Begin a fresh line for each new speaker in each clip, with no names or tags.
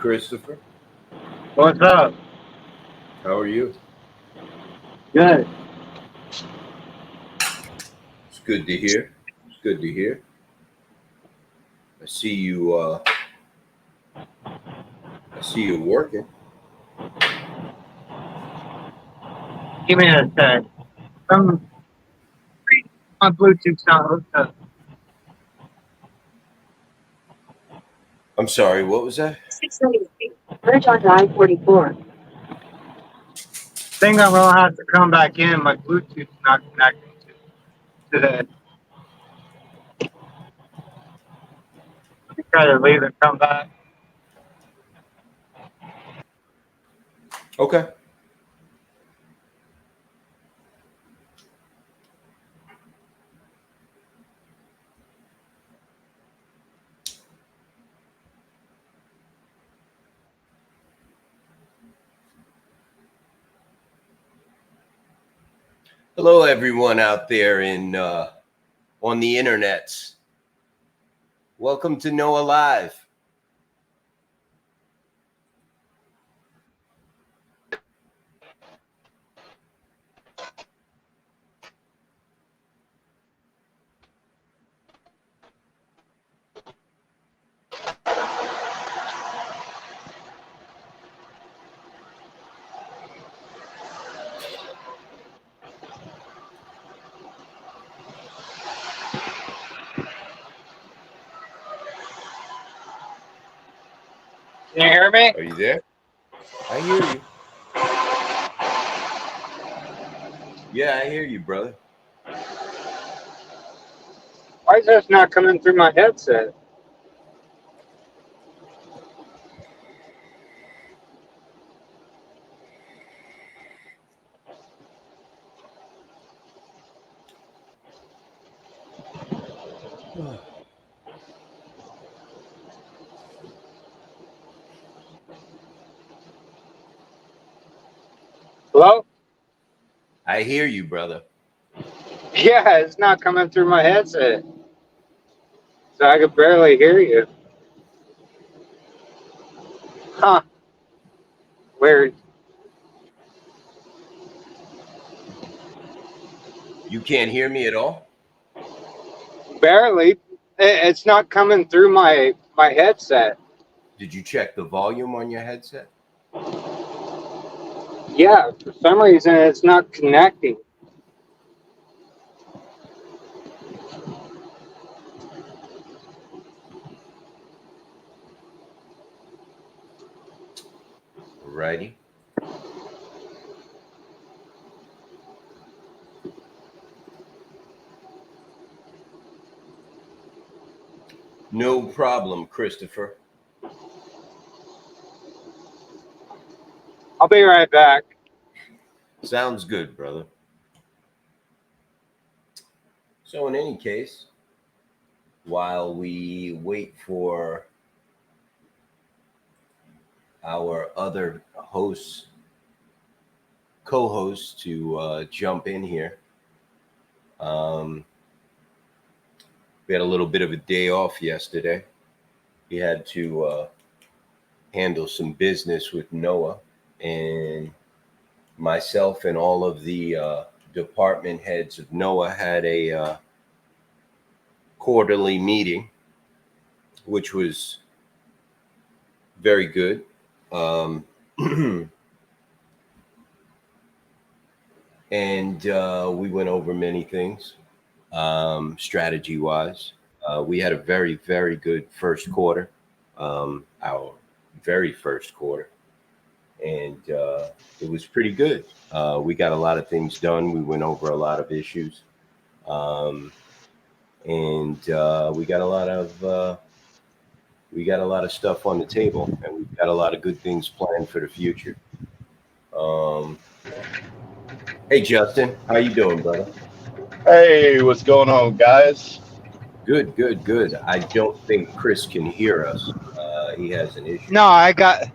Christopher.
What's up?
How are you?
Good.
It's good to hear. It's good to hear. I see you. I see you working.
Give me a sec. Some my Bluetooth's not hooked up.
I'm sorry. What was that?
678. Bridge on I-44.
Think I'm gonna have to come back in. My Bluetooth's not connecting to the. Try to leave and come back.
Okay. Hello, everyone out there in on the internets. Welcome to Noah Live.
Can you hear me?
Are you there? I hear you. Yeah, I hear you, brother.
Why is this not coming through my headset? Hello?
I hear you, brother.
Yeah, it's not coming through my headset, so I could barely hear you. Huh? Weird.
You can't hear me at all?
Barely. It's not coming through my headset.
Did you check the volume on your headset?
Yeah, for some reason it's not connecting.
Alrighty. No problem, Christopher.
I'll be right back.
Sounds good, brother. So in any case, while we wait for our other hosts, co-hosts to jump in here, we had a little bit of a day off yesterday. We had to handle some business with Noah, and myself and all of the department heads of Noah had a quarterly meeting, which was very good. And we went over many things, strategy-wise. We had a very, very good first quarter, our very first quarter, and it was pretty good. We got a lot of things done. We went over a lot of issues, and we got a lot of stuff on the table, and we've got a lot of good things planned for the future. Hey, Justin, how you doing, brother?
Hey, what's going on, guys?
Good, good, good. I don't think Chris can hear us. He has an issue.
No, I got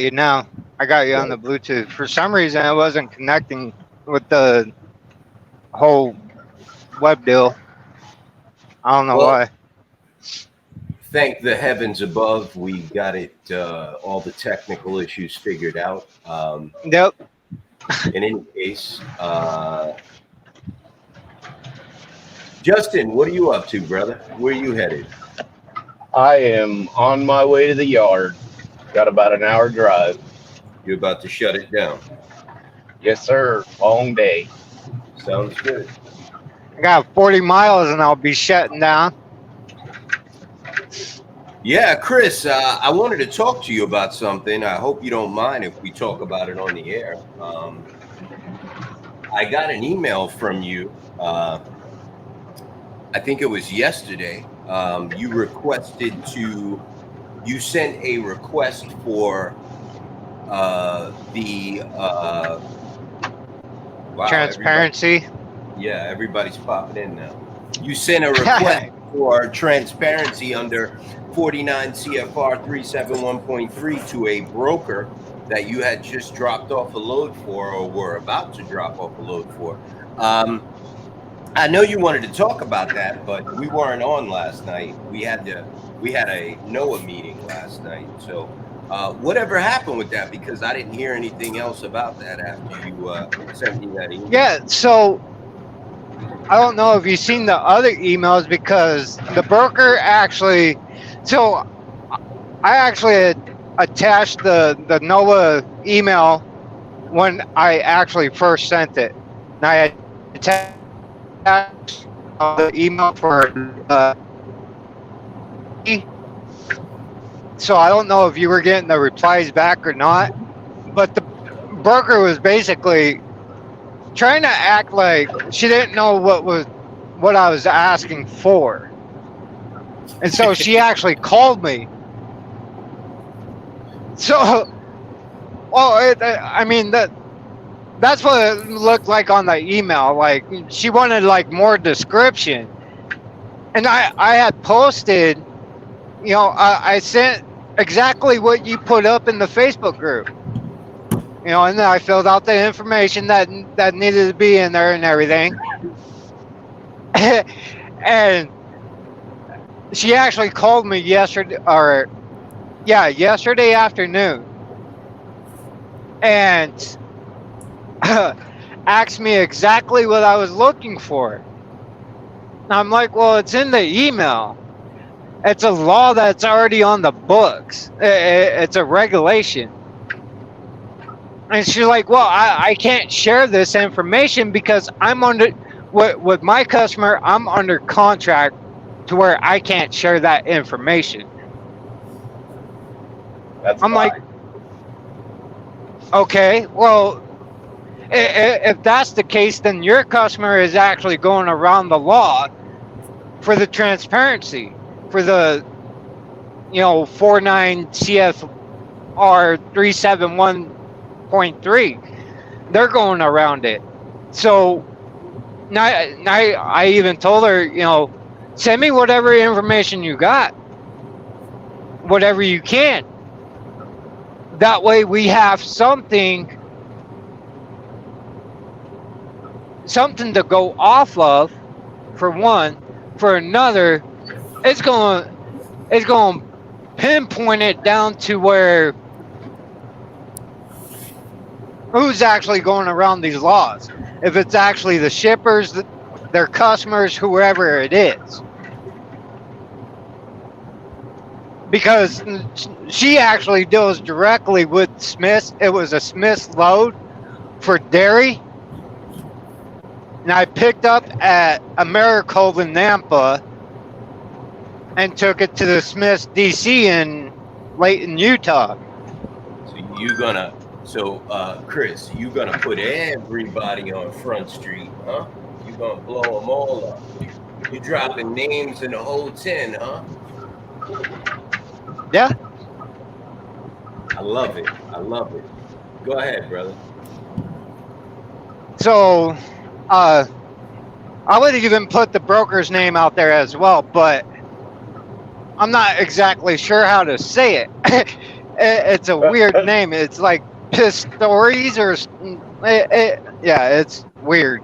you now. I got you on the Bluetooth. For some reason, it wasn't connecting with the whole web deal. I don't know why.
thank the heavens above, we got it, all the technical issues figured out.
Yep.
In any case, Justin, what are you up to, brother? Where are you headed?
I am on my way to the yard. Got about an hour drive.
You're about to shut it down.
Yes, sir. Long day.
Sounds good.
I got 40 miles and I'll be shutting down.
Yeah, Chris, I wanted to talk to you about something. I hope you don't mind if we talk about it on the air. I got an email from you. I think it was yesterday. You sent a request for wow,
Transparency.
everybody's popping in now. You sent a request for transparency under 49 CFR 371.3 to a broker that you had just dropped off a load for, or were about to drop off a load for. I know you wanted to talk about that, but we weren't on last night. We had a NOAA meeting last night. So whatever happened with that? Because I didn't hear anything else about that after you sent me that email.
Yeah, so I don't know if you've seen the other emails, because the broker actually, so I actually had attached the NOAA email when I actually first sent it. And I had attached the email for so I don't know if you were getting the replies back or not, but the broker was basically trying to act like she didn't know what I was asking for, and so she actually called me. So, well, I mean that's what it looked like on the email. Like, she wanted like more description, and I had posted, I sent exactly what you put up in the Facebook group. And then I filled out the information that needed to be in there and everything. And she actually called me yesterday afternoon, and asked me exactly what I was looking for. And I'm like, well, it's in the email. It's a law that's already on the books. It's a regulation. And she's like, well, I can't share this information because I'm with my customer, I'm under contract to where I can't share that information.
That's
I'm
fine.
like, okay, well, if that's the case, then your customer is actually going around the law for the transparency, for the 49 CFR 371.3. They're going around it. So now I even told her, send me whatever information you got, whatever you can. That way we have something to go off of, for one. For another, it's going to pinpoint it down to where who's actually going around these laws. If it's actually the shippers, their customers, whoever it is. Because she actually deals directly with Smiths. It was a Smith's load for dairy. And I picked up at Americove in Nampa and took it to the Smiths DC in Layton, Utah.
So Chris, you gonna put everybody on Front Street, huh? You gonna blow them all up. You dropping names in the whole 10, huh?
Yeah.
I love it. Go ahead, brother.
So, I would even put the broker's name out there as well, but I'm not exactly sure how to say it. It's a weird name. It's like Pistorius or yeah, it's weird.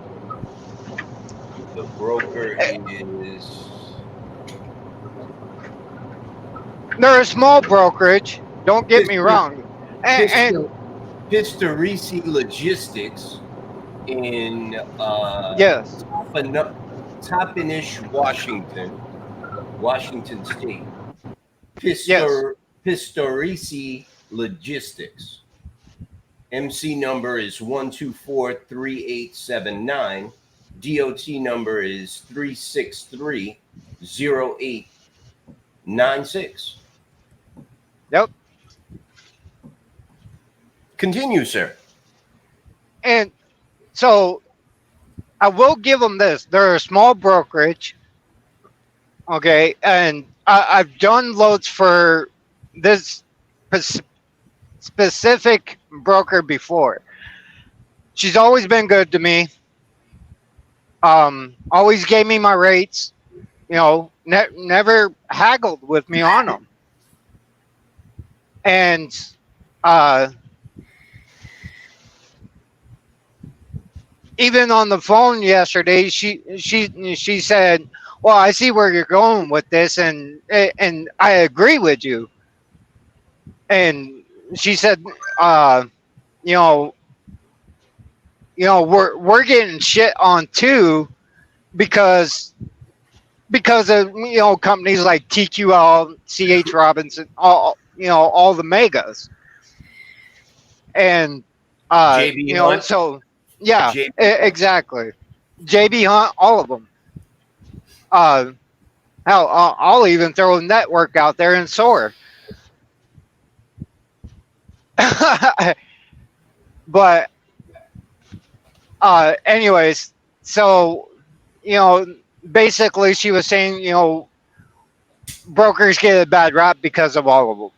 The broker is
They're a small brokerage. Don't get me wrong. And
Pistorici Logistics in
yes,
Toppenish, Washington State.
yes.
Pistorici Logistics. MC number is 1243879. DOT number is 3630896.
Yep.
Continue, sir.
And so I will give them this. They're a small brokerage. Okay. And I've done loads for this specific broker before. She's always been good to me. Always gave me my rates. You know, never haggled with me on them. And even on the phone yesterday, she said, "Well, I see where you're going with this, and I agree with you." And she said, "You know, we're getting shit on too, because of companies like TQL, CH Robinson, all the megas, and
JB Hunt.
so yeah,
JB
exactly, JB Hunt, all of them. Hell, I'll even throw a network out there and soar." But anyways, so basically she was saying, brokers get a bad rap because of all of them,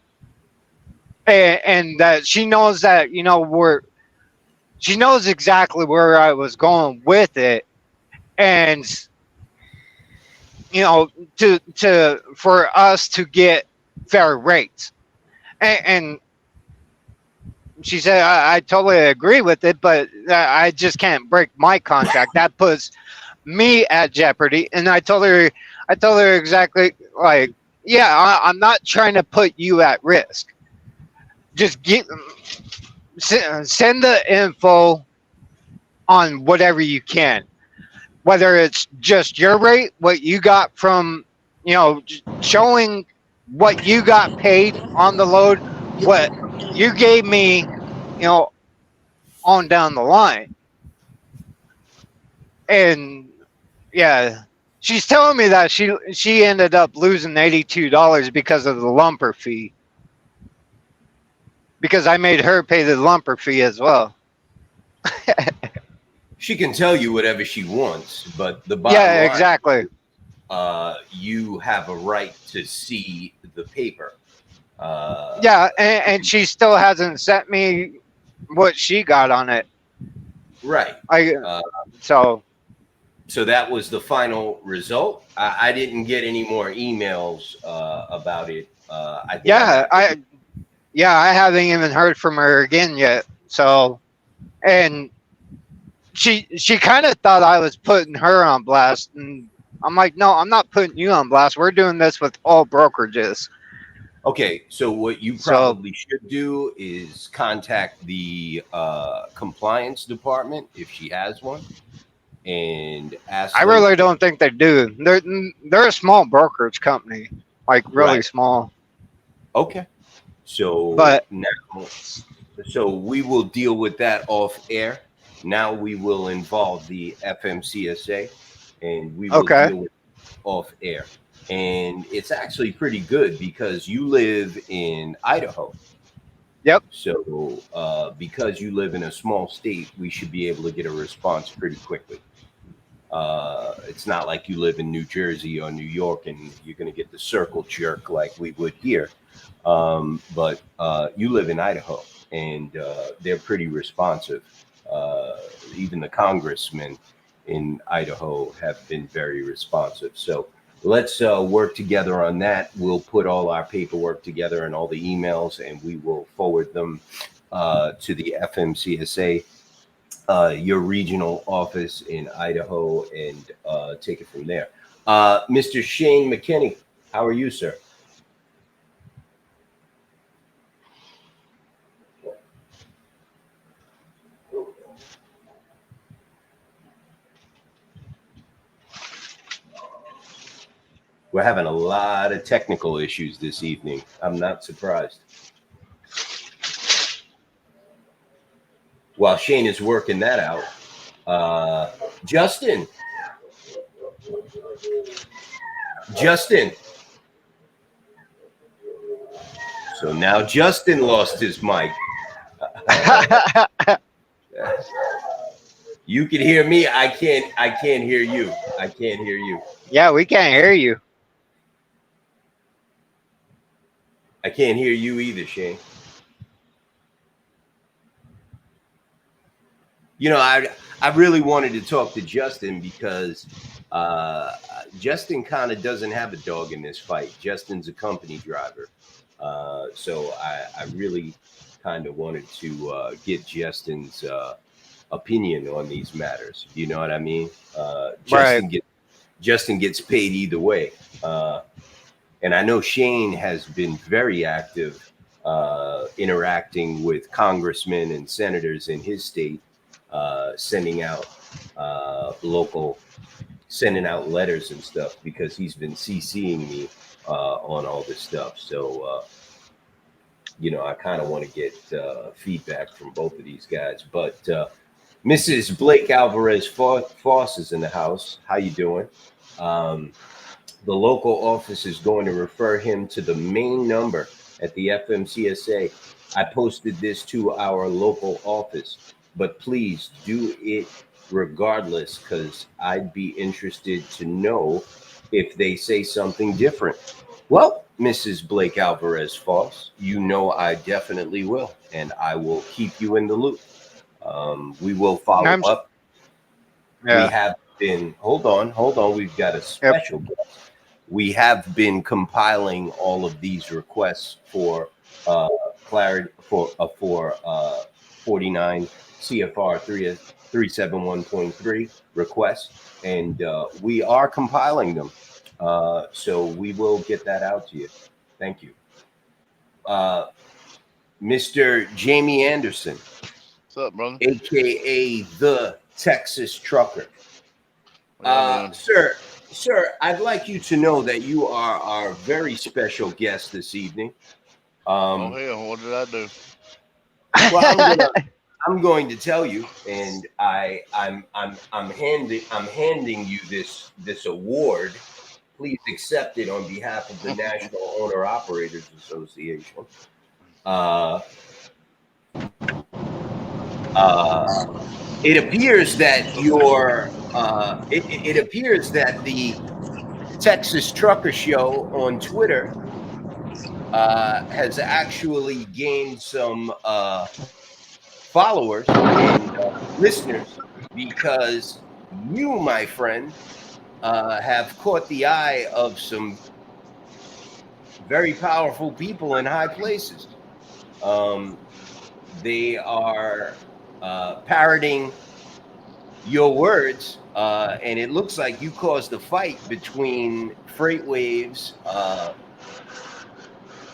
and that she knows that she knows exactly where I was going with it, and for us to get fair rates, and she said, I totally agree with it, but I just can't break my contract. That puts me at jeopardy. And I told her exactly, like, yeah, I'm not trying to put you at risk. Just send the info on whatever you can, whether it's just your rate, what you got from, showing what you got paid on the load, what you gave me, on down the line. And yeah, she's telling me that she ended up losing $82 because of the lumper fee, because I made her pay the lumper fee as well.
She can tell you whatever she wants, but the bottom
Yeah,
line,
exactly.
you have a right to see the paper.
Yeah, and she still hasn't sent me what she got on it.
Right.
So
that was the final result. I didn't get any more emails about it. I haven't even heard from her again yet. So, and she kind of thought I was putting her on blast, and I'm like, no, I'm not putting you on blast. We're doing this with all brokerages. Okay, so what you probably should do is contact the compliance department if she has one, and ask.
I really don't think they do. They're a small brokerage company, like really
Right.
small.
Okay, so we will deal with that off air. Now we will involve the FMCSA, and we will deal with it off air. And it's actually pretty good because you live in Idaho.
Yep.
So because you live in a small state, we should be able to get a response pretty quickly. It's not like you live in New Jersey or New York and you're going to get the circle jerk like we would here. But you live in Idaho, and they're pretty responsive. Even the congressmen in Idaho have been very responsive. So let's work together on that. We'll put all our paperwork together and all the emails, and we will forward them to the FMCSA, your regional office in Idaho, and take it from there. Mr. Shane McKinney, how are you, sir? We're having a lot of technical issues this evening. I'm not surprised. While Shane is working that out, Justin. So now Justin lost his mic. You can hear me. I can't hear you. I can't hear you.
Yeah, we can't hear you.
I can't hear you either, Shane. You know, I really wanted to talk to Justin because Justin kind of doesn't have a dog in this fight. Justin's a company driver. So I really kind of wanted to get Justin's opinion on these matters. You know what I mean? Justin gets paid either way. And I know Shane has been very active interacting with congressmen and senators in his state, sending out letters and stuff because he's been CCing me on all this stuff. So, you know, I kind of want to get feedback from both of these guys. But Mrs. Blake Alvarez Foss is in the house. How you doing? The local office is going to refer him to the main number at the FMCSA. I posted this to our local office, but please do it regardless, because I'd be interested to know if they say something different. Well, Mrs. Blake Alvarez Foss, you know I definitely will, and I will keep you in the loop. We will follow up.
Yeah.
We have been, hold on, we've got a special guest. We have been compiling all of these requests for clarity for 49 CFR 371.3 requests, and we are compiling them. So we will get that out to you. Thank you. Mr. Jamie Anderson.
What's up, brother?
AKA the Texas Trucker. Sir, I'd like you to know that you are our very special guest this evening.
Oh hell, what did I do?
Well, I'm going to tell you, and I'm handing you this award. Please accept it on behalf of the National Owner Operators Association. It appears that it appears that the Texas Trucker Show on Twitter has actually gained some followers and listeners, because you, my friend, have caught the eye of some very powerful people in high places. They are parroting your words, and it looks like you caused a fight between FreightWaves,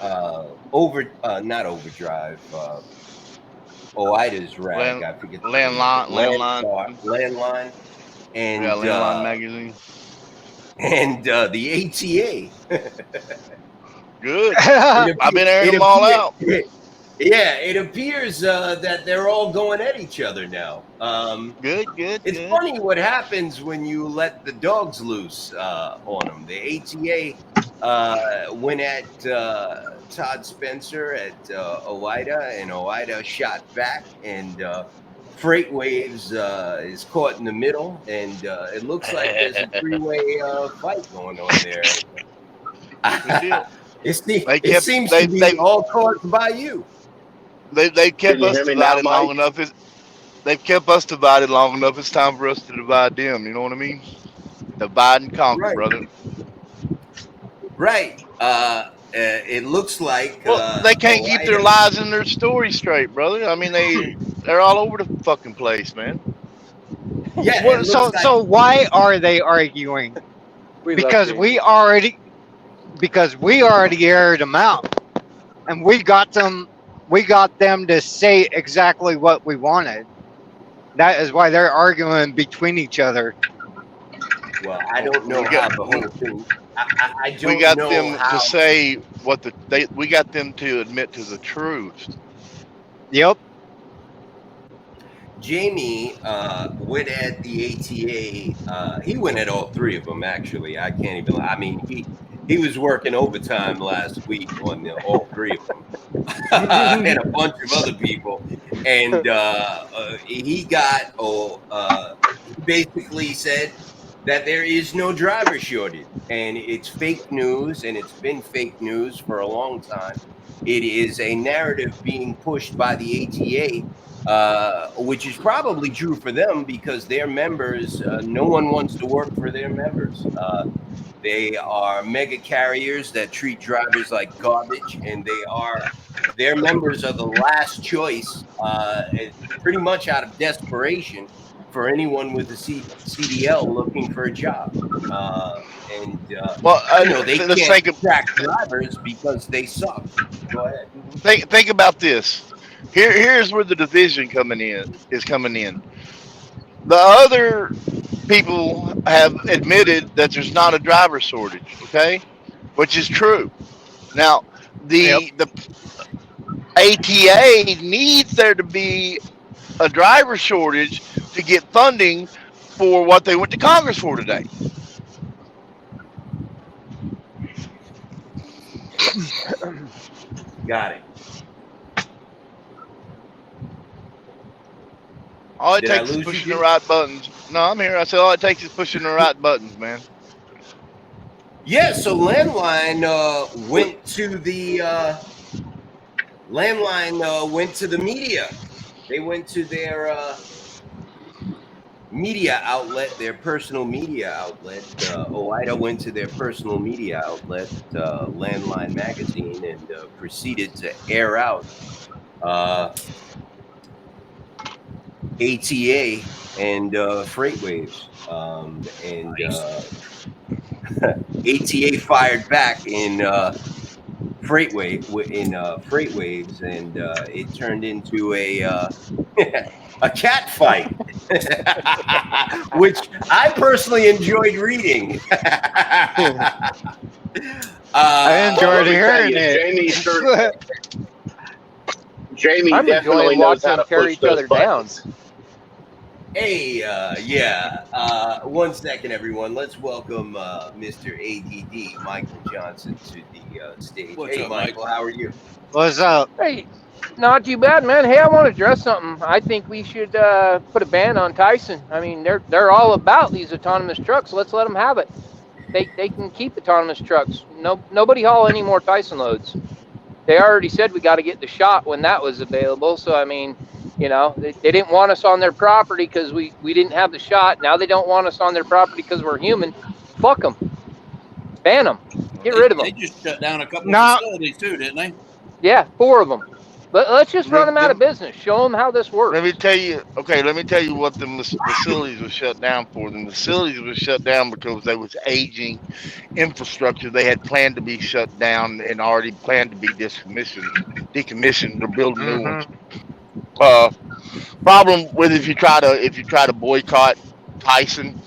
not Overdrive, OIDA's rag, I forget. Landline, and
Landline magazine.
And the ATA.
Good. I've been airing them all out.
Yeah, it appears that they're all going at each other now.
Good.
It's funny what happens when you let the dogs loose on them. The ATA went at Todd Spencer at OIDA, and OIDA shot back, and FreightWaves is caught in the middle, and it looks like there's a three-way fight going on there. It seems to be all caused by you.
They kept us divided long enough. They've kept us divided long enough. It's time for us to divide them. You know what I mean? Divide and conquer, right, brother.
Right. It looks like
they can't keep their lies and their story straight, brother. I mean, they're all over the fucking place, man.
Yeah. Well, so why are they arguing? Because we already aired them out, and we got them to say exactly what we wanted. That is why they're arguing between each other.
Well, I don't know how the whole thing. I
We
don't
got
know
them
how.
to say what we got them to admit to the truth.
Yep.
Jamie went at the ATA. He went at all three of them, actually. I can't even. I mean, he was working overtime last week on all three of them, and a bunch of other people. And he basically said that there is no driver shortage, and it's fake news, and it's been fake news for a long time. It is a narrative being pushed by the ATA, which is probably true for them because their members, no one wants to work for their members. They are mega carriers that treat drivers like garbage, and their members are the last choice, pretty much out of desperation for anyone with a CDL looking for a job. And
Well,
they
let's
can't
think.
attract drivers because they suck. Go ahead.
Think about this. Here's where the division is coming in. The other people have admitted that there's not a driver shortage, okay, which is true. Now, the ATA needs there to be a driver shortage to get funding for what they went to Congress for today.
Got it.
All it
Did I
takes is
lose
pushing
you,
the right buttons. No, I'm here. I said all it takes is pushing the right buttons, man.
Yeah, so Landline went to the media. They went to their media outlet, their personal media outlet. OOIDA went to their personal media outlet, Landline Magazine, and proceeded to air out ATA and FreightWaves. ATA fired back in FreightWaves, and it turned into a a cat fight, which I personally enjoyed reading.
I enjoyed hearing
Jamie
it.
Jamie
I'm
definitely
enjoying
knows
watching
how to
them tear
push
each
those
other down.
buttons.
Hey, yeah. 1 second, everyone. Let's welcome Mr. ADD, Michael Johnson, to the stage.
What's
Hey,
up,
Michael,
Mike?
how are you?
What's up?
Hey, not too bad, man. Hey, I want to address something. I think we should put a ban on Tyson. I mean, they're all about these autonomous trucks. Let's let them have it. They can keep autonomous trucks. Nobody haul any more Tyson loads. They already said we got to get the shot when that was available. So I mean, you know, they didn't want us on their property because we didn't have the shot. Now they don't want us on their property because we're human. Fuck them. Ban them. Get rid of them.
They just shut down a couple
No.
of facilities too, didn't they?
Yeah, 4 of them. But let's just run them out of business. Show them how this works.
Let me tell you what the facilities were shut down for. The facilities were shut down because they was aging infrastructure. They had planned to be shut down and already planned to be decommissioned. They're building new ones. Problem with if you try to boycott Tyson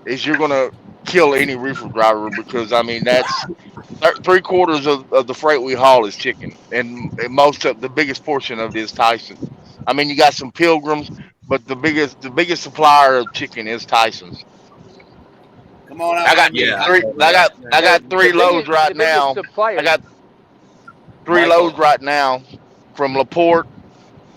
is you're gonna kill any reefer driver, because I mean that's 3/4 of the freight we haul is chicken, and most of the biggest portion of it is Tyson. I mean, you got some Pilgrims, but the biggest supplier of chicken is Tyson's.
Come on out.
I got
Yeah.
three. I got 3 loads right now.
Supplier.
I got 3
Michael.
loads right now from LaPorte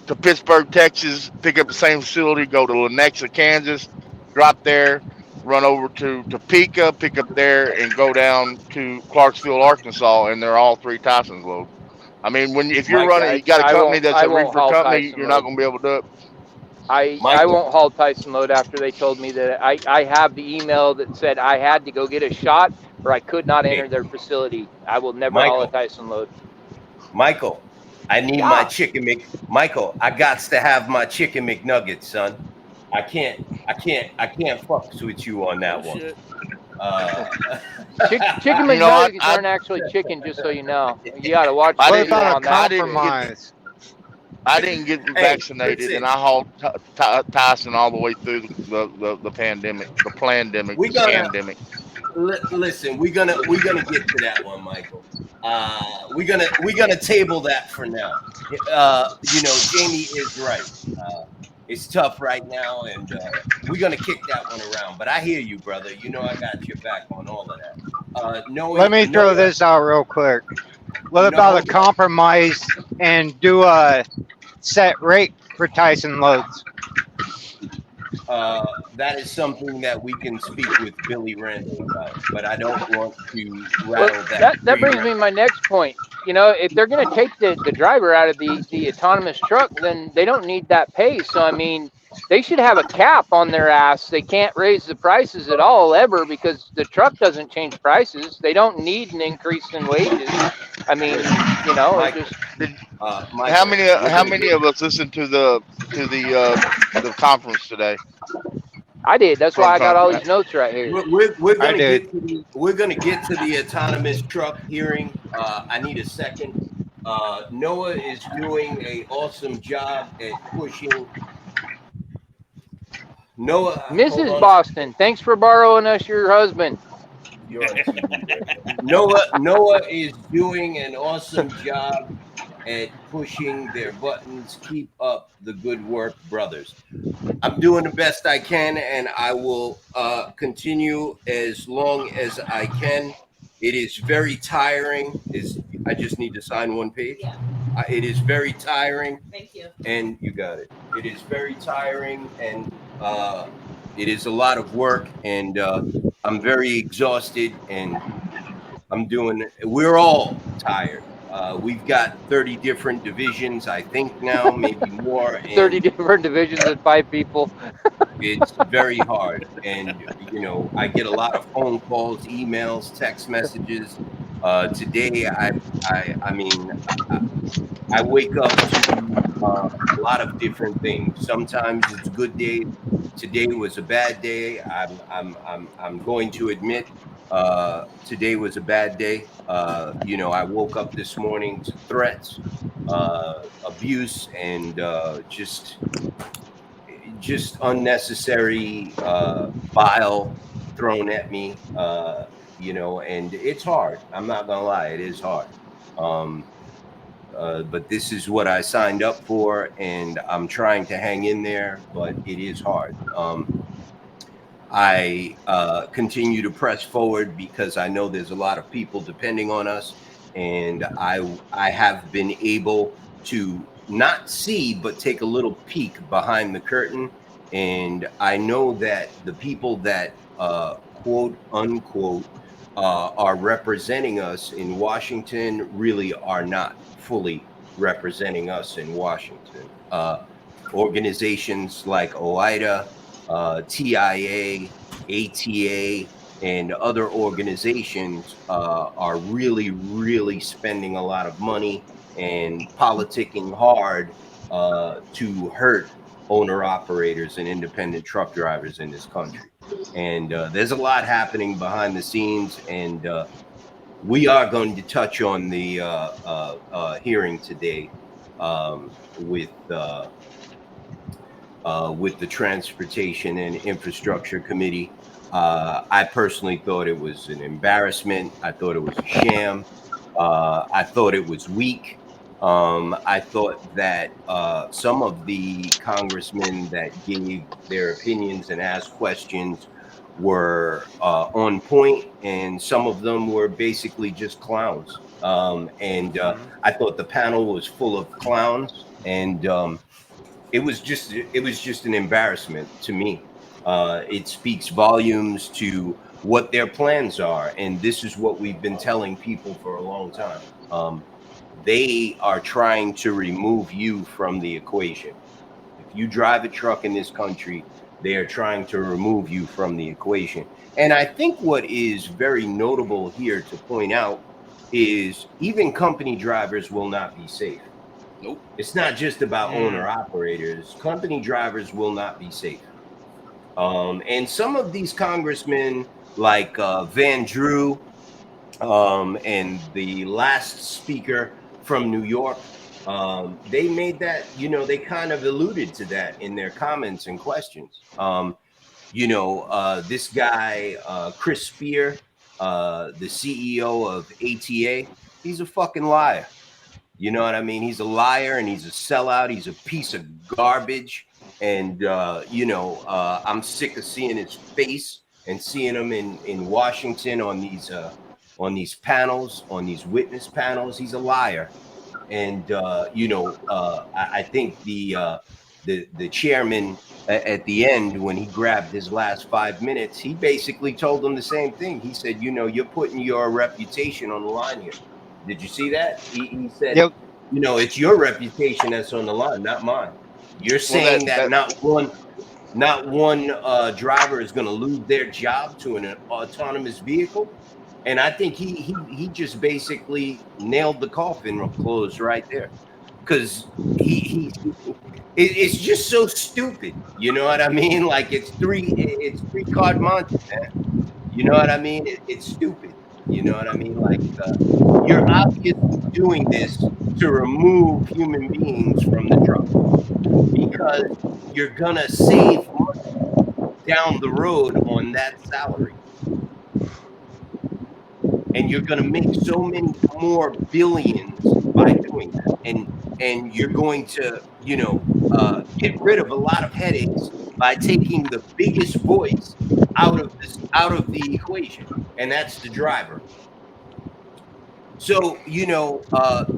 to Pittsburgh, Texas. Pick up the same facility. Go to Lenexa, Kansas. Drop there. Run over to Topeka. Pick up there and go down to Clarksville, Arkansas, and they're all 3 Tyson's loads. I mean, if you're
Mike,
running, you got a
I
company
won't-
that's
I
a
won't
reefer
haul
company,
Tyson
you're not
load.
going to be able to do it.
I
Michael.
won't haul Tyson load after they told me that I have the email that said I had to go get a shot or I could not enter their facility. I will never haul a
Michael.
Tyson load.
Michael, I need
Yeah.
my chicken Michael, I gots to have my chicken McNuggets, son. I can't fuck with you on that one.
Shit.
Chicken
You know,
McNuggets
I-
aren't actually chicken, just so you know. You got to watch
I
the
What
didn't-
video
about a
on that.
compromise?
I didn't get vaccinated,
listen.
and I hauled Tyson all the way through the pandemic, the pandemic,
We
the
gotta-
pandemic.
Listen, we're gonna get to that one, Michael. We're gonna table that for now. Jamie is right. It's tough right now, and we're gonna kick that one around. But I hear you, brother. You know I got your back on all of that.
Let me throw this out real quick. What about a compromise and do a set rate for Tyson loads?
That is something that we can speak with Billy Randall about, but I don't want to rattle
That brings me to my next point. If they're going to take the driver out of the autonomous truck, then they don't need that pay. So, I mean, they should have a cap on their ass. They can't raise the prices at all ever because the truck doesn't change prices. They don't need an increase in wages. I mean,
how many of us listened to the conference today?
I did. That's why I got all these notes right here.
We're gonna get to the autonomous truck hearing. I need a second. Noah is doing an awesome job at pushing. Noah,
Mrs. Boston, thanks for borrowing us your husband.
Noah is doing an awesome job at pushing their buttons. Keep up the good work, brothers. I'm doing the best I can, and I will continue as long as I can. It is very tiring. I just need to sign one page.
Yeah.
It is very tiring.
Thank you.
And you got it. It is very tiring, and it is a lot of work, and I'm very exhausted, and we're all tired. We've got 30 different divisions, I think now, maybe more.
30 different divisions and 5 people.
It's very hard. And, I get a lot of phone calls, emails, text messages. Today, I mean, I wake up to a lot of different things. Sometimes it's a good day. Today was a bad day. I'm going to admit today was a bad day. I woke up this morning to threats, abuse, and just unnecessary bile thrown at me. And it's hard. I'm not gonna lie, it is hard. But this is what I signed up for, and I'm trying to hang in there, but it is hard. I continue to press forward because I know there's a lot of people depending on us, and I have been able to not see, but take a little peek behind the curtain. And I know that the people that quote unquote are representing us in Washington really are not fully representing us in Washington. Organizations like OIDA, TIA, ATA, and other organizations are really, really spending a lot of money and politicking hard to hurt owner-operators and independent truck drivers in this country. And there's a lot happening behind the scenes, and we are going to touch on the hearing today with the Transportation and Infrastructure Committee. I personally thought it was an embarrassment. I thought it was a sham. I thought it was weak. I thought that some of the congressmen that gave their opinions and asked questions were on point, and some of them were basically just clowns. I thought the panel was full of clowns, and it was just an embarrassment to me. It speaks volumes to what their plans are, and this is what we've been telling people for a long time. They are trying to remove you from the equation. If you drive a truck in this country, they are trying to remove you from the equation. And I think what is very notable here to point out is even company drivers will not be safe.
Nope.
It's not just about owner operators. Company drivers will not be safe. And some of these congressmen like Van Drew and the last speaker from New York, they made that, they kind of alluded to that in their comments and questions. This guy, Chris Spear, the CEO of ATA, he's a fucking liar. You know what I mean? He's a liar and he's a sellout. He's a piece of garbage. And, I'm sick of seeing his face and seeing him in Washington on these panels, on these witness panels. He's a liar. And, I think the chairman at the end, when he grabbed his last 5 minutes, he basically told them the same thing. He said, you're putting your reputation on the line here. Did you see that? He said,
Yep.
It's your reputation that's on the line, not mine. You're saying that not one driver is going to lose their job to an autonomous vehicle. And I think he just basically nailed the coffin closed right there, because it's just so stupid. You know what I mean? Like it's three card monster, man. You know what I mean? It's stupid. You know what I mean? Like you're obviously doing this to remove human beings from the truck because you're gonna save money down the road on that salary. And you're going to make so many more billions by doing that. And you're going to, get rid of a lot of headaches by taking the biggest voice out of the equation, and that's the driver. So,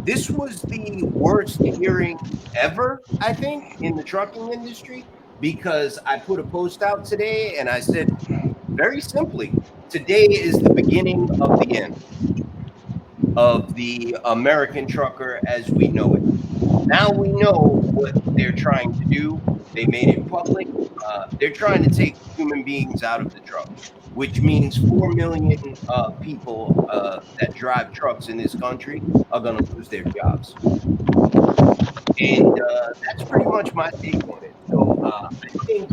this was the worst hearing ever, I think, in the trucking industry, because I put a post out today and I said, very simply, today is the beginning of the end of the American trucker as we know it. Now we know what they're trying to do. They made it public. They're trying to take human beings out of the truck, which means 4 million people that drive trucks in this country are going to lose their jobs. And that's pretty much my take on it. So I think,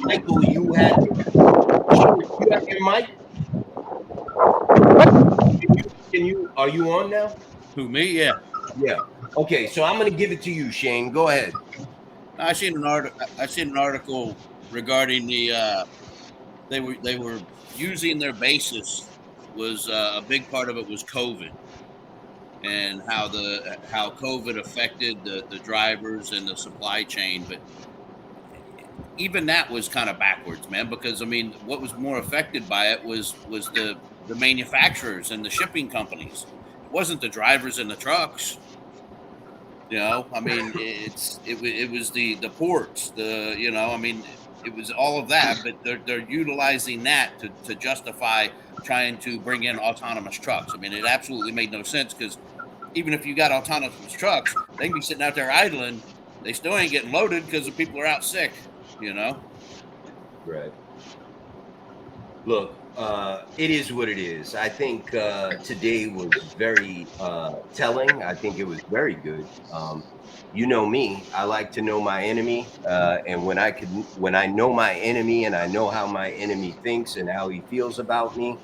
Michael, you have your mic? Are you on now?
Who, me? Yeah.
Yeah. Okay, so I'm going to give it to you, Shane. Go ahead.
I seen an article regarding the they were using their basis was a big part of it was COVID, and how COVID affected the drivers and the supply chain. But even that was kind of backwards, man, because I mean, what was more affected by it was the manufacturers and the shipping companies. It wasn't the drivers and the trucks. I mean, it was the ports, it was all of that, but they're utilizing that to justify trying to bring in autonomous trucks. I mean, it absolutely made no sense, because even if you got autonomous trucks, they can be sitting out there idling. They still ain't getting loaded because the people are out sick,
Right. Look, it is what it is. I think today was very telling. I think it was very good. You know me, I like to know my enemy, and when I know my enemy and I know how my enemy thinks and how he feels about me,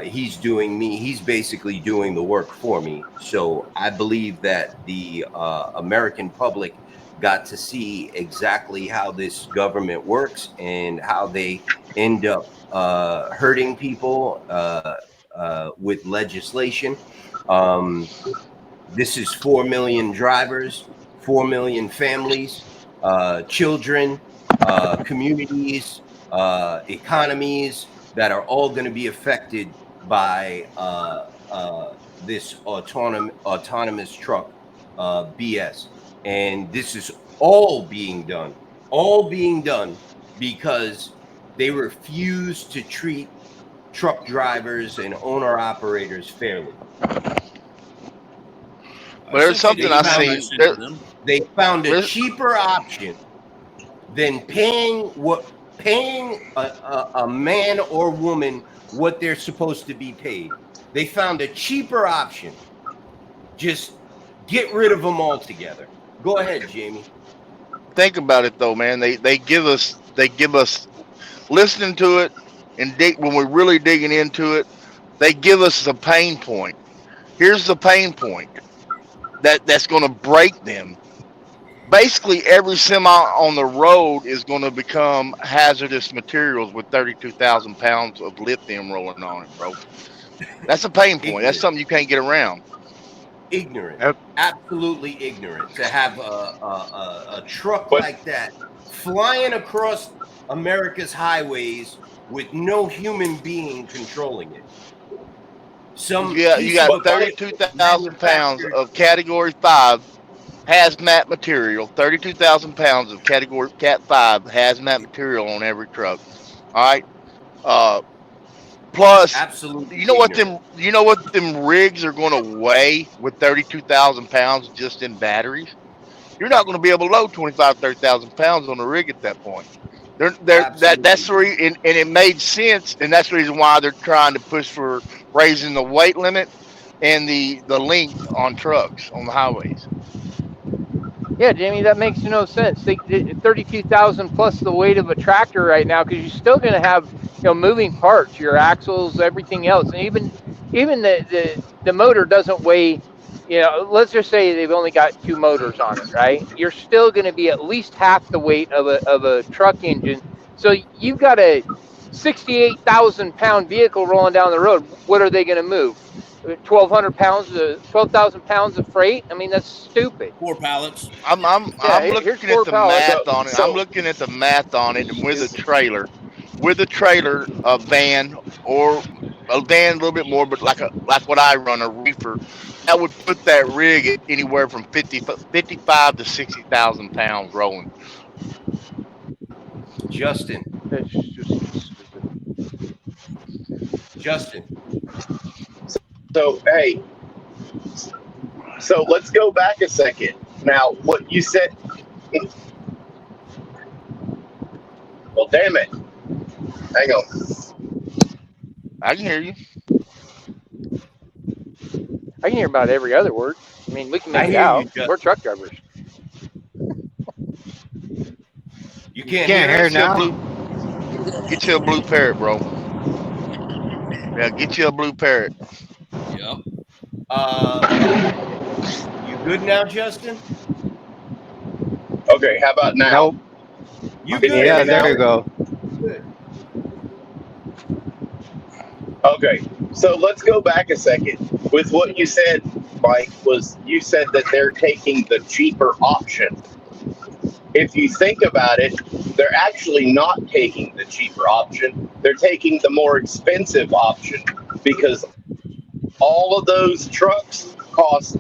he's basically doing the work for me. So I believe that the American public got to see exactly how this government works and how they end up hurting people with legislation. This is 4 million drivers, 4 million families, children, communities, economies that are all going to be affected by this autonomous truck BS. And this is all being done because they refuse to treat truck drivers and owner operators fairly.
But there's something I seen.
They found a cheaper option than paying a man or woman what they're supposed to be paid. They found a cheaper option. Just get rid of them altogether. Go ahead, Jamie.
Think about it though, man. They give us listening to it, and when we're really digging into it, they give us the pain point. Here's the pain point that's going to break them. basically every semi on the road is going to become hazardous materials with 32,000 pounds of lithium rolling on it, bro. That's a pain point. That's
Ignorant.
something you can't get around.
Ignorant.
Yep.
Absolutely ignorant to have a truck
But-
like that flying across America's highways with no human being controlling it.
Yeah, you got 32,000 pounds of Category 5 hazmat material. 32,000 pounds of Category Cat 5 hazmat material on every truck. All right. Plus,
Absolutely.
you know what
ignorant.
them rigs are going to weigh with 32,000 pounds just in batteries? You're not going to be able to load 25, 30,000 pounds on the rig at that point. That's the reason, and it made sense, and that's the reason why they're trying to push for raising the weight limit and the length on trucks on the highways.
Yeah, Jamie, that makes no sense. 32,000 plus the weight of a tractor right now, because you're still going to have moving parts, your axles, everything else, and even the motor doesn't weigh. Let's just say they've only got 2 motors on it, right? You're still going to be at least half the weight of a truck engine. So you've got a 68,000 pound vehicle rolling down the road. What are they going to move? 1,200 pounds, 12,000 pounds of freight. I mean, that's stupid.
4 pallets.
I'm looking at the math on it. I'm looking at the math on it, and with a trailer, a van or a van a little bit more, but like what I run, a reefer, that would put that rig at anywhere from 55 to 60,000 pounds rolling.
Justin.
That's just stupid.
Justin.
So, hey, so let's go back a second. Now, what you said, well, damn it. Hang on.
I can hear you.
I can hear about every other word. I mean, we can
I
make it
hear you,
out.
Justin.
We're truck drivers.
You can't
Can't hear
us?
now.
Get you a blue parrot, bro. Yeah, get you a blue parrot.
Yep.
You good now, Justin?
Okay, how about now?
Nope.
You
Can you
good?
hear
Yeah,
me now?
there you go.
Good.
Okay, so let's go back a second. With what you said, Mike, was you said that they're taking the cheaper option. If you think about it, they're actually not taking the cheaper option. They're taking the more expensive option because all of those trucks cost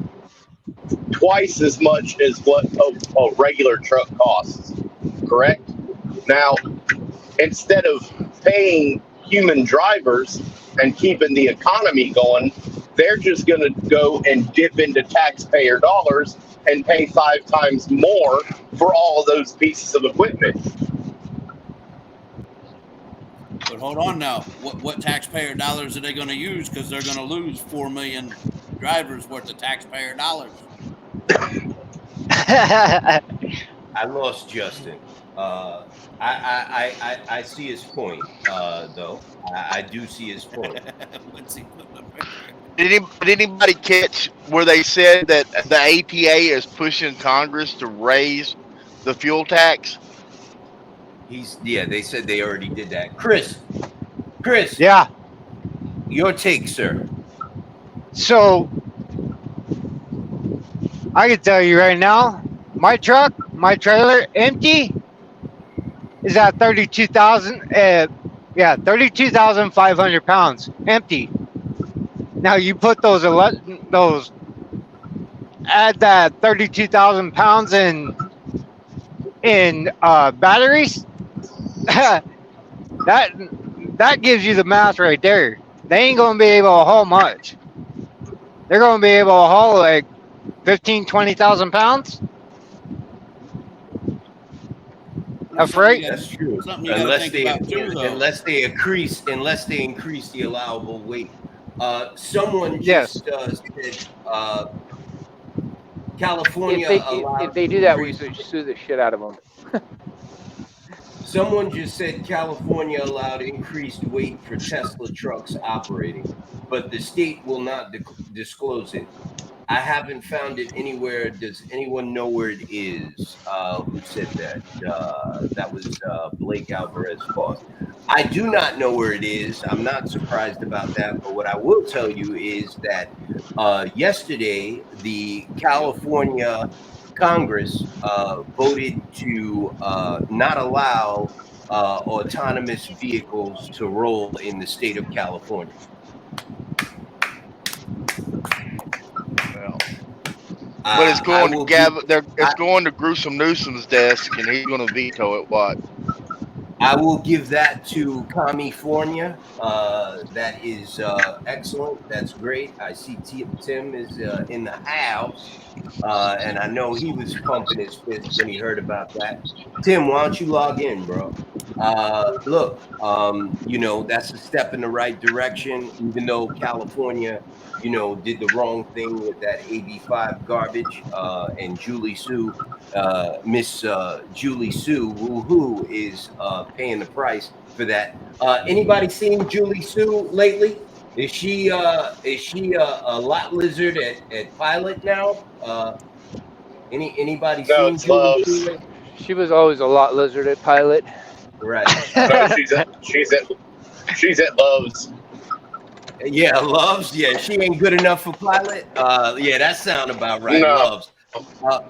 twice as much as what a regular truck costs, correct? Now, instead of paying human drivers and keeping the economy going, they're just going to go and dip into taxpayer dollars and pay 5 times more for all of those pieces of equipment.
But hold on now. What taxpayer dollars are they going to use? Because they're going to lose 4 million drivers worth of taxpayer dollars.
I lost Justin. I see his point, though. I do see his point.
What's he putting up?
Did anybody catch where they said that the ATA is pushing Congress to raise the fuel tax?
They said they already did that. Chris,
Yeah.
your take, sir.
So I can tell you right now, my truck, my trailer, empty, is at 32,000. 32,500 pounds, empty. Now you put add that 32,000 pounds in batteries. that gives you the math right there. They ain't gonna be able to haul much. They're gonna be able to haul like 15, 20,000 pounds of freight.
That's true.
Something you gotta think about too, though.
Unless they increase the allowable weight. Someone
Yes.
just said California.
If they do that, we should sue the shit out of them.
Someone just said California allowed increased weight for Tesla trucks operating, but the state will not disclose it. I haven't found it anywhere. Does anyone know where it is? Who said that? That was Blake Alvarez Foss. I do not know where it is. I'm not surprised about that. But what I will tell you is that yesterday, the California Congress voted to not allow autonomous vehicles to roll in the state of California.
Well, but it's
I
going to
will
Gavin.
give-
It's going to Gruesome Newsom's desk, and he's going to veto it. What?
I will give that to California. That is excellent. That's great. I see Tim is in the house, and I know he was pumping his fist when he heard about that. Tim, why don't you log in, bro? Look, that's a step in the right direction, even though California, did the wrong thing with that AB5 garbage, and Julie Sue. Miss Julie Sue, who is paying the price for that. Anybody seen Julie Sue lately? Is she a lot lizard at Pilot now? Anybody
No,
seen
it's
Julie
Loves.
Sue lately?
She was always a lot lizard at Pilot.
Right.
No, she's at Loves.
Yeah, Loves. Yeah, she ain't good enough for Pilot. Yeah, that sound about right.
No.
Loves.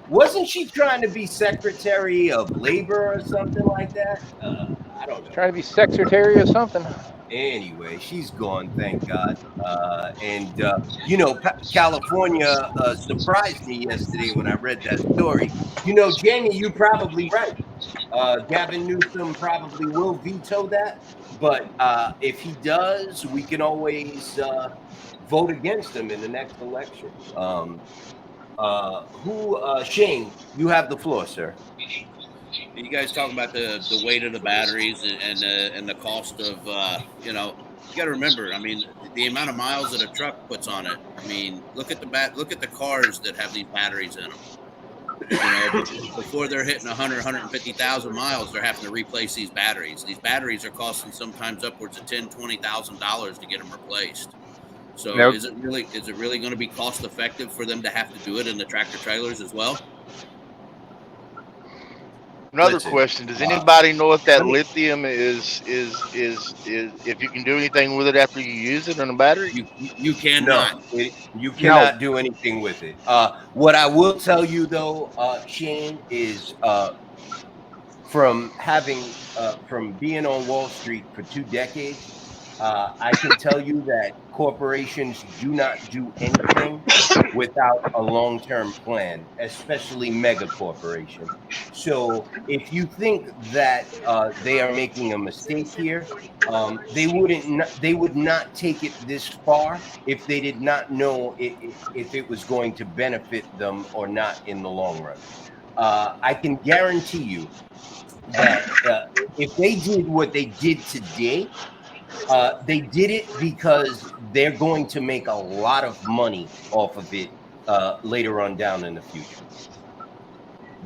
Wasn't she trying to be Secretary of Labor or something like that? I don't know.
Trying to be secretary or something.
Anyway, she's gone, thank God. California surprised me yesterday when I read that story. Jamie, you're probably right. Gavin Newsom probably will veto that. But if he does, we can always vote against him in the next election. Shane, you have the floor, sir.
You guys talking about the weight of the batteries and the cost of you got to remember. I mean, the amount of miles that a truck puts on it. I mean, look at the cars that have these batteries in them. Before they're hitting 100, 150,000 miles, they're having to replace these batteries. These batteries are costing sometimes upwards of $10,000, $20,000 to get them replaced. So
Nope.
is it really going to be cost effective for them to have to do it in the tractor trailers as well?
Another
Listen,
question: does anybody know if that lithium is if you can do anything with it after you use it in a battery?
You cannot.
You cannot do anything with it. What I will tell you though, Shane, is from being on Wall Street for 2 decades, I can tell you that corporations do not do anything without a long-term plan, especially mega corporations. So if you think that they are making a mistake here, they would not take it this far if they did not know if it was going to benefit them or not in the long run. I can guarantee you that if they did what they did today, they did it because they're going to make a lot of money off of it later on down in the future.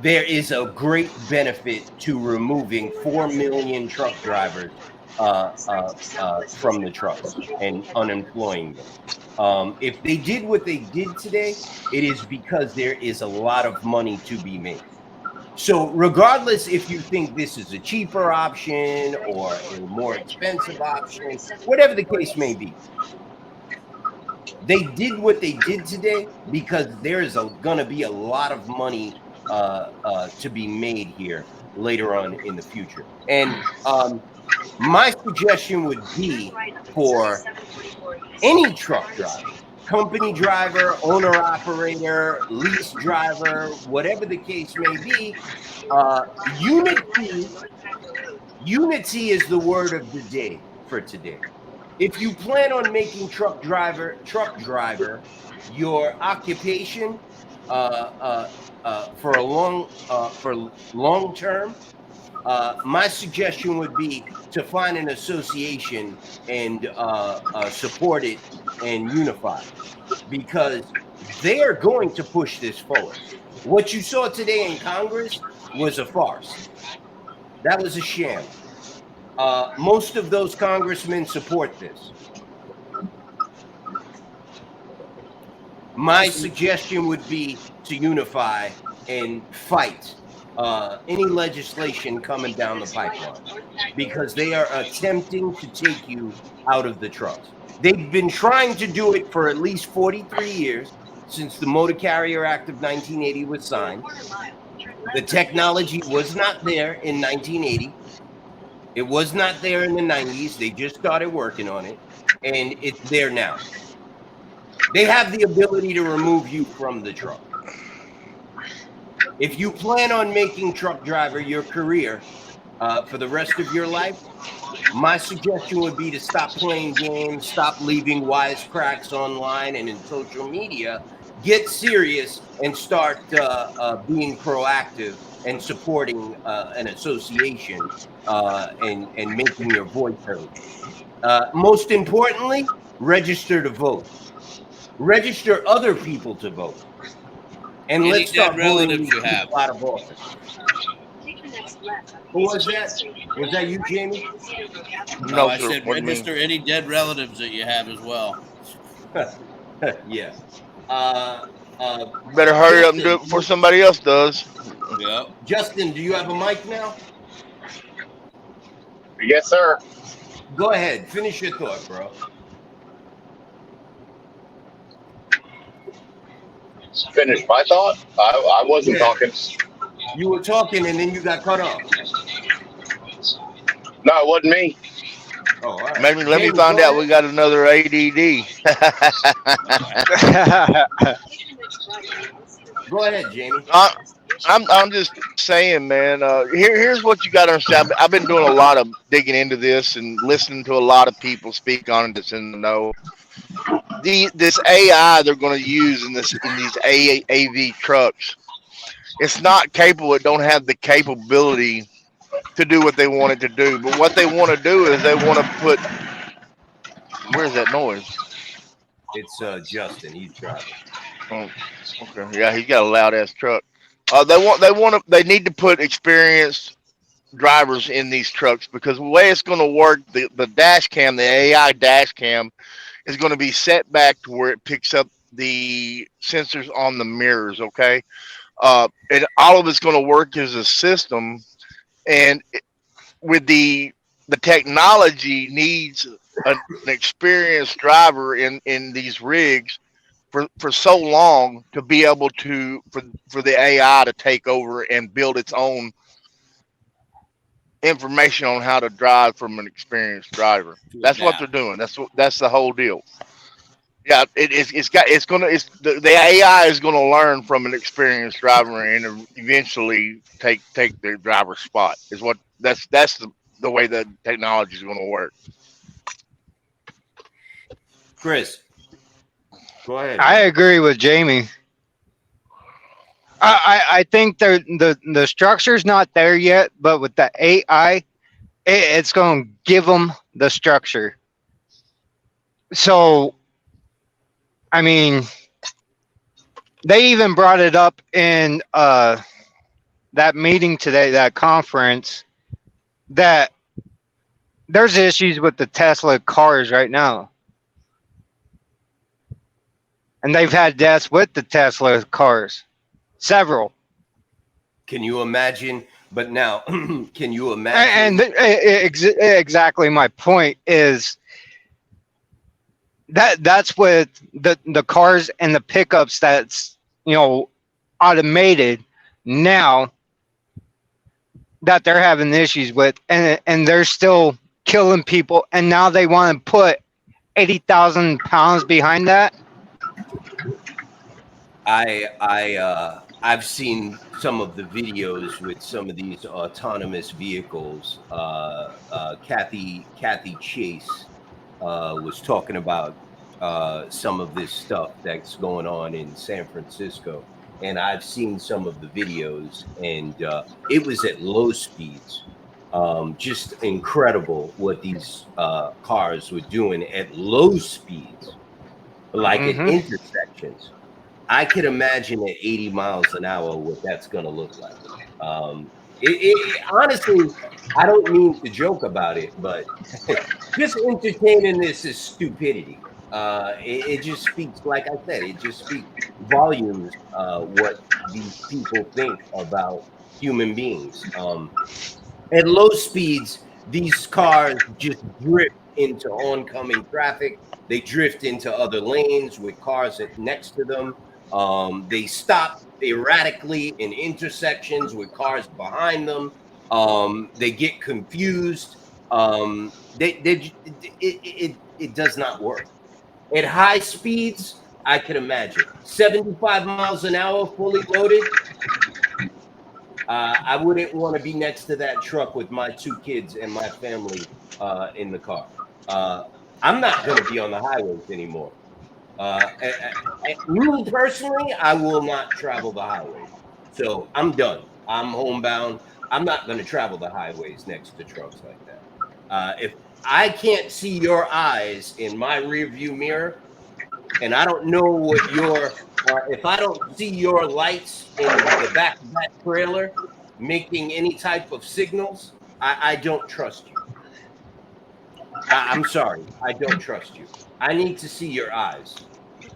There is a great benefit to removing 4 million truck drivers from the trucks and unemploying them. If they did what they did today, it is because there is a lot of money to be made. So regardless if you think this is a cheaper option or a more expensive option, whatever the case may be, they did what they did today because there is going to be a lot of money to be made here later on in the future. And my suggestion would be for any truck driver, company driver, owner operator, lease driver, whatever the case may be, unity is the word of the day for today. If you plan on making truck driver your occupation for long term, my suggestion would be to find an association and support it and unify, because they are going to push this forward. What you saw today in Congress was a farce. That was a sham. Most of those congressmen support this. My suggestion would be to unify and fight any legislation coming down the pipeline, because they are attempting to take you out of the trucks. They've been trying to do it for at least 43 years, since the Motor Carrier Act of 1980 was signed. The technology was not there in 1980. It was not there in the 90s. They just started working on it, and it's there now. They have the ability to remove you from the truck. If you plan on making truck driver your career for the rest of your life, my suggestion would be to stop playing games, stop leaving wisecracks online and in social media, get serious, and start being proactive and supporting an association and making your voice heard. Most importantly, register to vote. Register other people to vote. And
Any
let's start
dead relatives
voting
you have?
out of office. Who was that? Was that you, Jamie?
No, I
sir.
said
What do you mean?
register any dead relatives that you have as well.
Yeah.
Better hurry up and do it before somebody else does.
Yep.
Justin, do you have a mic now?
Yes, sir.
Go ahead. Finish your thought, bro.
Finish my thought. I wasn't talking.
You were talking and then you got cut off.
No, it wasn't me.
Oh, all right.
Maybe let me
Jamie,
find
go
out we got another ADD.
Go ahead, Jamie.
I'm just saying, man. Here's what you got to understand. I've been doing a lot of digging into this and listening to a lot of people speak on it that's in the know. This AI they're going to use in these AV trucks, it's not capable. It don't have the capability to do what they want it to do. But what they want to do is they want to put. Where's that noise?
It's Justin. He's driving.
Oh, okay. Yeah, he's got a loud ass truck. They need to put experienced drivers in these trucks, because the way it's going to work, the dash cam, the AI dash cam, is going to be set back to where it picks up the sensors on the mirrors. Okay, and all of it's going to work as a system, and with the technology needs an experienced driver in these rigs for so long to be able to for the AI to take over and build its own information on how to drive from an experienced driver. That's what they're doing. That's the whole deal. Yeah, the AI is gonna learn from an experienced driver and eventually take their driver's spot. That's the way the technology is gonna work.
Chris, go ahead.
I agree with Jamie. I think the structure's not there yet, but with the AI, it's going to give them the structure. So, I mean, they even brought it up in that meeting today, that conference, that there's issues with the Tesla cars right now. And they've had deaths with the Tesla cars. Several.
Can you imagine? But now, can you imagine?
And exactly my point is that's with the cars and the pickups that's, automated now, that they're having issues with, and they're still killing people, and now they want to put 80,000 pounds behind that.
I've seen some of the videos with some of these autonomous vehicles. Kathy Chase was talking about some of this stuff that's going on in San Francisco, and I've seen some of the videos, and it was at low speeds. Just incredible what these cars were doing at low speeds, like at intersections. I could imagine at 80 miles an hour what that's going to look like. Honestly, I don't mean to joke about it, but just entertaining this is stupidity. It just speaks, like I said, it just speaks volumes what these people think about human beings. At low speeds, these cars just drift into oncoming traffic. They drift into other lanes with cars next to them. They stop erratically in intersections with cars behind them. They get confused. It does not work. At high speeds, I could imagine 75 miles an hour, fully loaded. I wouldn't want to be next to that truck with my 2 kids and my family in the car. I'm not going to be on the highways anymore. Me personally, I will not travel the highways. So I'm done. I'm homebound. I'm not going to travel the highways next to trucks like that. If I can't see your eyes in my rearview mirror, and I don't know what your, if I don't see your lights in the back of that trailer making any type of signals, I don't trust you. I'm sorry, I don't trust you. I need to see your eyes.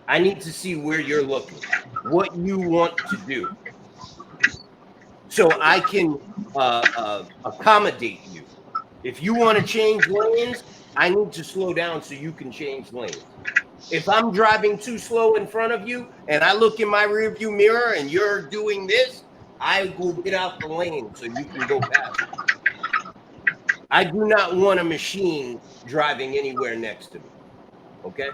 I need to see where you're looking, what you want to do, so I can accommodate you. If you want to change lanes, I need to slow down so you can change lanes. If I'm driving too slow in front of you and I look in my rearview mirror and you're doing this, I will get out the lane so you can go past. I do not want a machine driving anywhere next to me. Okay?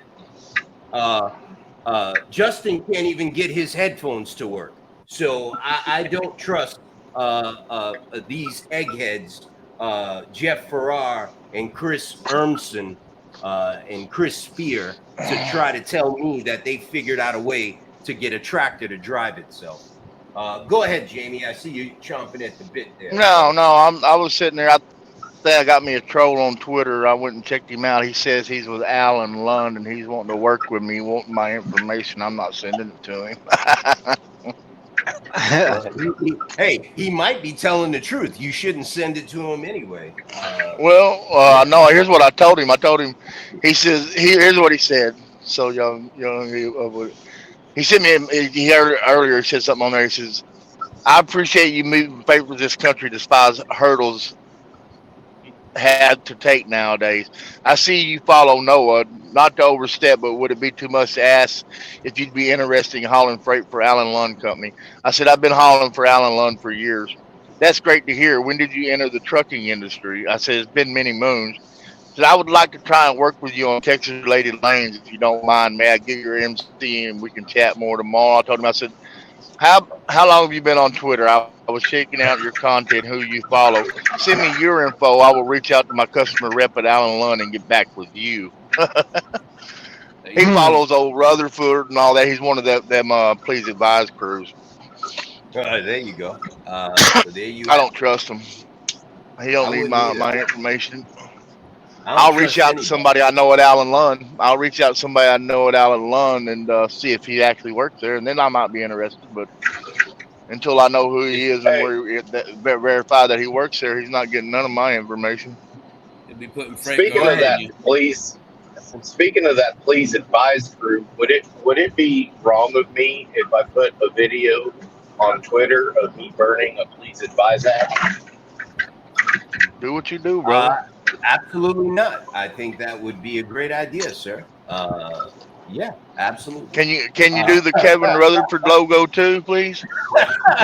Justin can't even get his headphones to work. So I don't trust these eggheads, Jeff Farrar and Chris Urmson and Chris Spear, to try to tell me that they figured out a way to get a tractor to drive itself. Go ahead, Jamie. I see you chomping at the bit there.
No, I was sitting there. I think I got me a troll on Twitter. I went and checked him out. He says he's with Alan Lund and he's wanting to work with me, wanting my information. I'm not sending it to him.
Hey, he might be telling the truth. You shouldn't send it to him anyway.
No, here's what I told him. He says, here's what he said. So he sent me, he heard earlier, he said something on there. He says, I appreciate you moving papers this country despite hurdles had to take nowadays. I see you follow Noah, not to overstep, but would it be too much to ask if you'd be interested in hauling freight for Allen Lund Company? I said, I've been hauling for Allen Lund for years. That's great to hear. When did you enter the trucking industry? I said, it's been many moons. I said, I would like to try and work with you on Texas-related lanes if you don't mind. May I get your MC and we can chat more tomorrow? I told him, I said, how long have you been on Twitter? I was checking out your content, who you follow. Send me your info. I will reach out to my customer rep at Allen Lund and get back with you. He follows old Rutherford and all that. He's one of them Please Advise crews.
There you go. So there you
I don't trust him. He don't need my information. I'll reach out to somebody I know at Allen Lund. And see if he actually works there, and then I might be interested. But until I know who he is and verify that he works there, he's not getting none of my information.
He'll be putting freight.
Speaking of that, Please Advise group. Would it be wrong of me if I put a video on Twitter of me burning a Please Advise ad?
Do what you do, brother.
Absolutely not. I think that would be a great idea, sir. Yeah, absolutely.
Can you do the Kevin Rutherford logo too, please?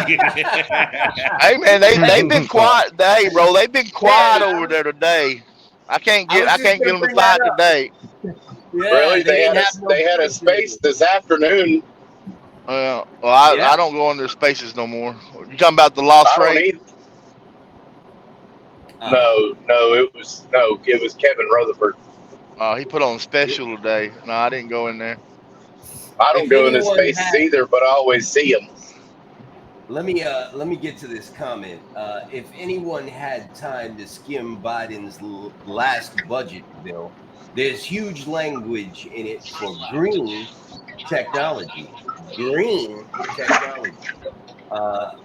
Hey man, they've been quiet. Hey bro, they've been quiet over there today. I can't get them to fight today.
Yeah,
really? They had a space this afternoon.
Well, I don't go in their spaces no more. You talking about the lost freight?
No, it was Kevin Rutherford.
He put on special today. No, I didn't go in there.
I don't go in his spaces either, but I always see him.
Let me get to this comment. If anyone had time to skim Biden's last budget bill, there's huge language in it for green technology.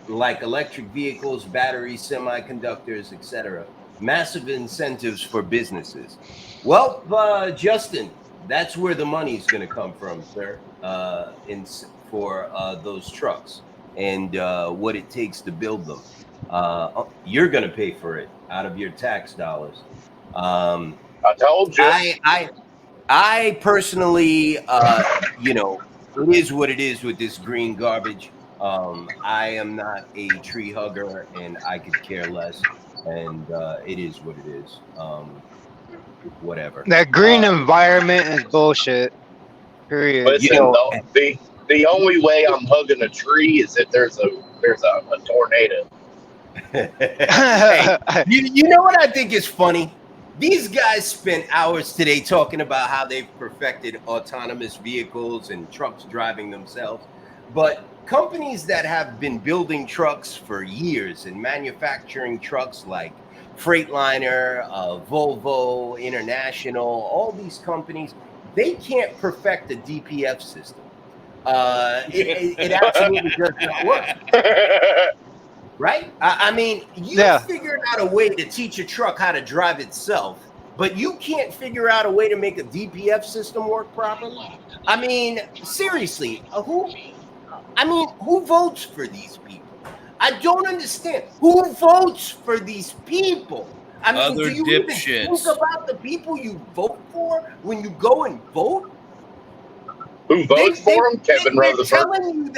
Like electric vehicles, batteries, semiconductors, etc. Massive incentives for businesses. Well, Justin, That's where the money's going to come from, sir. For those trucks and what it takes to build them. You're going to pay for it out of your tax dollars.
I told you.
I personally, you know, it is what it is with this green garbage. I am not a tree hugger, and I could care less. And it is what it is. Whatever.
That green environment is bullshit. Period.
Listen,
You know,
the only way I'm hugging a tree is if there's a tornado.
Hey, you know what I think is funny? These guys spent hours today talking about how they've perfected autonomous vehicles and trucks driving themselves. But companies that have been building trucks for years and manufacturing trucks like Freightliner, Volvo, International, all these companies, they can't perfect a DPF system. It absolutely does not work. Right? I mean, you figured out a way to teach a truck how to drive itself, but you can't figure out a way to make a DPF system work properly. I mean, seriously, who votes for these people? I don't understand. Who votes for these people? I mean,
Other
do you
dipshits.
even think about the people you vote for when you go and vote?
Who votes for him? Kevin Rutherford.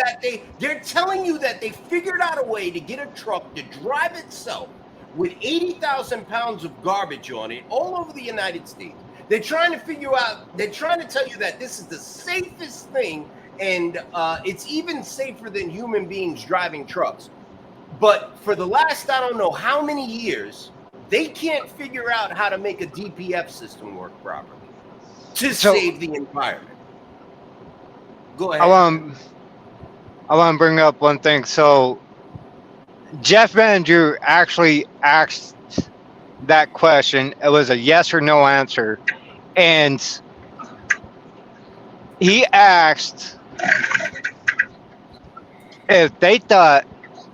They're telling you that they figured out a way to get a truck to drive itself with 80,000 pounds of garbage on it all over the United States. They're trying to tell you that this is the safest thing, and it's even safer than human beings driving trucks. But for the last, I don't know how many years, they can't figure out how to make a DPF system work properly to save the environment. Go ahead.
I want to bring up one thing. So, Jeff Van Drew actually asked that question. It was a yes or no answer. And he asked if they thought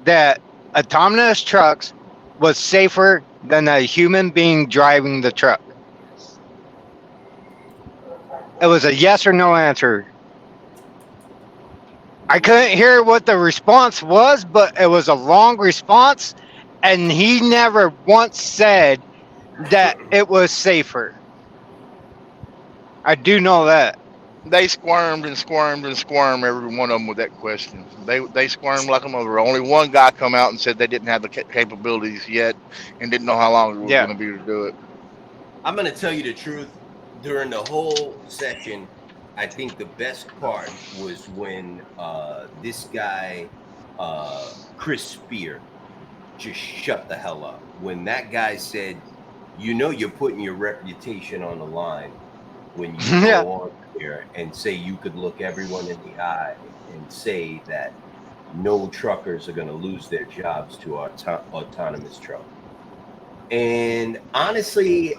that autonomous trucks was safer than a human being driving the truck. It was a yes or no answer. I couldn't hear what the response was, but it was a long response, and he never once said that it was safer. I do know that.
They squirmed and squirmed and squirmed, every one of them, with that question. They squirmed like a mother. Only one guy come out and said they didn't have the capabilities yet and didn't know how long it was going to be to do it.
I'm going to tell you the truth. During the whole session, I think the best part was when this guy, Chris Spear, just shut the hell up. When that guy said, you know, you're putting your reputation on the line when you go on here and say you could look everyone in the eye and say that no truckers are going to lose their jobs to autonomous truck. And honestly,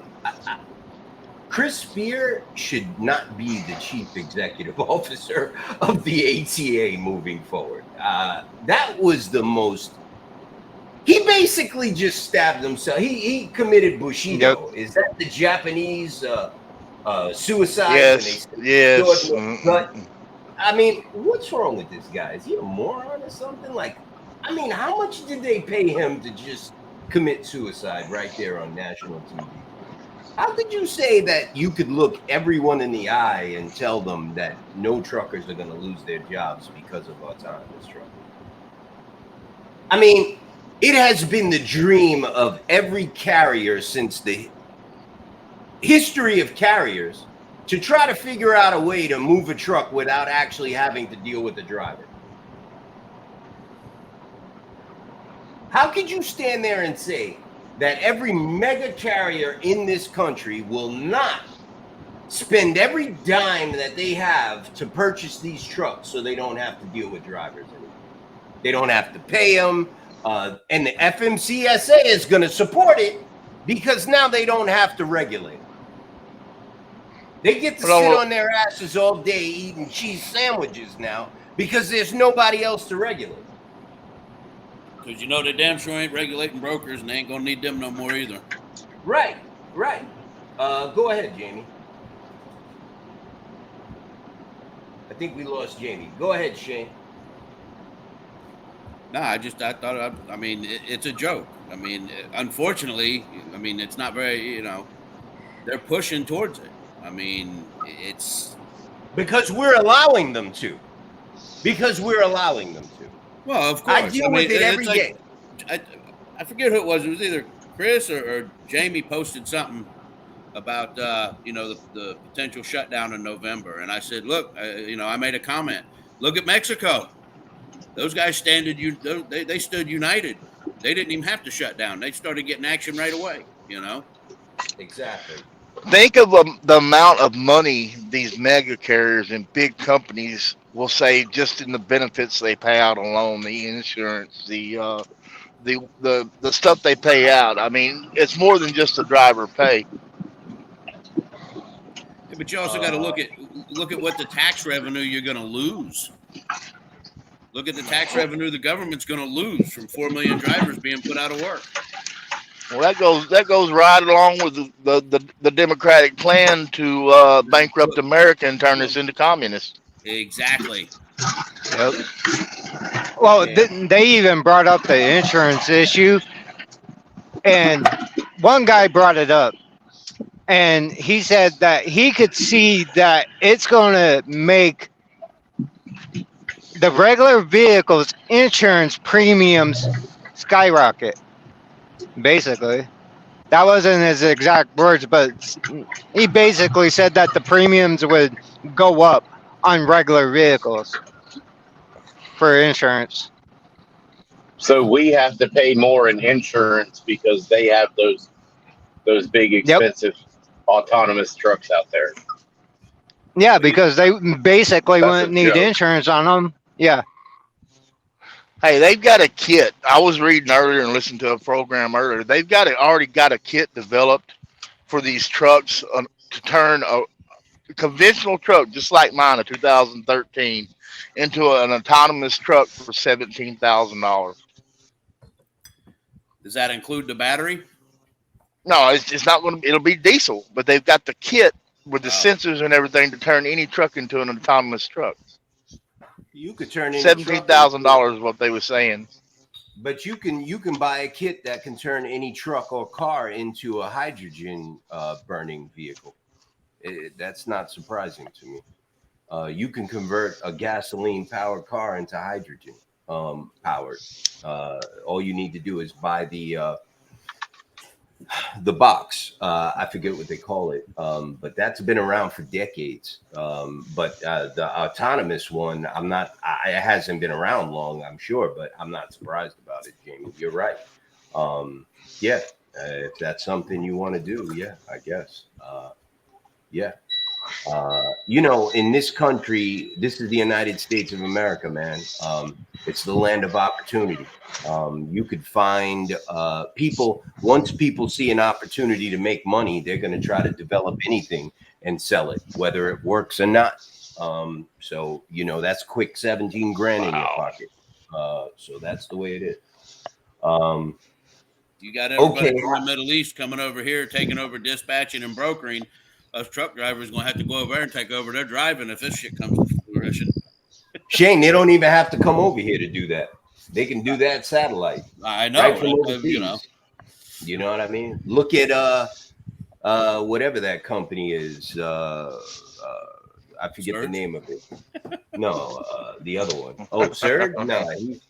Chris Spear should not be the chief executive officer of the ATA moving forward. That was the most. He basically just stabbed himself. He committed Bushido. Yep. Is that the Japanese suicide?
Yes. Yes.
But I mean, what's wrong with this guy? Is he a moron or something? Like, I mean, how much did they pay him to just commit suicide right there on national TV? How could you say that you could look everyone in the eye and tell them that no truckers are going to lose their jobs because of autonomous trucking? I mean, it has been the dream of every carrier since the history of carriers to try to figure out a way to move a truck without actually having to deal with the driver. How could you stand there and say that every mega carrier in this country will not spend every dime that they have to purchase these trucks so they don't have to deal with drivers anymore? They don't have to pay them. And the FMCSA is going to support it because now they don't have to regulate them. They get to sit on their asses all day eating cheese sandwiches now because there's nobody else to regulate.
Because you know they damn sure ain't regulating brokers, and they ain't gonna need them no more either.
Right. Go ahead, Jamie. think we lost Jamie. Go ahead, Shane.
No, I mean, it's a joke. I mean, unfortunately, I mean, it's not very, they're pushing towards it. I mean, it's
Because we're allowing them to. Because we're allowing them to.
well, of course.
I deal with it every day.
I forget who it was. It was either Chris or Jamie posted something about the potential shutdown in November, and I said, look, I made a comment. Look at Mexico. Those guys they stood united. They didn't even have to shut down. They started getting action right away.
Exactly.
Think of the amount of money these mega carriers and big companies will save just in the benefits they pay out alone, the insurance, the stuff they pay out. I mean, it's more than just the driver pay.
Yeah, but you also got to look at what the tax revenue you're going to lose. Look at the tax revenue the government's going to lose from 4 million drivers being put out of work.
Well, that goes right along with the Democratic plan to bankrupt America and turn us into communists.
Exactly.
Yep.
Well, they even brought up the insurance issue, and one guy brought it up, and he said that he could see that it's going to make the regular vehicles insurance premiums skyrocket. Basically, that wasn't his exact words, but he basically said that the premiums would go up on regular vehicles for insurance.
So we have to pay more in insurance because they have those big expensive autonomous trucks out there.
Yeah, because they basically
That's
wouldn't
a
need
joke.
insurance on them. Yeah.
Hey, they've got a kit. I was reading earlier and listened to a program earlier. They've already got a kit developed for these trucks to turn a conventional truck, just like mine, a 2013, into an autonomous truck for $17,000.
Does that include the battery?
No, it's not going to. It'll be diesel, but they've got the kit with the sensors and everything to turn any truck into an autonomous truck.
You could turn in
$17,000 is what they were saying.
But you can buy a kit that can turn any truck or car into a hydrogen burning vehicle. That's not surprising to me. You can convert a gasoline powered car into hydrogen powered. All you need to do is buy the box. I forget what they call it, but that's been around for decades. But the autonomous one, it hasn't been around long, I'm sure, but I'm not surprised about it, Jamie. You're right. Yeah, if that's something you want to do, yeah, I guess. Yeah. In this country, this is the United States of America, man. It's the land of opportunity. You could find people, once people see an opportunity to make money, they're going to try to develop anything and sell it, whether it works or not. So, that's quick 17 grand in your pocket. So that's the way it is.
You got everybody from the Middle East coming over here, taking over dispatching and brokering. Us truck drivers going to have to go over there and take over their driving if this shit comes to fruition.
Shane, they don't even have to come over here to do that. They can do that satellite.
I know.
Right from overseas. You know what I mean? Look at whatever that company is. I forget the name of it. No, the other one. Oh, Serg? No,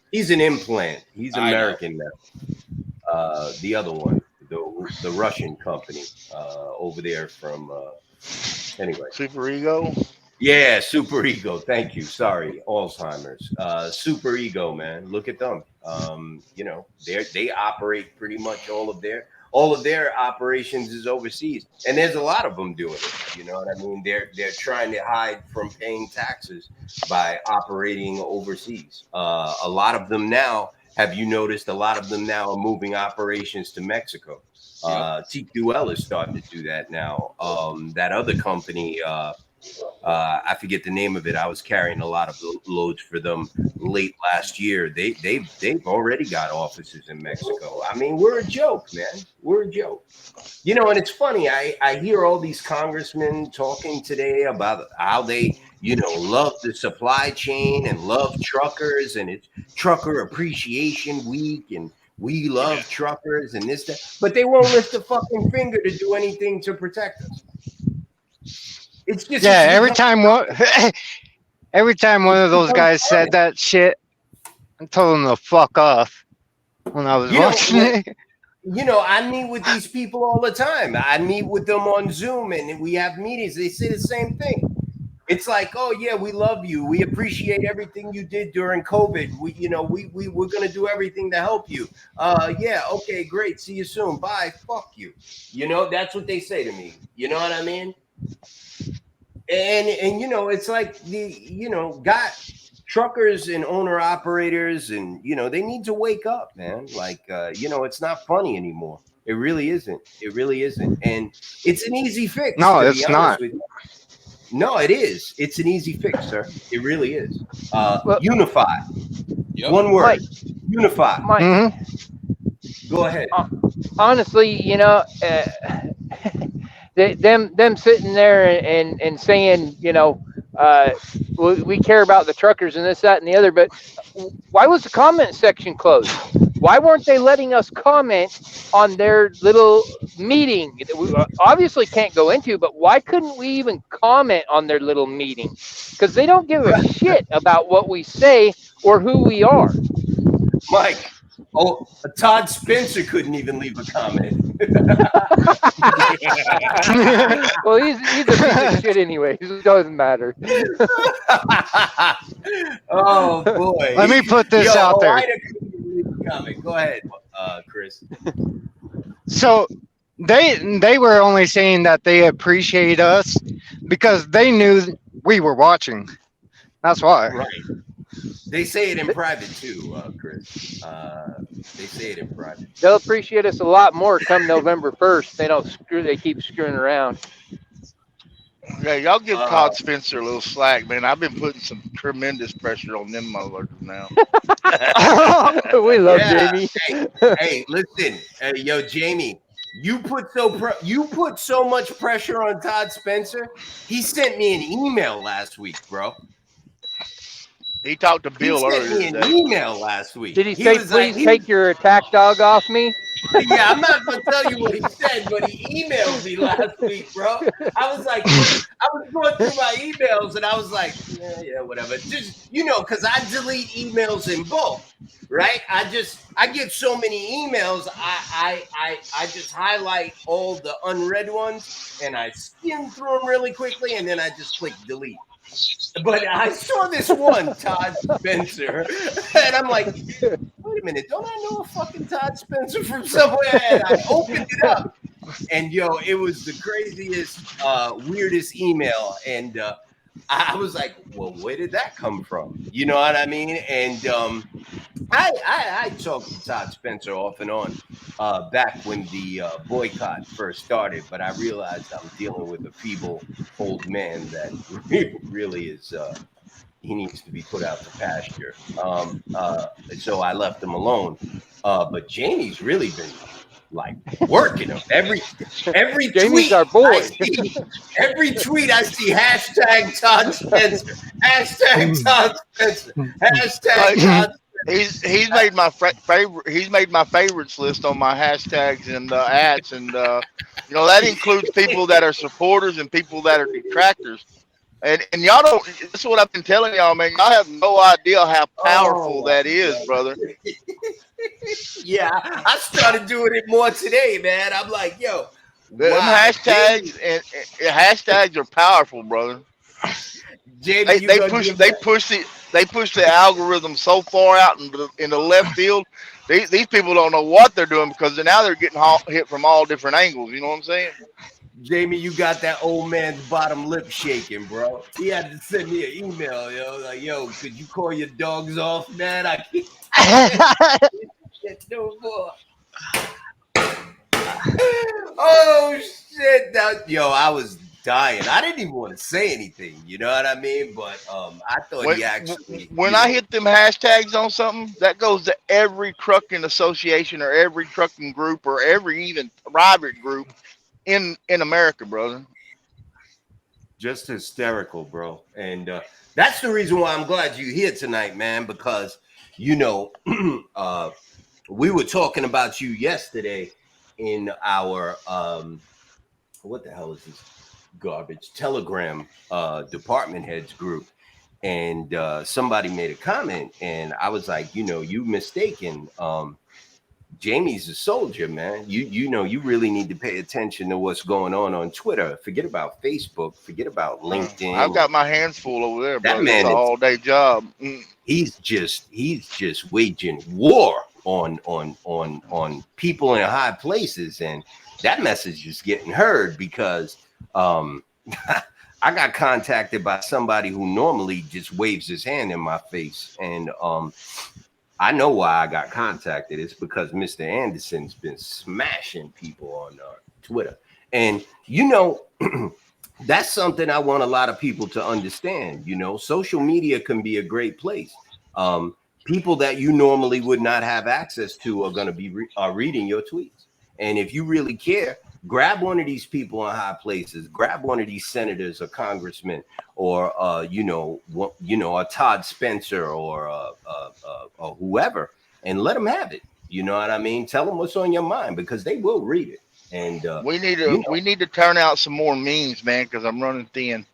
he's an implant. He's American now. The other one. The Russian company over there from anyway.
Super Ego?
Yeah, Super Ego. Thank you. Sorry, Alzheimer's. Super Ego, man. Look at them. They operate pretty much all of their operations is overseas, and there's a lot of them doing it. You know what I mean? They're trying to hide from paying taxes by operating overseas. A lot of them now. Have you noticed a lot of them now are moving operations to Mexico? TQL is starting to do that now. That other company, I forget the name of it. I was carrying a lot of loads for them late last year. They've already got offices in Mexico. I mean, we're a joke, man. We're a joke. You know, and it's funny. I hear all these congressmen talking today about how they, you know, love the supply chain and love truckers, and it's Trucker Appreciation Week, and we love truckers and this, that, but they won't lift a fucking finger to do anything to protect us. It's just
every time one of those guys said that shit, I told them to fuck off when I was watching it.
You know, I meet with these people all the time. I meet with them on Zoom and we have meetings. They say the same thing. It's like, oh yeah, we love you. We appreciate everything you did during COVID. We're gonna do everything to help you. Yeah, okay, great. See you soon. Bye. Fuck you. You know, that's what they say to me. You know what I mean? And you know, it's like got truckers and owner operators, and you know, they need to wake up, man. Like it's not funny anymore. It really isn't. It really isn't. And it's an easy fix.
No, it's not.
No, it is. It's an easy fix, sir. It really is. Unify.
Yep.
One word.
Mike.
Unify.
Mike,
Go ahead.
honestly, them sitting there and saying, we care about the truckers and this, that, and the other, but why was the comment section closed? Why weren't they letting us comment on their little meeting that we obviously can't go into, but why couldn't we even comment on their little meeting? Because they don't give a shit about what we say or who we are.
Mike. Oh, Todd Spencer couldn't even leave a comment.
Well, he's a piece of shit anyway. It doesn't matter.
Oh boy!
Let me put this out there.
Comment. Go ahead, Chris.
So they were only saying that they appreciate us because they knew we were watching. That's why.
Right. They say it in private too, Chris. They say it in private.
They'll appreciate us a lot more come November 1st. They keep screwing around.
Yeah, y'all give Todd Spencer a little slack, man. I've been putting some tremendous pressure on them motherfuckers now.
We love Jamie.
Hey, listen, yo, Jamie. You put so much pressure on Todd Spencer. He sent me an email last week, bro.
He talked to Bill
He sent
earlier
me an
today.
email last week.
Did he say, please take your attack dog off me?
Yeah, I'm not gonna tell you what he said, but he emailed me last week, bro. I was going through my emails and I was like, yeah, whatever. Just because I delete emails in bulk, right? I get so many emails, I just highlight all the unread ones and I skim through them really quickly and then I just click delete. But I saw this one, Todd Spencer, and I'm like, wait a minute, don't I know a fucking Todd Spencer from somewhere? And I opened it up, and it was the craziest, weirdest email. And I was like, well, where did that come from? You know what I mean? And I talked to Todd Spencer off and on back when the boycott first started, but I realized I'm dealing with a feeble old man that really is, he needs to be put out to pasture. So I left him alone. But Jamie's really been like working him. Every
Jamie's
tweet
our boy.
every tweet I see hashtag Todd Spencer, hashtag Todd Spencer, hashtag Todd.
He's made my favorite. He's made my favorites list on my hashtags and ats, and that includes people that are supporters and people that are detractors. And y'all don't. This is what I've been telling y'all, man. Y'all have no idea how powerful that is, brother.
Yeah, I started doing it more today, man. I'm like, yo,
Them hashtags and hashtags are powerful, brother.
Jamie,
They push the algorithm so far out in the left field. These people don't know what they're doing because now they're getting hit from all different angles. You know what I'm saying?
Jamie, you got that old man's bottom lip shaking, bro. He had to send me an email, like, yo, could you call your dogs off, man? I can't get no more. Oh shit! I was dying. I didn't even want to say anything. You know what I mean? But I thought
When,
he actually.
when
you
I
know,
hit them hashtags on something, that goes to every trucking association or every trucking group or every even private group in America, brother.
just hysterical, bro. And that's the reason why I'm glad you're here tonight, man. Because you know, we were talking about you yesterday in our what the hell is this garbage Telegram department heads group, and somebody made a comment, and I was like, you know, you mistaken. Jamie's a soldier, man. You know, you really need to pay attention to what's going on Twitter. Forget about Facebook. Forget about LinkedIn.
I've got my hands full over there,
That
brother.
man
It's an
is-
all-day job.
he's just waging war on people in high places, and that message is getting heard because I got contacted by somebody who normally just waves his hand in my face, and I know why I got contacted. It's because Mr. Anderson's been smashing people on Twitter, and you know. That's something I want a lot of people to understand. You know, social media can be a great place. People that you normally would not have access to are going to be reading your tweets. And if you really care, grab one of these people in high places, grab one of these senators or congressmen, or a Todd Spencer or whoever, and let them have it. You know what I mean? Tell them what's on your mind because they will read it. And
We need to
you know.
we need to turn out some more memes, man, because I'm running thin.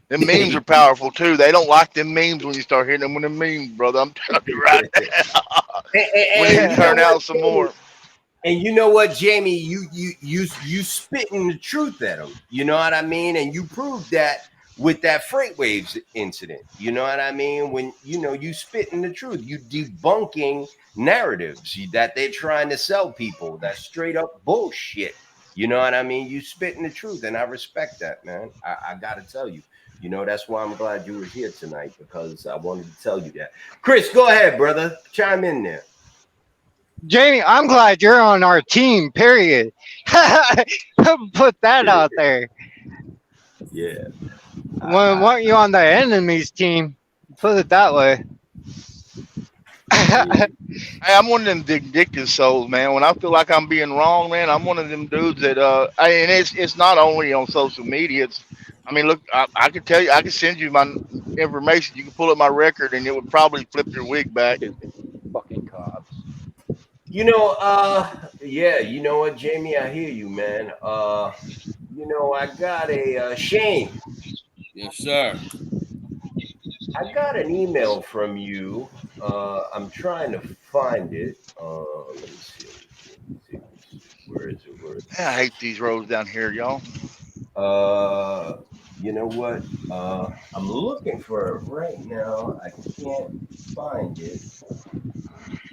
Them memes are powerful too. They don't like them memes when you start hitting them with them memes, brother. I'm telling you right now. We need to turn out some more.
And you know what, Jamie, you spitting the truth at them. You know what I mean? And you proved that with that freight waves incident. You know what I mean? When you spitting the truth, you debunking narratives that they're trying to sell people. That's straight up bullshit. You know what I mean? You spitting the truth, and I respect that, man. I gotta tell you. You know, that's why I'm glad you were here tonight, because I wanted to tell you that. Chris, go ahead, brother. Chime in there.
Jamie, I'm glad you're on our team, period. Put that out there.
Yeah.
When weren't you on the enemy's team? Put it that way.
Hey, I'm one of them vindictive souls, man. When I feel like I'm being wrong, man, I'm one of them dudes that and it's not only on social media. Look, I can tell you, I can send you my information. You can pull up my record, and it would probably flip your wig back.
Fucking cops.
You know, yeah, you know what, Jamie, I hear you, man. I got a Shane.
Yes, sir.
I got an email from you. I'm trying to find it. Let me see. Where is it?
I hate these roads down here, y'all.
You know what? I'm looking for it right now. I can't find it.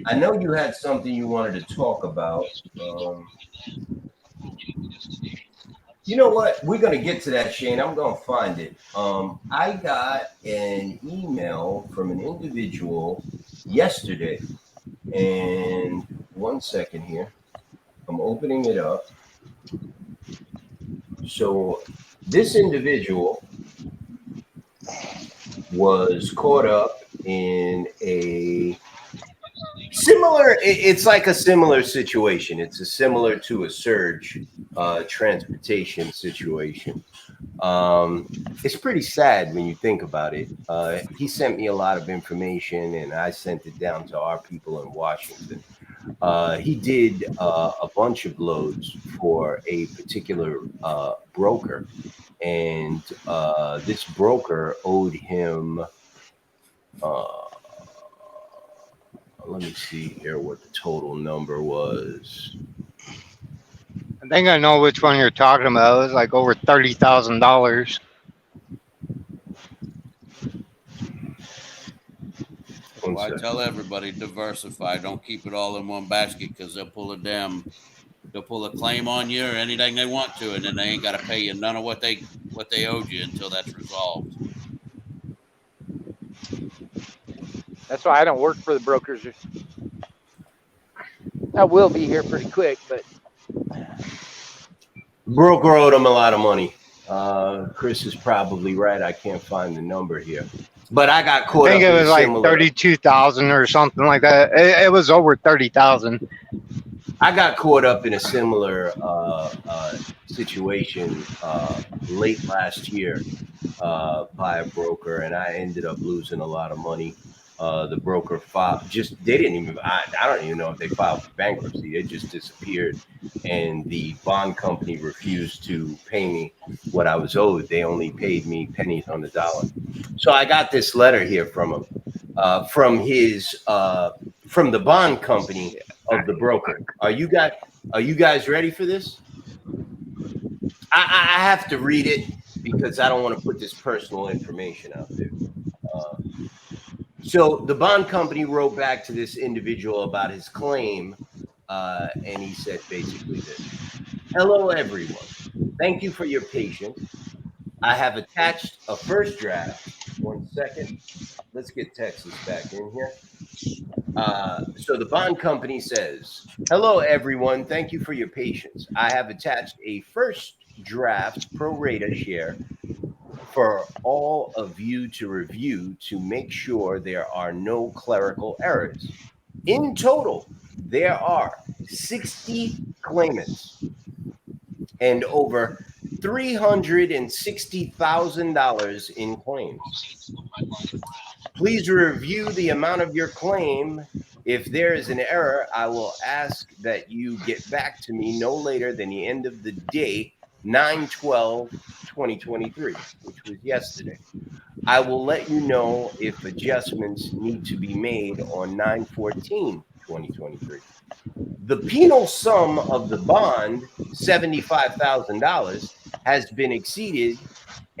I know you had something you wanted to talk about. You know what? We're going to get to that, Shane. I'm going to find it. I got an email from an individual yesterday. And 1 second here. I'm opening it up. So this individual was caught up in a similar, it's like a similar situation. It's a similar to a surge transportation situation. It's pretty sad when you think about it. He sent me a lot of information, and I sent it down to our people in Washington. He did a bunch of loads for a particular broker, and this broker owed him let me see here what the total number was.
I think I know which one you're talking about. It was like over $30,000.
Well, I tell everybody, diversify. Don't keep it all in one basket, because they'll pull a claim on you or anything they want to, and then they ain't got to pay you none of what they owed you until that's resolved.
That's why I don't work for the brokers. I will be here pretty quick, but
Broker owed him a lot of money. Chris is probably right. I can't find the number here, but I got caught
I think
up
it
in
was
a
like
similar.
32,000 or something like that. It was over 30,000.
I got caught up in a similar situation late last year by a broker, and I ended up losing a lot of money. The broker filed they didn't even, I don't even know if they filed for bankruptcy. They just disappeared, and the bond company refused to pay me what I was owed. They only paid me pennies on the dollar. So I got this letter here from him, from the bond company of the broker. Are you guys ready for this? I have to read it because I don't want to put this personal information out there. So the bond company wrote back to this individual about his claim, and he said basically this: "Hello, everyone. Thank you for your patience. I have attached a first draft." 1 second. Let's get Texas back in here. So the bond company says, "Hello, everyone. Thank you for your patience. I have attached a first draft pro rata share for all of you to review to make sure there are no clerical errors. In total, there are 60 claimants and over $360,000 in claims. Please review the amount of your claim. If there is an error, I will ask that you get back to me no later than the end of the day, 9/12/2023, which was yesterday. I will let you know if adjustments need to be made on 9/14/2023. The penal sum of the bond, $75,000, has been exceeded,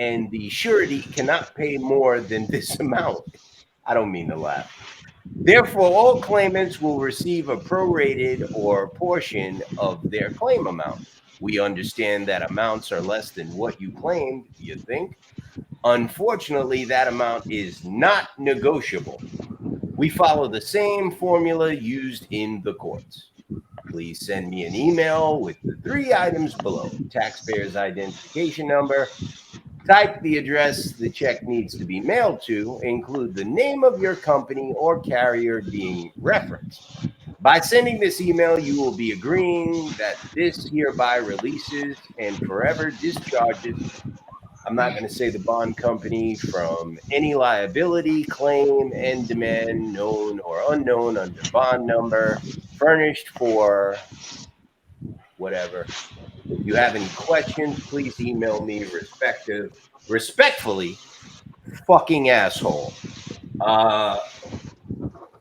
and the surety cannot pay more than this amount." I don't mean to laugh. "Therefore, all claimants will receive a prorated or portion of their claim amount. We understand that amounts are less than what you claimed, you think. Unfortunately, that amount is not negotiable. We follow the same formula used in the courts. Please send me an email with the 3 items below: taxpayer's identification number, type the address the check needs to be mailed to, include the name of your company or carrier being referenced. By sending this email, you will be agreeing that this hereby releases and forever discharges," I'm not going to say the bond company, "from any liability, claim, and demand known or unknown under bond number, furnished for whatever. If you have any questions, please email me respectfully, fucking asshole."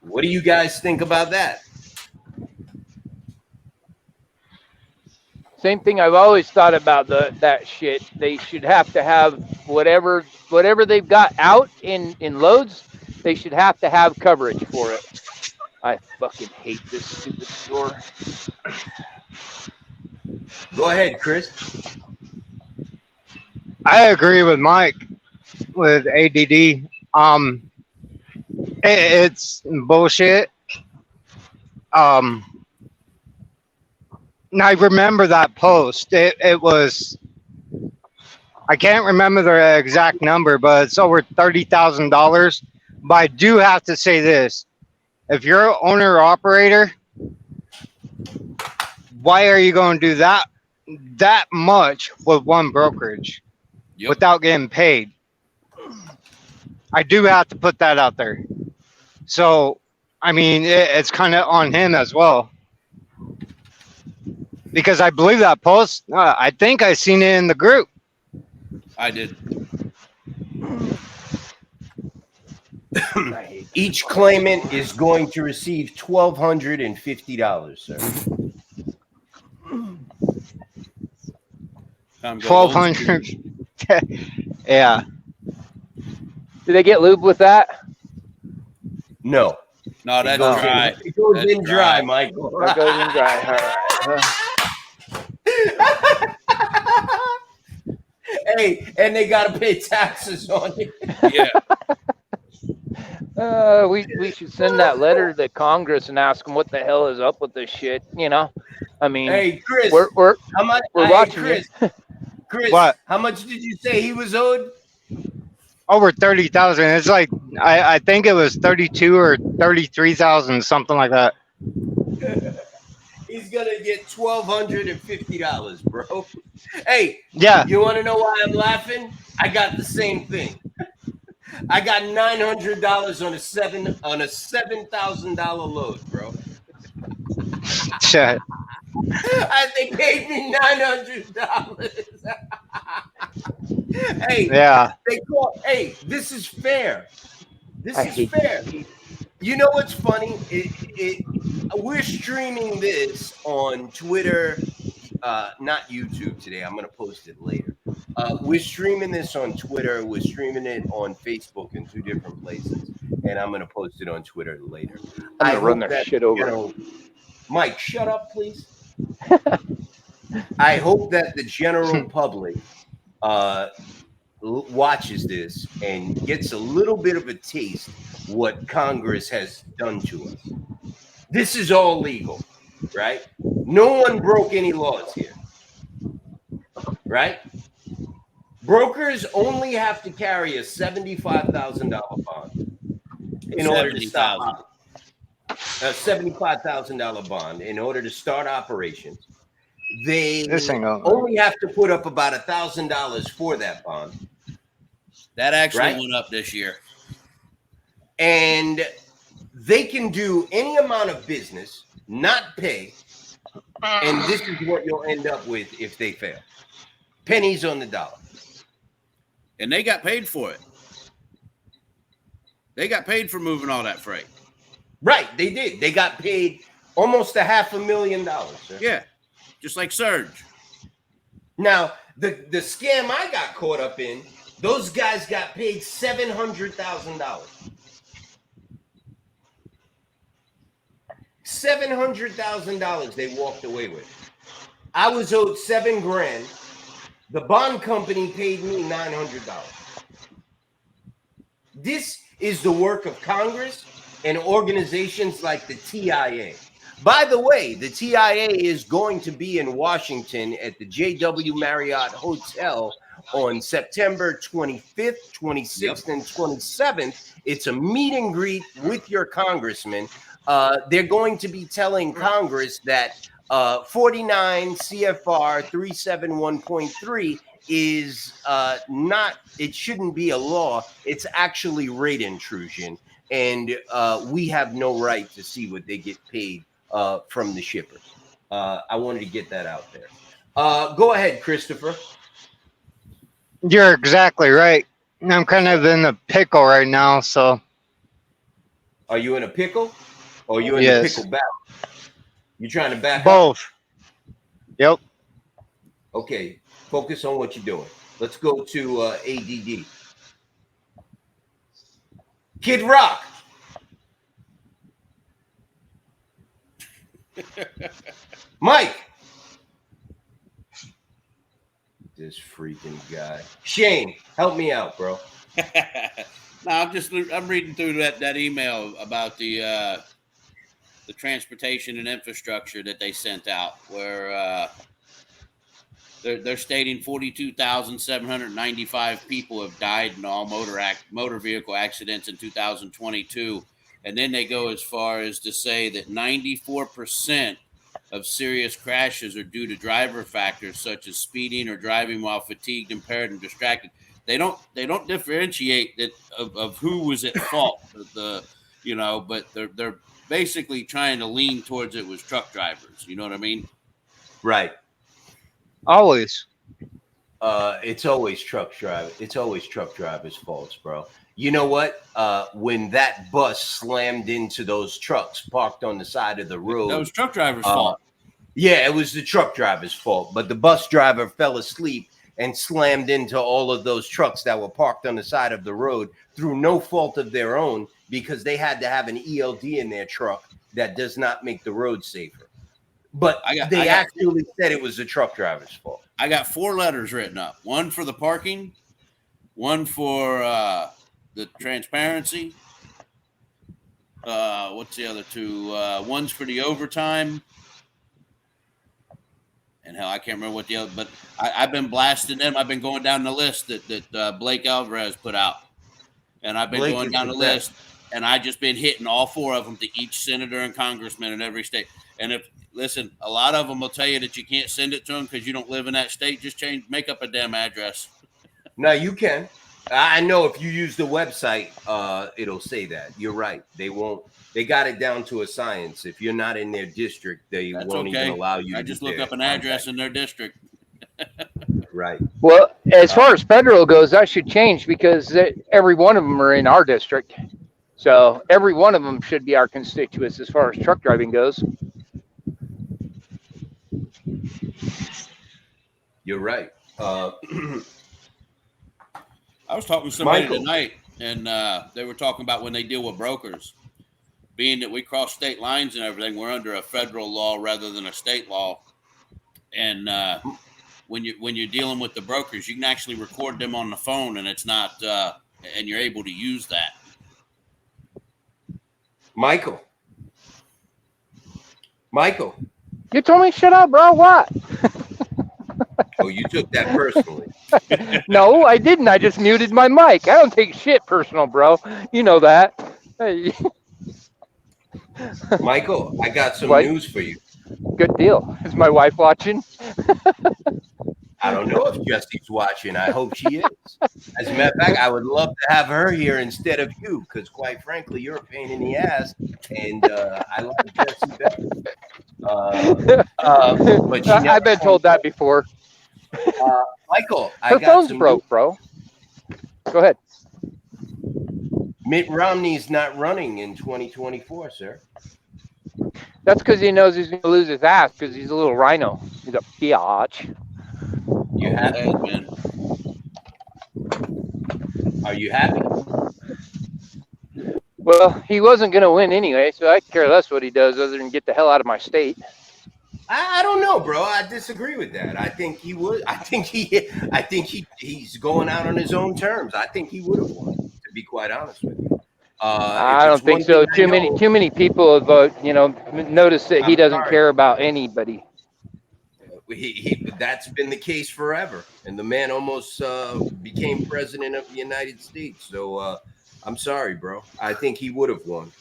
What do you guys think about that?
Same thing I've always thought about that shit. They should have to have whatever they've got out in loads, they should have to have coverage for it. I fucking hate this stupid store.
Go ahead, Chris.
I agree with Mike with ADD. It's bullshit. I remember that post. It was, I can't remember the exact number, but it's over $30,000. But I do have to say this: if you're an owner operator, why are you going to do that much with one brokerage without getting paid? I do have to put that out there. So, I mean, it's kind of on him as well. Because I believe that post, I think I seen it in the group.
I did.
Each claimant is going to receive $1,250, sir.
$1,200. Yeah.
Do they get lube with that?
No.
No, that's
goes
dry.
In, it goes
That's
in dry, Michael.
That goes in dry. All right.
Hey, and they got to pay taxes on it.
Yeah.
We should send that letter to Congress and ask them what the hell is up with this shit. You know, I mean,
Hey, Chris,
we're
hey,
watching
Chris,
you.
Chris,
What?
how much did you say he was owed?
Over 30,000. It's like I think it was 32 or 33,000, something like that.
He's gonna get $1,250, bro. Hey,
Yeah.
you want to know why I'm laughing? I got the same thing. I got $900 on a $7,000 load, bro.
Shit.
They paid me $900. Hey,
Yeah.
hey, this is fair. This
I
is
hate
fair. You know what's funny? We're streaming this on Twitter, not YouTube today. I'm going to post it later. We're streaming this on Twitter. We're streaming it on Facebook in 2 different places, and I'm going to post it on Twitter later.
I'm gonna run
hope
their
that,
shit over.
you know, Mike, shut up, please. I hope that the general public watches this and gets a little bit of a taste what Congress has done to us. This is all legal, right? No one broke any laws here, right? Brokers only have to carry a $75,000 bond in order to stop a $75,000 bond in order to start operations. They
This ain't over.
only have to put up about $1,000 for that bond.
That actually
Right?
went up this year.
And they can do any amount of business, not pay, and this is what you'll end up with if they fail. Pennies on the dollar.
And they got paid for it. They got paid for moving all that freight.
Right, they did. They got paid almost $500,000. Sir.
Yeah, just like Surge.
Now, the scam I got caught up in, those guys got paid $700,000. $700,000 they walked away with. I was owed $7 grand. The bond company paid me $900. This is the work of Congress and organizations like the TIA. By the way, the TIA is going to be in Washington at the JW Marriott Hotel on September 25th, 26th, and 27th. It's a meet and greet with your congressman. They're going to be telling Congress that 49 CFR 371.3 is not, it shouldn't be a law. It's actually rate intrusion. And we have no right to see what they get paid from the shippers. I wanted to get that out there. Go ahead, Christopher.
You're exactly right. I'm kind of in a pickle right now, so.
Are you in a pickle? Or are you in
Yes.
the pickle battle? You trying to back up?
Both. Yep.
Okay, focus on what you're doing. Let's go to ADD. Kid Rock. Mike. This freaking guy. Shane, help me out, bro.
No, I'm reading through that email about the transportation and infrastructure that they sent out, where they're stating 42,795 people have died in all motor vehicle accidents in 2022, and then they go as far as to say that 94% of serious crashes are due to driver factors such as speeding or driving while fatigued, impaired, and distracted. They don't differentiate that of who was at fault. But they're basically trying to lean towards it was truck drivers. You know what I mean?
Right.
Always.
It's always truck driver. It's always truck drivers' faults, bro. You know what? When that bus slammed into those trucks parked on the side of the road,
That was truck drivers' fault.
Yeah, it was the truck driver's fault. But the bus driver fell asleep and slammed into all of those trucks that were parked on the side of the road through no fault of their own, because they had to have an ELD in their truck that does not make the road safer. But they actually said it was the truck driver's fault.
I got 4 letters written up. One for the parking, one for the transparency. What's the other 2? One's for the overtime. and hell, I can't remember what the other. But I've been blasting them. I've been going down the list that Blake Alvarez put out, and I've been
Blake
going
is
down
the
the
best.
list, and I just been hitting all 4 of them to each senator and congressman in every state. And if listen, a lot of them will tell you that you can't send it to them because you don't live in that state. Just make up a damn address.
No, you can. I know if you use the website, it'll say that. You're right. They won't. They got it down to a science. If you're not in their district, they
That's
won't
okay.
even allow you
I
to
just
use
look
their
up an
contact.
address in their district.
Right.
Well, as far as federal goes, that should change because every one of them are in our district. So every one of them should be our constituents as far as truck driving goes.
You're right.
I was talking to somebody
Michael.
tonight, and they were talking about when they deal with brokers, being that we cross state lines and everything, we're under a federal law rather than a state law. And when you're dealing with the brokers, you can actually record them on the phone, and it's not, and you're able to use that.
Michael.
You told me shut up, bro. What?
Oh, you took that personally.
No, I didn't. I just muted my mic. I don't take shit personal, bro. You know that. Hey,
Michael, I got some
What?
news for you.
good deal. Is my wife watching?
I don't know if Jesse's watching. I hope she is. As a matter of fact, I would love to have her here instead of you, because quite frankly, you're a pain in the ass, and I like Jesse better. But
I've been told that before.
Michael, I
Her
got
phone's
some
broke, bro. Go ahead.
Mitt Romney's not running in 2024, sir.
That's because he knows he's going to lose his ass because he's a little rhino. He's a biatch.
You happy?
Hey, man.
Are you happy?
Well, he wasn't going to win anyway, so I care less what he does other than get the hell out of my state.
I don't know, bro. I disagree with that. I think he would. I think he's going out on his own terms. I think he would have won, to be quite honest with you.
I don't think so. Too many people have, noticed that he
I'm
doesn't
sorry.
care about anybody.
That's been the case forever, and the man almost became president of the United States. So I'm sorry, bro. I think he would have won.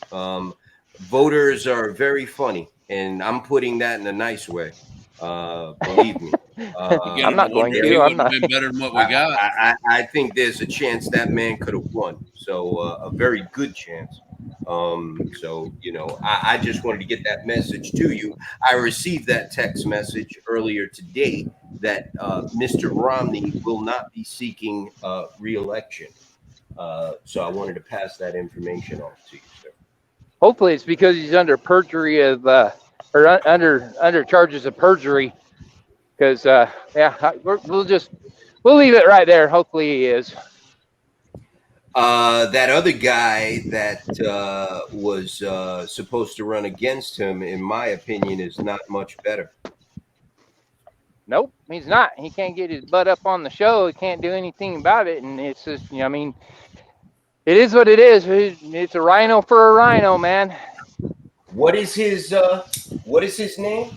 Voters are very funny, and I'm putting that in a nice way. Believe me.
I'm not going to. I'm not.
Been better than what we got.
I think there's a chance that man could have won. So a very good chance. I just wanted to get that message to you. I received that text message earlier today that Mr. Romney will not be seeking re-election. So I wanted to pass that information on to you, sir.
Hopefully, it's because he's under perjury of, or under charges of perjury. Because we'll leave it right there. Hopefully, he is.
That other guy that was supposed to run against him, in my opinion, is not much better.
Nope, he's not. He can't get his butt up on the show. He can't do anything about it. And it's just, it is what it is. It's a rhino for a rhino, man.
What is his name?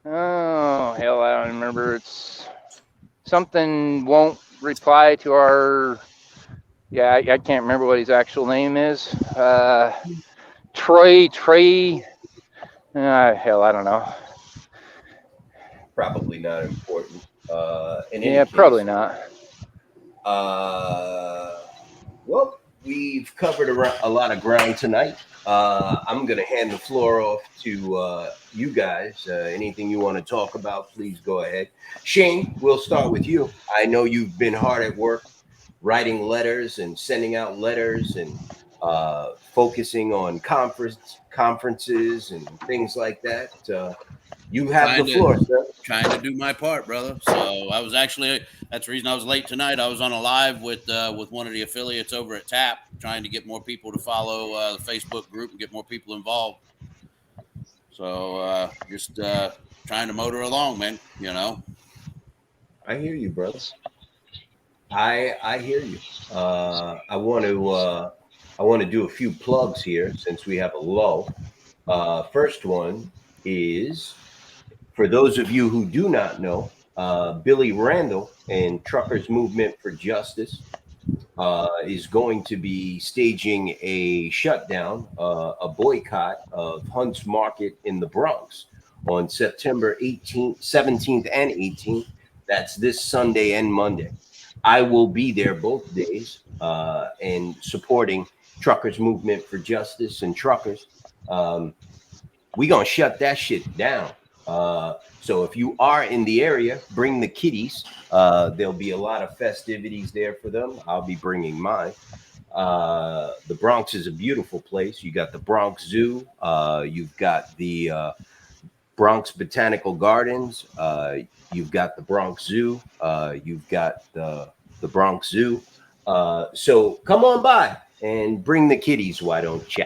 Oh, hell, I don't remember. It's something won't reply to our... Yeah, I can't remember what his actual name is. Trey. Hell, I don't know.
Probably not important.
Probably not.
Well, we've covered a lot of ground tonight. I'm going to hand the floor off to you guys. Anything you want to talk about, please go ahead. Shane, we'll start with you. I know you've been hard at work writing letters and sending out letters and focusing on conferences and things like that. You have the floor, sir.
Trying to do my part, brother. So I was that's the reason I was late tonight. I was on a live with one of the affiliates over at TAP, trying to get more people to follow the Facebook group and get more people involved. So just trying to motor along, man,
I hear you, brothers. I hear you. I want to do a few plugs here since we have a lull. First one is For those of you who do not know, Billy Randall and Truckers Movement for Justice is going to be staging a shutdown, a boycott of Hunt's Market in the Bronx on September 18th, 17th, and 18th. That's this Sunday and Monday. I will be there both days and supporting Truckers Movement for Justice and truckers. We gonna shut that shit down. So if you are in the area, bring the kiddies. There'll be a lot of festivities there for them. I'll be bringing mine. The Bronx is a beautiful place. You got the Bronx Zoo. You've got the Bronx Botanical Gardens. You've got the Bronx Zoo. You've got the Bronx Zoo. So come on by and bring the kiddies. Why don't you?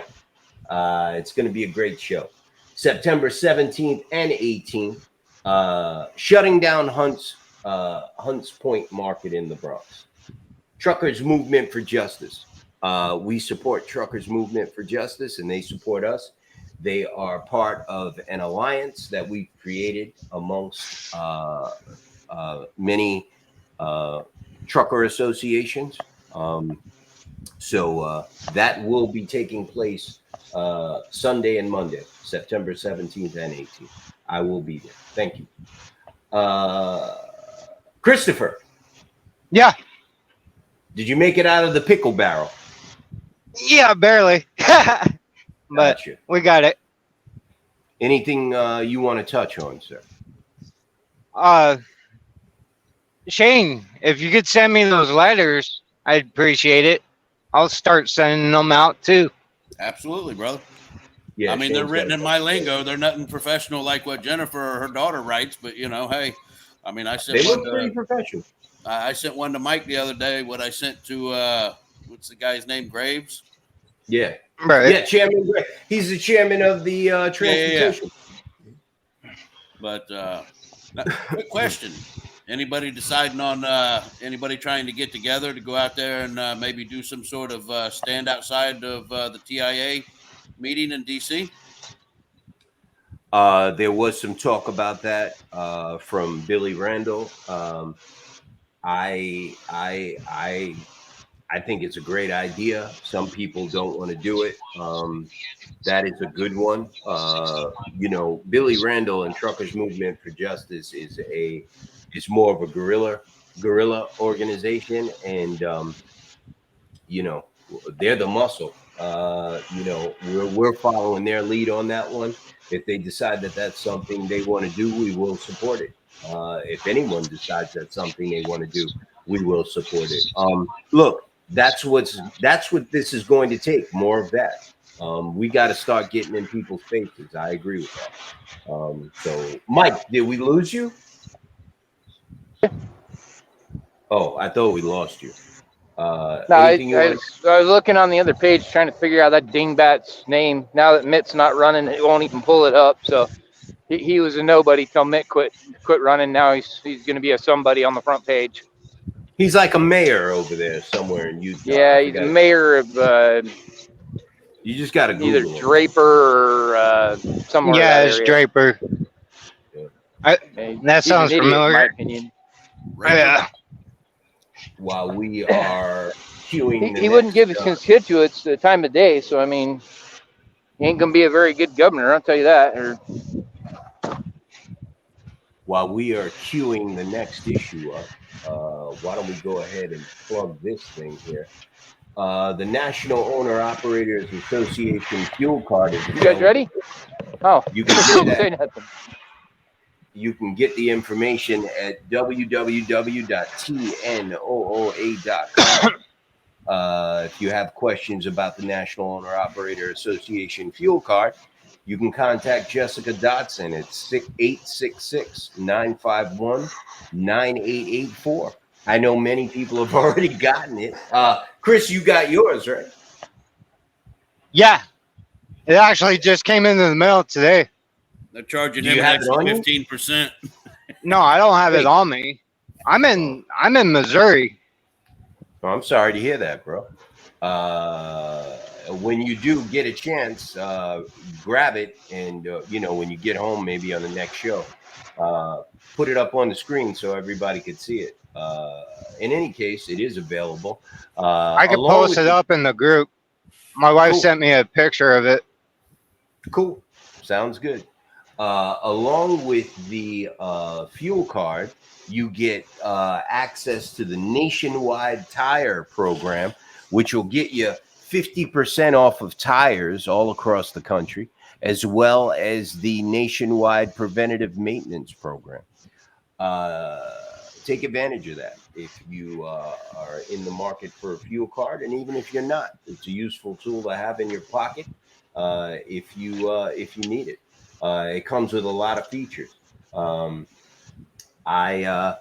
It's going to be a great show. September 17th and 18th, shutting down Hunts Point Market in the Bronx. Truckers Movement for Justice. We support Truckers Movement for Justice, and they support us. They are part of an alliance that we've created amongst many trucker associations. So that will be taking place Sunday and Monday, September 17th and 18th. I will be there. Thank you. Christopher.
Yeah.
Did you make it out of the pickle barrel?
Yeah, barely. But
Gotcha.
we got it.
Anything you want to touch on, sir?
Shane, if you could send me those letters, I'd appreciate it. I'll start sending them out too.
Absolutely, brother.
Yeah,
I mean, they're
Shane's
written
got
in
it.
my lingo. They're nothing professional like what Jennifer or her daughter writes, but hey, I mean, I sent
They
one
look pretty
to
professional.
I sent one to Mike the other day. What I sent to what's the guy's name? Graves.
Yeah.
Right.
Yeah, Chairman Gray. He's the chairman of the transportation.
But quick question: anybody deciding on anybody trying to get together to go out there and maybe do some sort of stand outside of the TIA meeting in DC?
There was some talk about that from Billy Randall. I think it's a great idea. Some people don't want to do it. That is a good one. Billy Randall and Truckers Movement for Justice is more of a guerrilla organization, and they're the muscle. We're following their lead on that one. If they decide that that's something they want to do, we will support it. If anyone decides that's something they want to do, we will support it. Look, that's what this is going to take. More of that. We got to start getting in people's faces. I agree with that. So, Mike, did we lose you? Oh, I thought we lost you.
No, I was looking on the other page trying to figure out that dingbat's name. Now that Mitt's not running, it won't even pull it up. So he was a nobody till Mitt quit running. Now he's going to be a somebody on the front page.
He's like a mayor over there somewhere in Utah.
Yeah, he's the mayor of
you just got to
either
Google
Draper or somewhere.
Yeah, it's Draper.
Yeah.
That sounds
an idiot,
familiar.
in my opinion.
Yeah.
While we are queuing,
He wouldn't give his constituents the time of day. So I mean, he ain't gonna be a very good governor. I'll tell you that.
While we are queuing the next issue up, why don't we go ahead and plug this thing here? The National Owner Operators Association fuel card is.
You guys ready? Oh,
You can get
say
that.
nothing.
You can get the information at www.tnooa.com. If you have questions about the National Owner Operator Association fuel card, you can contact Jessica Dotson at 866-951-9884. I know many people have already gotten it. Chris, you got yours, right?
Yeah. It actually just came into the mail today.
They're charging
Do
him
you
an
have it
extra
on you?
15%.
No, I don't have it on me. I'm in Missouri.
Oh, I'm sorry to hear that, bro. when you do get a chance, grab it, and when you get home, maybe on the next show, put it up on the screen so everybody could see it. In any case, it is available.
I could
along
post
with
it
the-
up in the group. My wife
Cool.
sent me a picture of it.
Cool. Sounds good. Along with the fuel card, you get access to the nationwide tire program, which will get you 50% off of tires all across the country, as well as the nationwide preventative maintenance program. Take advantage of that if you are in the market for a fuel card, and even if you're not, it's a useful tool to have in your pocket if you need it. It comes with a lot of features. I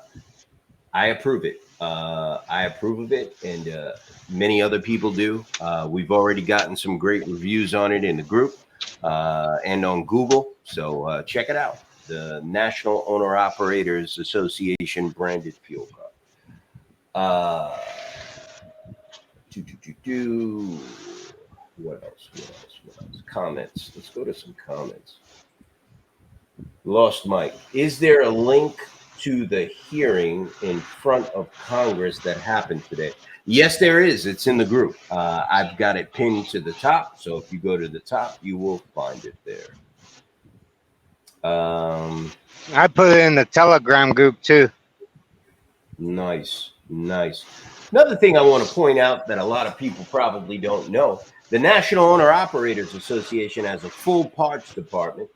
approve it. I approve of it, and many other people do. We've already gotten some great reviews on it in the group and on Google. So check it out. The National Owner Operators Association branded fuel card. What else? Comments. Let's go to some comments. Lost Mike. Is there a link to the hearing in front of Congress that happened today? Yes, there is. It's in the group. I've got it pinned to the top. So if you go to the top, you will find it there.
I put it in the Telegram group too.
Nice. Another thing I want to point out that a lot of people probably don't know, the National Owner Operators Association has a full parts department.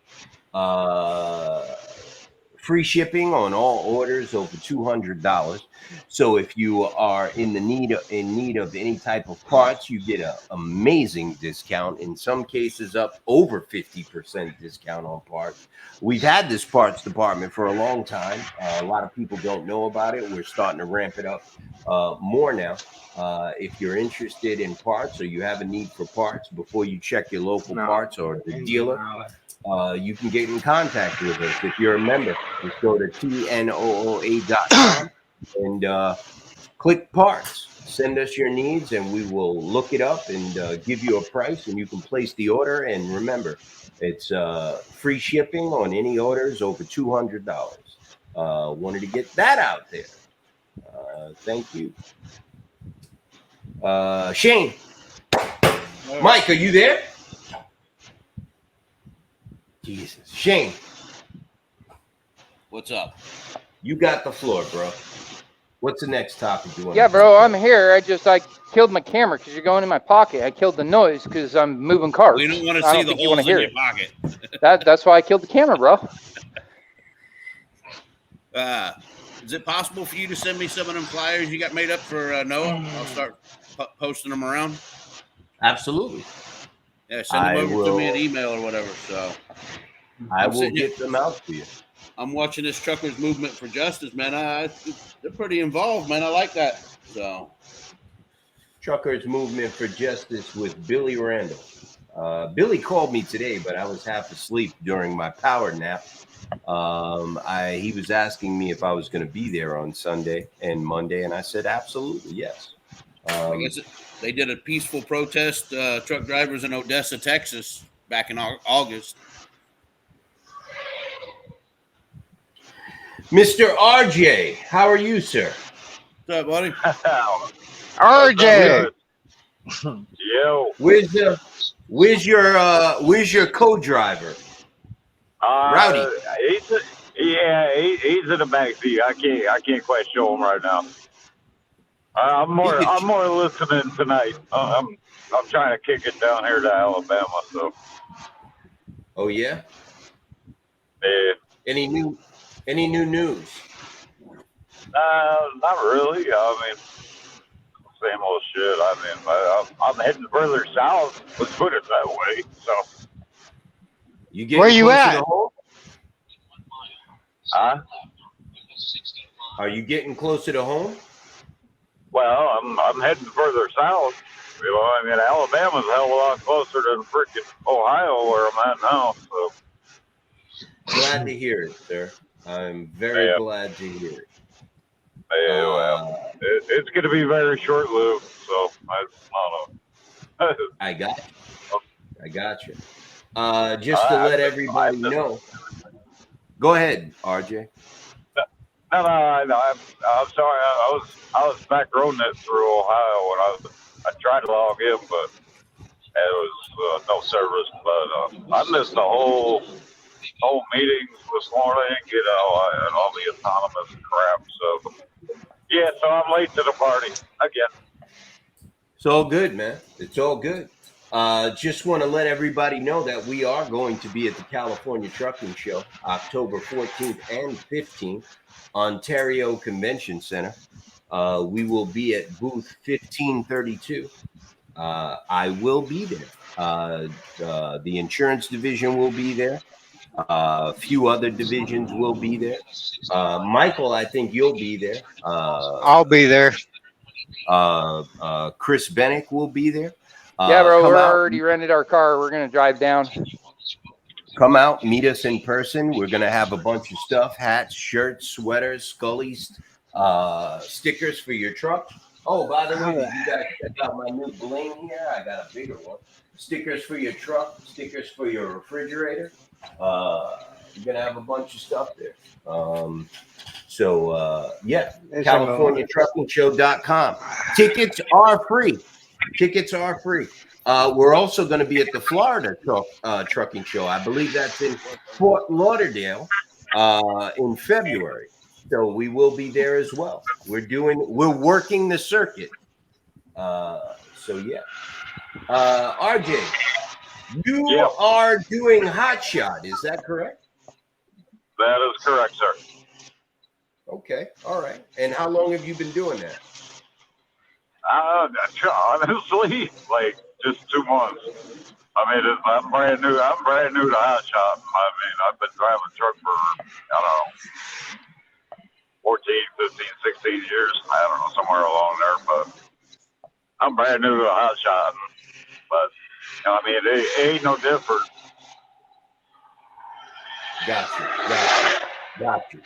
Free shipping on all orders over $200. So if you are in need of any type of parts, you get an amazing discount. In some cases, up over 50% discount on parts. We've had this parts department for a long time. A lot of people don't know about it. We're starting to ramp it up more now. If you're interested in parts or you have a need for parts, before you check your local parts or the dealer, you can get in contact with us. If you're a member, just go to tnooa.com and click parts. Send us your needs and we will look it up and give you a price, and you can place the order. And remember, it's free shipping on any orders over $200. Wanted to get that out there. Thank you. Shane. Mike, are you there? Jesus. Shane.
What's up?
You got the floor, bro. What's the next topic you want?
Yeah, bro, I'm here. I killed my camera because you're going in my pocket. I killed the noise because I'm moving cars.
We don't want to
I
see
don't
the
think you wanna
holes in
hear
your
it.
pocket.
That's why I killed the camera, bro.
Is it possible for you to send me some of them flyers you got made up for NOAA? I'll start posting them around.
Absolutely.
Yeah, send them over to me an email or whatever. So
I will get them out to you.
I'm watching this Truckers Movement for Justice, man. They're pretty involved, man. I like that. So
Truckers Movement for Justice with Billy Randall. Billy called me today, but I was half asleep during my power nap. He was asking me if I was going to be there on Sunday and Monday, and I said absolutely yes.
I guess they did a peaceful protest, truck drivers in Odessa, Texas, back in August.
Mr. RJ, how are you, sir?
What's up, buddy?
RJ.
Yo.
Where's your co-driver? Rowdy.
He's in the back seat. I can't quite show him right now. I'm more listening tonight. I'm trying to kick it down here to Alabama. So.
Oh yeah.
Yeah.
Any new news?
Not really. I mean, same old shit. I mean, I'm heading further south. Let's put it that way. So.
You get
Where you
closer
at?
to home?
Huh?
Are you getting closer to home?
Well, I'm heading further south. You know, I mean, Alabama's a hell of a lot closer than freaking Ohio where I'm at now. So.
Glad to hear it, sir. I'm very glad to hear it.
Well, it's going to be very short-lived, so I don't know.
I got you. I got you. Just to let everybody know. Go ahead, RJ.
No, I'm sorry. I was back roading it through Ohio when I tried to log in, but it was no service. But I missed the whole meetings this morning, and all the autonomous crap. So yeah, so I'm late to the party again.
It's all good, man. It's all good. Just want to let everybody know that we are going to be at the California Trucking Show, October 14th and 15th, Ontario Convention Center. We will be at booth 1532. I will be there. The insurance division will be there. A few other divisions will be there. Michael, I think you'll be there.
I'll be there.
Chris Bennick will be there.
Yeah, bro, we're
out,
already rented our car. We're going to drive down.
Come out, meet us in person. We're going to have a bunch of stuff, hats, shirts, sweaters, Scullies, stickers for your truck. Oh, by the way, you guys check out my new bling here. I got a bigger one. Stickers for your truck, stickers for your refrigerator. You're going to have a bunch of stuff there. Yeah, CaliforniaTruckingShow.com. Tickets are free. Tickets are free. We're also going to be at the Florida Trucking Show. I believe that's in Fort Lauderdale in February. So we will be there as well. We're working the circuit. RJ, you are doing Hot Shot. Is that correct?
That is correct, sir.
Okay. All right. And how long have you been doing that?
Honestly, like just 2 months. I mean, I'm brand new. I'm brand new to Hot Shot. I mean, I've been driving a truck for, I don't know, 14, 15, 16 years. I don't know, somewhere along there. But I'm brand new to Hot Shot. But, I mean, it ain't no different.
Got you.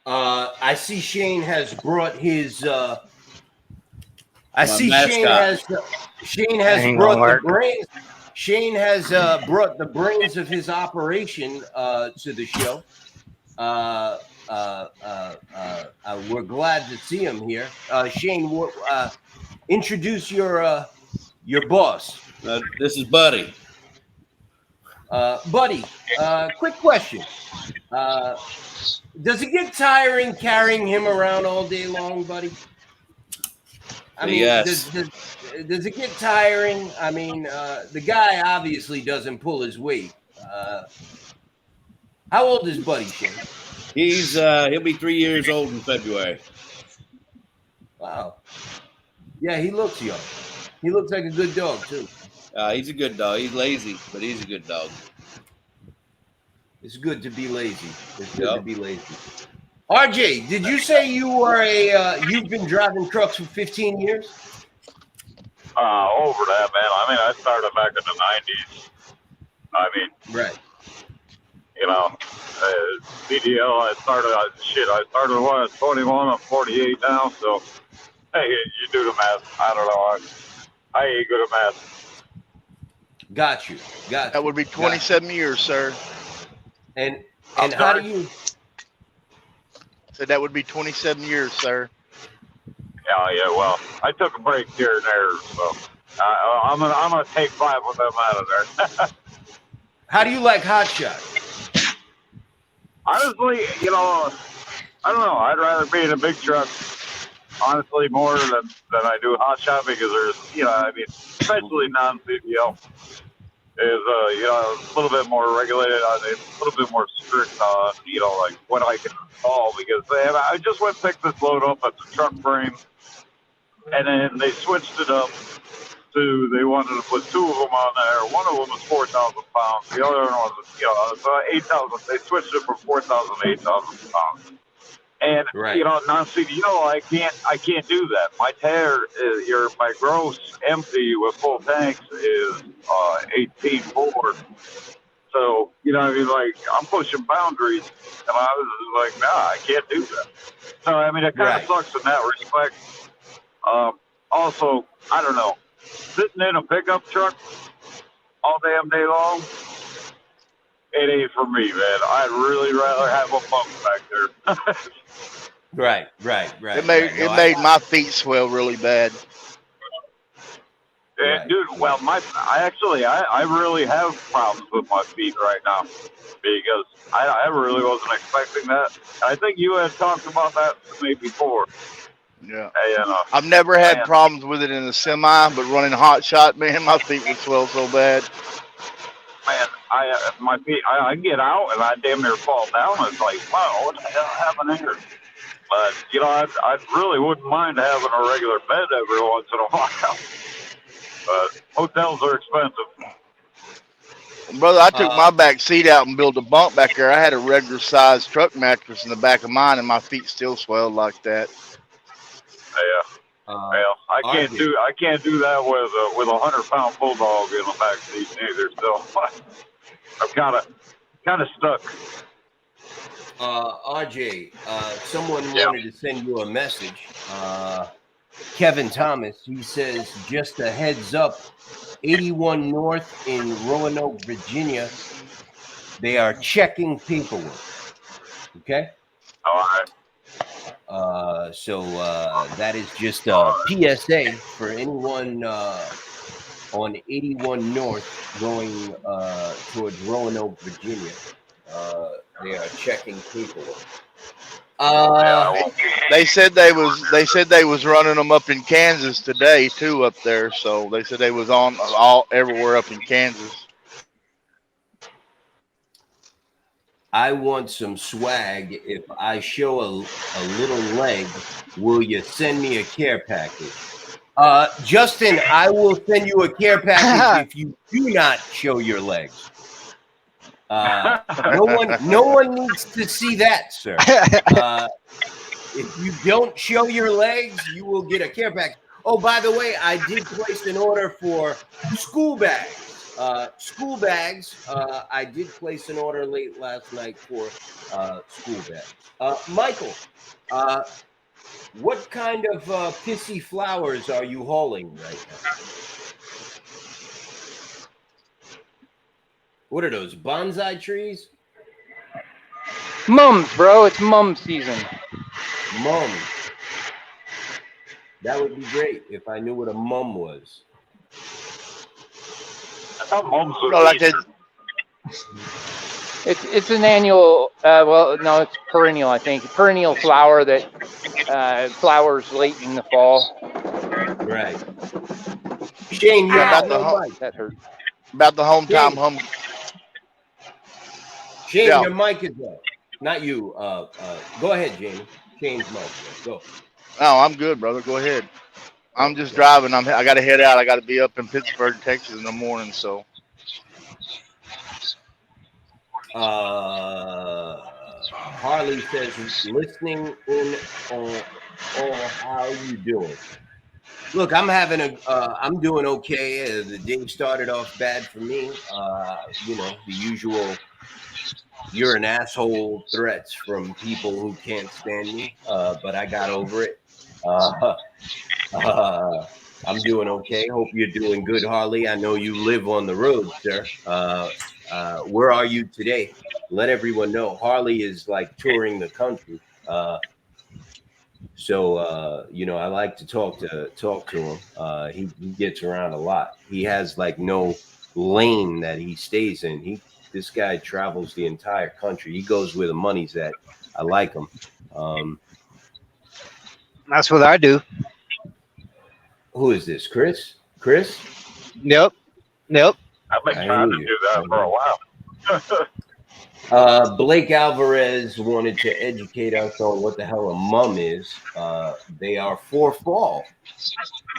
I see Shane has brought his. Shane has brought the brains. Shane has brought the brains of his operation to the show. We're glad to see him here. Shane, introduce your boss.
This is Buddy.
Buddy, quick question. Does it get tiring carrying him around all day long, buddy? I mean,
yes.
Does it get tiring? I mean, the guy obviously doesn't pull his weight. How old is Buddy, Shane?
He'll be 3 years old in February.
Wow. Yeah, he looks young. He looks like a good dog too.
He's a good dog. He's lazy, but he's a good dog.
It's good to be lazy. It's good to be lazy. RJ, did you say you are you've been driving trucks for 15 years?
Over that, man. I mean, I started back in the 90s. I mean,
right.
You know, CDL, I started when I was 21. I'm 48 now. So, hey, you do the math. I don't know. I ain't good at math.
Got you.
That would be 27 years, sir.
And how do you?
So that would be 27 years, sir.
Yeah. Well, I took a break here and there, so I'm gonna take 5 of them out of there.
How do you like Hot Shot?
Honestly, you know, I don't know. I'd rather be in a big truck, honestly, more than I do Hot Shot because there's, you know, I mean, especially non-CDL is, you know, a little bit more regulated. It's a little bit more strict on, you know, like what I can install because I just went pick this load up at the truck frame, and then they switched it up to, they wanted to put 2 of them on there. One of them was 4,000 pounds. The other one was, you know, 8,000. They switched it from 4,000 to 8,000 pounds. And, you know, non-CDL, I can't do that. My tire is, my gross empty with full tanks is 18.4. So, you know, I mean, like, I'm pushing boundaries. And I was like, nah, I can't do that. So, I mean, it kind of sucks in that respect. Also, I don't know. sitting in a pickup truck all damn day long, it ain't for me, man. I'd really rather have a bunk back there.
Right.
It made
No,
it made my feet swell really bad.
And dude, well, I really have problems with my feet right now because I really wasn't expecting that. I think you had talked about that to me before.
Yeah.
And,
I've never had
man,
problems with it in a semi, but running hot shot, man, my feet would swell so bad.
man, my feet, I get out and I damn near fall down. It's like, wow, what the hell happened here? But you know, I really wouldn't mind having a regular bed every once in a while. But hotels are expensive.
Brother, I took my back seat out and built a bunk back there. I had a regular sized truck mattress in the back of mine, and my feet still swelled like that.
Yeah. Well, I can't do that with a 100-pound bulldog in the back seat either. So I'm kind of stuck.
RJ, someone wanted to send you a message. Kevin Thomas, he says, just a heads up, 81 North in Roanoke, Virginia, they are checking paperwork. Okay?
All right.
So that is just a PSA for anyone on 81 North going towards Roanoke, Virginia. They are checking paperwork.
They said they was running them up in Kansas today too up there. So they said they was on everywhere up in Kansas.
I want some swag. If I show a little leg, will you send me a care package? Justin, I will send you a care package if you do not show your legs. No one needs to see that, sir. If you don't show your legs, you will get a care package. Oh, by the way, I did place an order for school bags. I did place an order late last night for school bags. Michael, what kind of pissy flowers are you hauling right now? What are those, bonsai trees?
Mums, bro. It's mum season.
Mum. That would be great if I knew what a mum was.
I thought mums
No,
would
like
be.
It's an annual. Well, no, it's perennial. I think perennial flower that flowers late in the fall.
Right. Shane, you
Yeah,
have
about the
no
home-
mic.
That hurt.
About the hometown hum.
Shane,
Yeah.
your mic is up. Not you. Go ahead, Jamie. Shane's mic. Go.
No, I'm good, brother. Go ahead. I'm just driving. I got to head out. I got to be up in Pittsburgh, Texas in the morning. So.
Harley says listening in on how you doing. Look, I'm doing okay. The day started off bad for me. The usual you're an asshole threats from people who can't stand me. But I got over it. I'm doing okay. Hope you're doing good, Harley. I know you live on the road, sir. Where are you today? Let everyone know. Harley is like touring the country. So I like to talk to him. He gets around a lot. He has like no lane that he stays in. This guy travels the entire country. He goes where the money's at. I like him.
That's what I do.
Who is this? Chris? Chris?
Yep.
I've been
I
trying
hear
to
you.
do that for a while.
Blake Alvarez wanted to educate us on what the hell a mum is. They are for fall.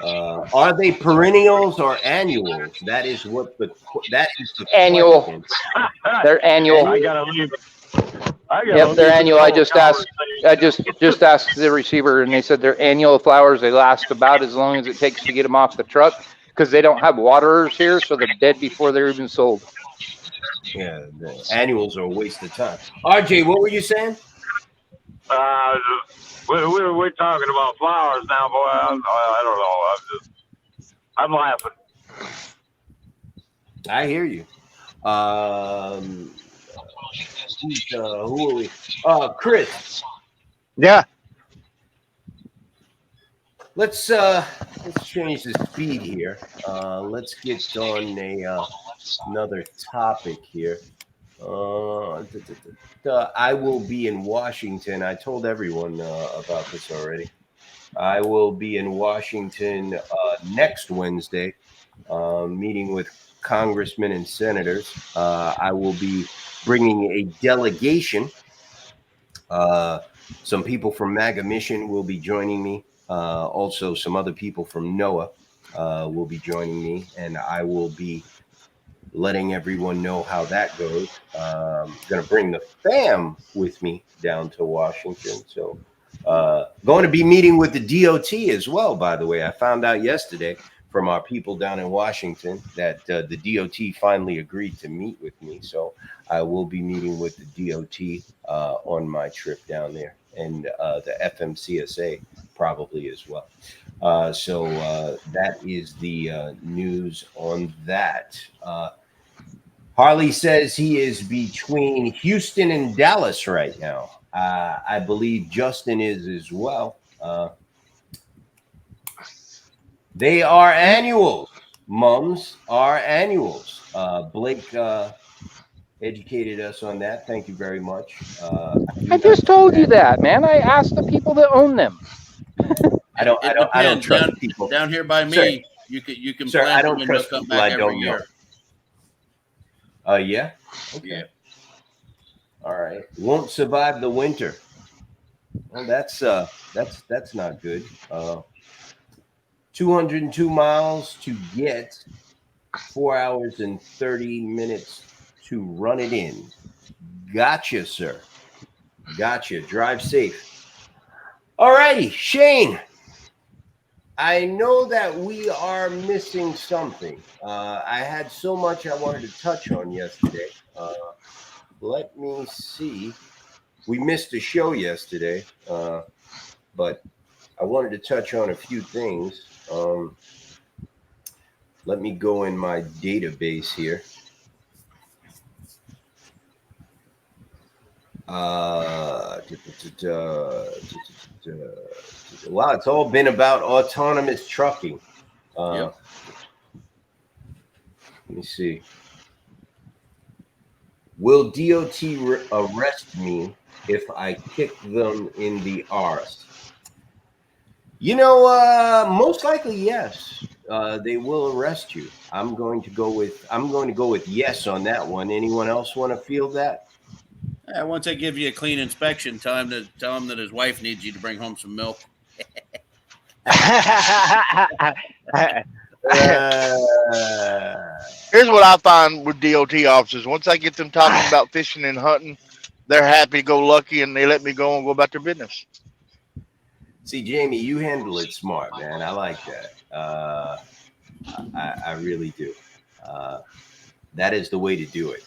Are they perennials or annuals? That is the
Annual.
question.
They're annual.
I gotta leave.
Yep, they're annual. I just asked the receiver, and they said they're annual flowers. They last about as long as it takes to get them off the truck because they don't have waterers here, so they're dead before they're even sold.
Yeah, the annuals are a waste of time. RJ, what were you saying?
We're talking about flowers now, boy. I don't know. I'm laughing.
I hear you. Who are we? Chris.
Yeah.
Let's change the speed here. Let's get on another topic here. I will be in Washington. I told everyone about this already. I will be in Washington next Wednesday, meeting with congressmen and senators. I will be bringing a delegation. Some people from MAGA Mission will be joining me. Also, some other people from NOAA will be joining me, and I will be letting everyone know how that goes. Going to bring the fam with me down to Washington. So going to be meeting with the DOT as well, by the way. I found out yesterday from our people down in Washington that the DOT finally agreed to meet with me. So I will be meeting with the DOT on my trip down there, and the FMCSA probably as well. So that is the news on that. Harley says he is between Houston and Dallas right now. I believe Justin is as well. They are annuals. Mums are annuals. Blake educated us on that. Thank you very much.
I just told you that, man. I asked the people that own them.
I don't trust people
down here by me.
Sir,
You can
sir,
plant
I don't
them and
trust
they'll come
people
back
I
every
don't know.
year.
Yeah. Okay.
Yeah.
All right. Won't survive the winter. Well, that's not good. 202 miles to get, 4 hours and 30 minutes to run it in. Gotcha, sir. Gotcha. Drive safe. All righty, Shane. I know that we are missing something. I had so much I wanted to touch on yesterday. Let me see. We missed a show yesterday, but I wanted to touch on a few things. Let me go in my database here. Wow, it's all been about autonomous trucking.
Yep.
Let me see. Will DOT arrest me if I kick them in the arse? You know, most likely yes. They will arrest you. I'm going to go with yes on that one. Anyone else want to field that?
Once they give you a clean inspection, tell him that his wife needs you to bring home some milk.
Here's what I find with DOT officers. Once I get them talking about fishing and hunting, they're happy go lucky and they let me go and go about their business.
See, Jamie, you handle it smart, man. I like that. I really do. That is the way to do it.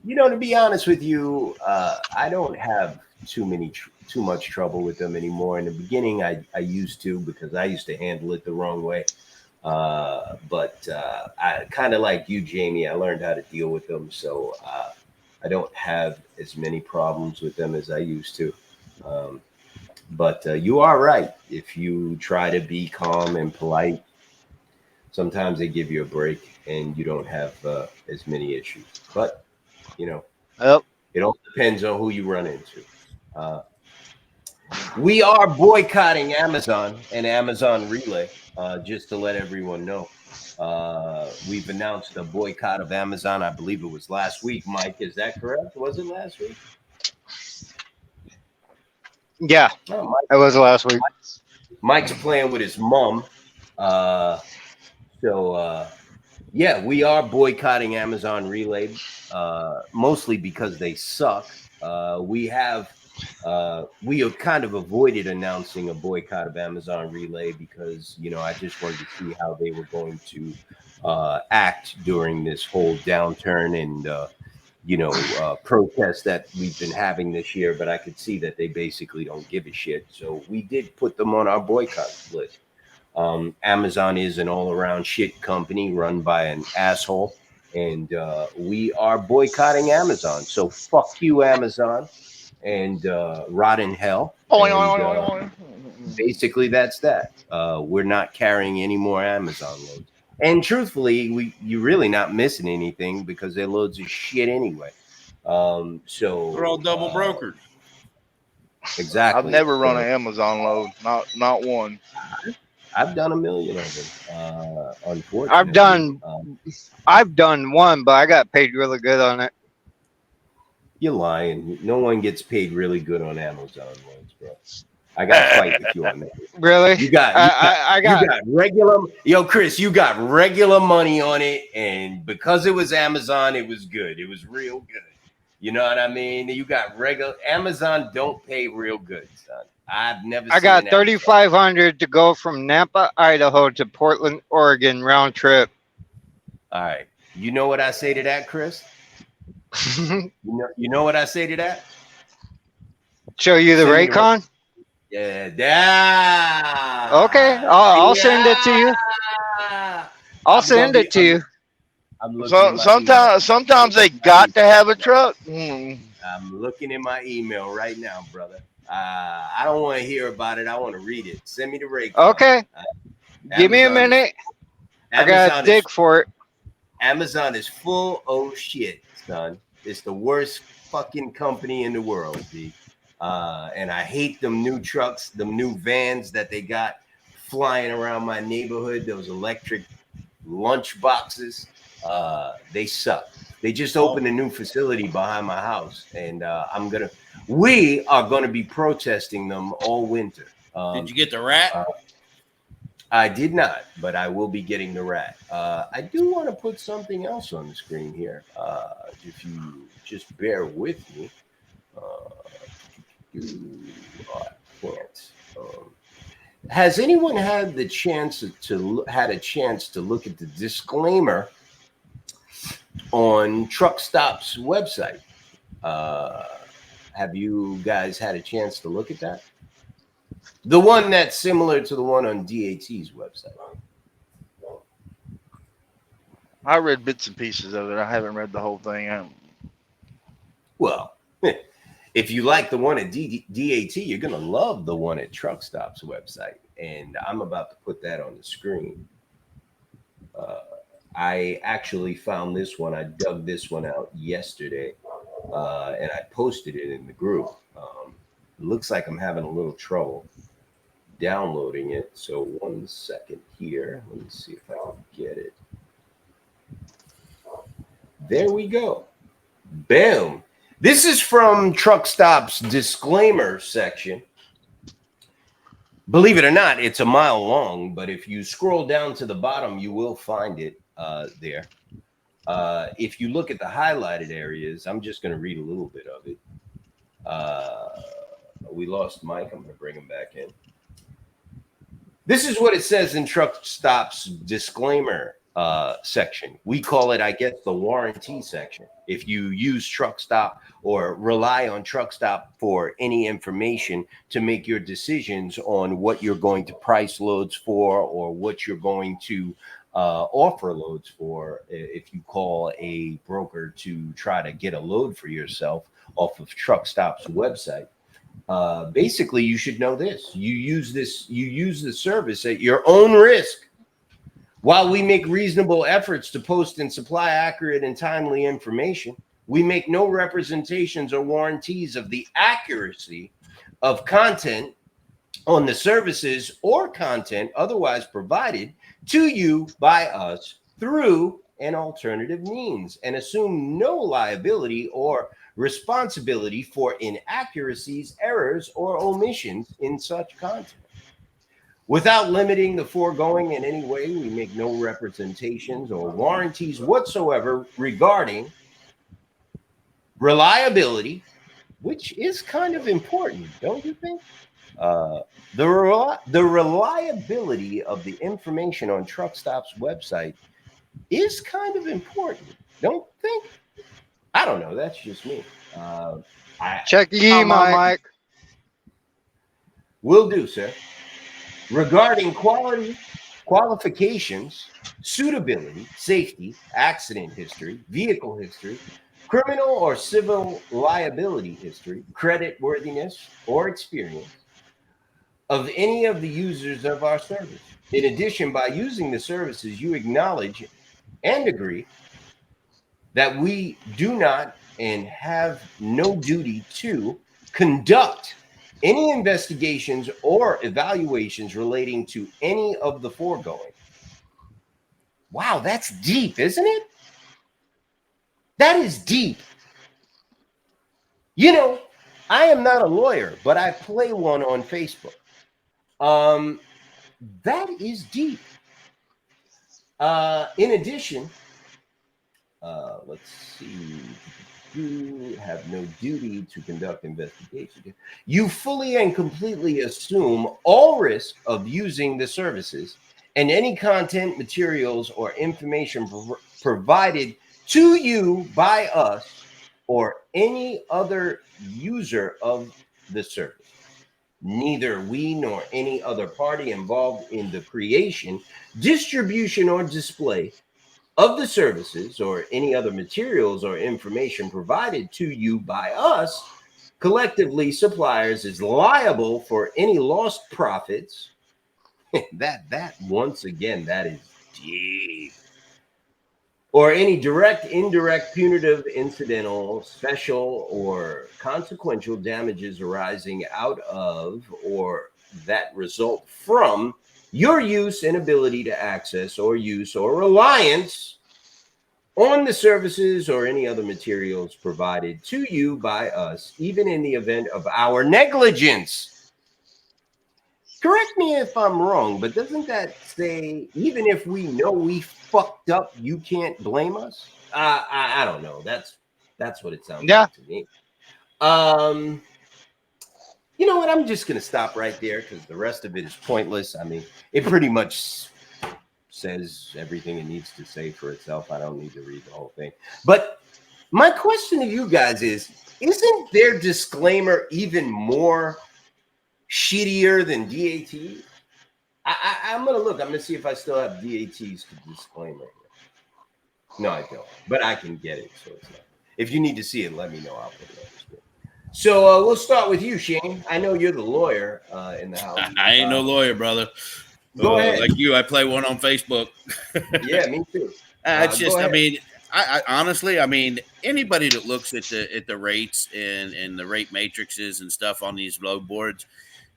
You know, to be honest with you, I don't have too much trouble with them anymore. In the beginning, I used to, because I used to handle it the wrong way. But I kind of like you, Jamie. I learned how to deal with them, so I don't have as many problems with them as I used to. But you are right. If you try to be calm and polite, sometimes they give you a break and you don't have as many issues. But, you know, it all depends on who you run into. We are boycotting Amazon and Amazon Relay, just to let everyone know. We've announced a boycott of Amazon. I believe it was last week, Mike. Is that correct? Was it last week?
Yeah,
Oh,
it was last week.
Mike's playing with his mom. Yeah, we are boycotting Amazon Relay, mostly because they suck. We have kind of avoided announcing a boycott of Amazon Relay because, you know, I just wanted to see how they were going to act during this whole downturn and, protest that we've been having this year. But I could see that they basically don't give a shit. So we did put them on our boycott list. Amazon is an all-around shit company run by an asshole, and we are boycotting Amazon. So fuck you, Amazon, and rot in hell. And basically, that's that. We're not carrying any more Amazon loads. And truthfully, you're really not missing anything because their loads are shit anyway. So
We're all double brokered.
Exactly.
I've never run
So,
an Amazon load, not one.
I've done a million of them. Unfortunately,
I've done one, but I got paid really good on it.
You're lying. No one gets paid really good on Amazon loads, bro. I got to fight with you on that.
Really?
You got regular. Yo, Chris, you got regular money on it, and because it was Amazon, it was good. It was real good. You know what I mean? You got regular. Amazon don't pay real good, son. I've never.
I got 3,500 to go from Nampa, Idaho to Portland, Oregon round trip.
All right. You know what I say to that, Chris? You know what I say to that?
Show you the Raycon?
Yeah.
Okay, I'll send it to you. I'll send it to you.
Sometimes they got to have a truck.
I'm looking in my email right now, brother. I don't want to hear about it. I want to read it. Send me the Raycon.
Okay. Give me a minute. I gotta dig for it.
Amazon is full of shit, son. It's the worst fucking company in the world, B. And I hate them new trucks, them new vans that they got flying around my neighborhood. Those electric lunch boxes. They suck. They just opened a new facility behind my house, and we are gonna be protesting them all winter.
Did you get the rat?
I did not, but I will be getting the rat. I do want to put something else on the screen here. If you just bear with me. I can't. Has anyone had the chance to look at the disclaimer on Truck Stop's website? Have you guys had a chance to look at that? The one that's similar to the one on DAT's website.
I read bits and pieces of it. I haven't read the whole thing.
Well, if you like the one at DAT, you're going to love the one at Truck Stop's website. And I'm about to put that on the screen. I actually found this one. I dug this one out yesterday, and I posted it in the group. It looks like I'm having a little trouble downloading it. So 1 second here. Let me see if I can get it. There we go. Boom. This is from Truck Stop's disclaimer section. Believe it or not, it's a mile long, but if you scroll down to the bottom, you will find it there. If you look at the highlighted areas, I'm just going to read a little bit of it. We lost Mike. I'm going to bring him back in. This is what it says in Truck Stop's disclaimer section. We call it, I guess, the warranty section. If you use Truck Stop or rely on Truck Stop for any information to make your decisions on what you're going to price loads for or what you're going to offer loads for, if you call a broker to try to get a load for yourself off of Truck Stop's website, basically you should know this. You use the service at your own risk. While we make reasonable efforts to post and supply accurate and timely information, we make no representations or warranties of the accuracy of content on the services or content otherwise provided to you by us through an alternative means, and assume no liability or responsibility for inaccuracies, errors, or omissions in such content. Without limiting the foregoing in any way, we make no representations or warranties whatsoever regarding reliability, which is kind of important, don't you think? The reliability of the information on Truck Stop's website is kind of important, don't think? I don't know. That's just me.
Check the email, Mike.
Will do, sir. regarding quality, qualifications, suitability, safety, accident history, vehicle history, criminal or civil liability history, credit worthiness, or experience of any of the users of our service. In addition, by using the services, you acknowledge and agree that we do not and have no duty to conduct any investigations or evaluations relating to any of the foregoing. Wow, that's deep, isn't it? That is deep. You know, I am not a lawyer, but I play one on Facebook. That is deep. In addition, let's see. You have no duty to conduct investigation. You fully and completely assume all risk of using the services and any content, materials, or information provided to you by us or any other user of the service. Neither we nor any other party involved in the creation, distribution, or display of the services or any other materials or information provided to you by us, collectively suppliers, is liable for any lost profits. that once again, that is deep. Or any direct, indirect, punitive, incidental, special, or consequential damages arising out of or that result from your use, inability to access, or use, or reliance on the services or any other materials provided to you by us, even in the event of our negligence. Correct me if I'm wrong, but doesn't that say even if we know we fucked up, you can't blame us? I don't know. That's what it sounds like to me. You know what? I'm just going to stop right there because the rest of it is pointless. I mean, it pretty much says everything it needs to say for itself. I don't need to read the whole thing. But my question to you guys is, isn't their disclaimer even more shittier than DAT? I'm going to look. I'm going to see if I still have DAT's disclaimer. No, I don't. But I can get it. So it's not. If you need to see it, let me know. I'll put it on the screen. So we'll start with you, Shane. I know you're the lawyer in the house.
I ain't no lawyer, brother.
Go ahead.
Like you, I play one on Facebook.
Yeah, me too.
It's just, I mean, I honestly, I mean, anybody that looks at the rates and the rate matrices and stuff on these load boards,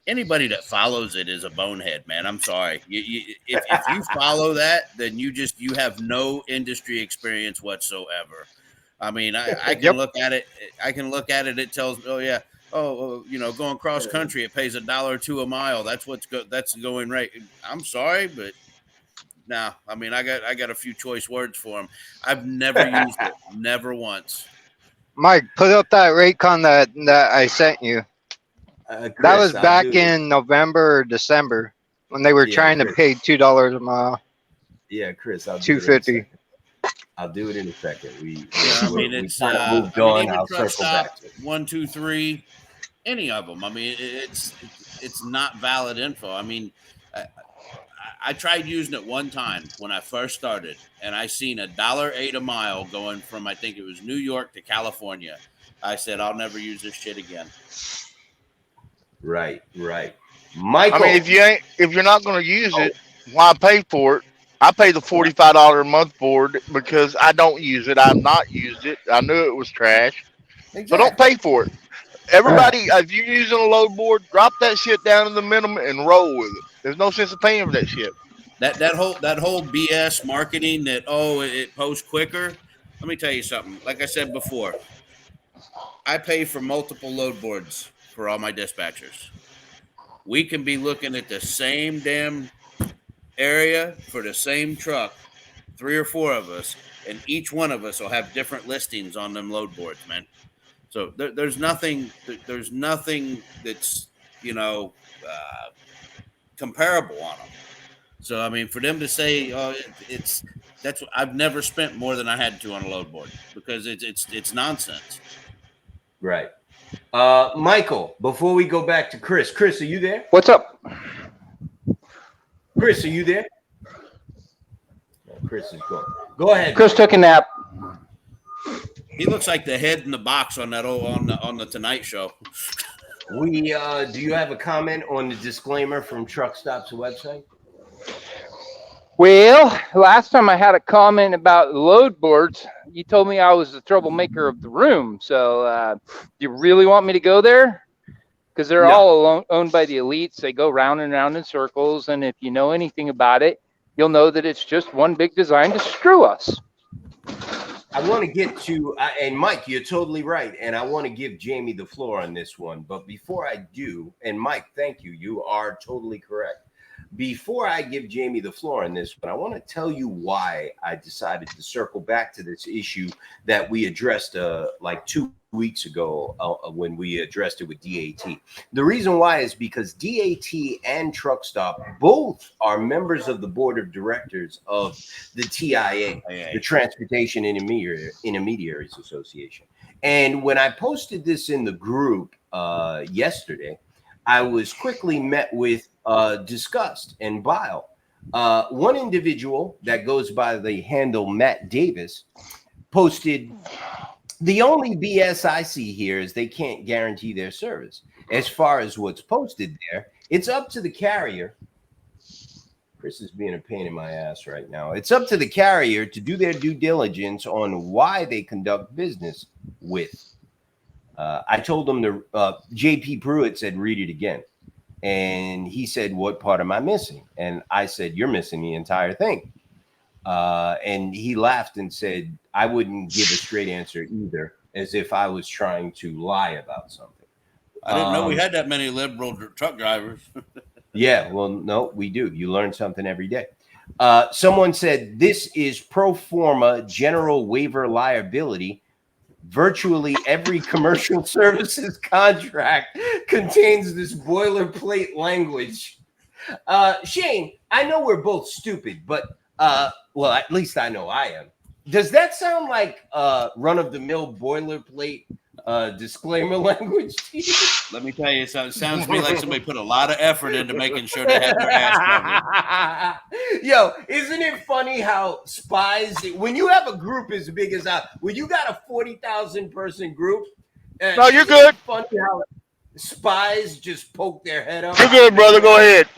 anybody that follows it is a bonehead, man. I'm sorry. If you follow that, then you have no industry experience whatsoever. I mean, I can look at it. I can look at it. It tells, oh yeah, you know, going cross country, it pays $1 or $2 a mile. That's that's the going rate. I'm sorry, but no. I mean, I got a few choice words for them. I've never used it, never once.
Mike, put up that rate con that I sent you.
Chris,
that was back in November or December when they were trying to pay $2 a mile.
Yeah, Chris, I'll
$2.50.
I'll do it in a second.
I mean, it's
moved on.
even
I'll
truck
circle
stop,
back to it.
1, 2, 3, any of them. I mean, it's not valid info. I mean, I tried using it one time when I first started, and I seen $1.08 a mile going from, I think it was New York to California. I said, I'll never use this shit again.
Right. Michael,
I mean, if you're not going to use it, why pay for it? I pay the $45 a month board because I don't use it. I've not used it. I knew it was trash.
exactly.
So don't pay for it. Everybody, if you're using a load board, drop that shit down to the minimum and roll with it. There's no sense of paying for that shit.
That whole BS marketing that it posts quicker. Let me tell you something. Like I said before, I pay for multiple load boards for all my dispatchers. We can be looking at the same damn area for the same truck, 3 or 4 of us, and each one of us will have different listings on them load boards, man. So there's nothing that's, you know, comparable on them. So I mean, for them to say, that's I've never spent more than I had to on a load board because it's nonsense.
Right. Michael, before we go back to Chris, are you there?
What's up?
Chris, are you there? No, Chris is gone. Go ahead.
Chris took a nap.
He looks like the head in the box on that on the Tonight Show.
Do you have a comment on the disclaimer from Truck Stop's website?
Well, last time I had a comment about load boards, you told me I was the troublemaker of the room. So, do you really want me to go there? Because they're all owned by the elites. They go round and round in circles. And if you know anything about it, you'll know that it's just one big design to screw us.
I want to get to, and Mike, you're totally right. And I want to give Jamie the floor on this one. But before I do, and Mike, thank you. You are totally correct. Before I give Jamie the floor on this one, I want to tell you why I decided to circle back to this issue that we addressed like 2 weeks ago when we addressed it with DAT. The reason why is because DAT and Truck Stop both are members of the board of directors of the TIA, the Transportation Intermediaries Association. And when I posted this in the group yesterday, I was quickly met with disgust and bile. One individual that goes by the handle Matt Davis posted, "The only BS I see here is they can't guarantee their service. As far as what's posted there, it's up to the carrier." Chris is being a pain in my ass right now. "It's up to the carrier to do their due diligence on why they conduct business with." I told him JP Pruitt said, "Read it again." And he said, "What part am I missing?" And I said, "You're missing the entire thing." And he laughed and said, "I wouldn't give a straight answer either," as if I was trying to lie about something.
I didn't know we had that many liberal truck drivers.
Yeah, well, no, we do. You learn something every day. Someone said, "This is pro forma general waiver liability. Virtually every commercial services contract contains this boilerplate language." Shane, I know we're both stupid, but well, at least I know I am. Does that sound like run-of-the-mill boilerplate disclaimer language to you?
Let me tell you, it sounds to me like somebody put a lot of effort into making sure they had their ass covered.
Yo, isn't it funny how spies, when you have a group as big as when you got a 40,000 person group,
No, you're good.
Funny how spies just poke their head up.
You're good, brother. Go ahead.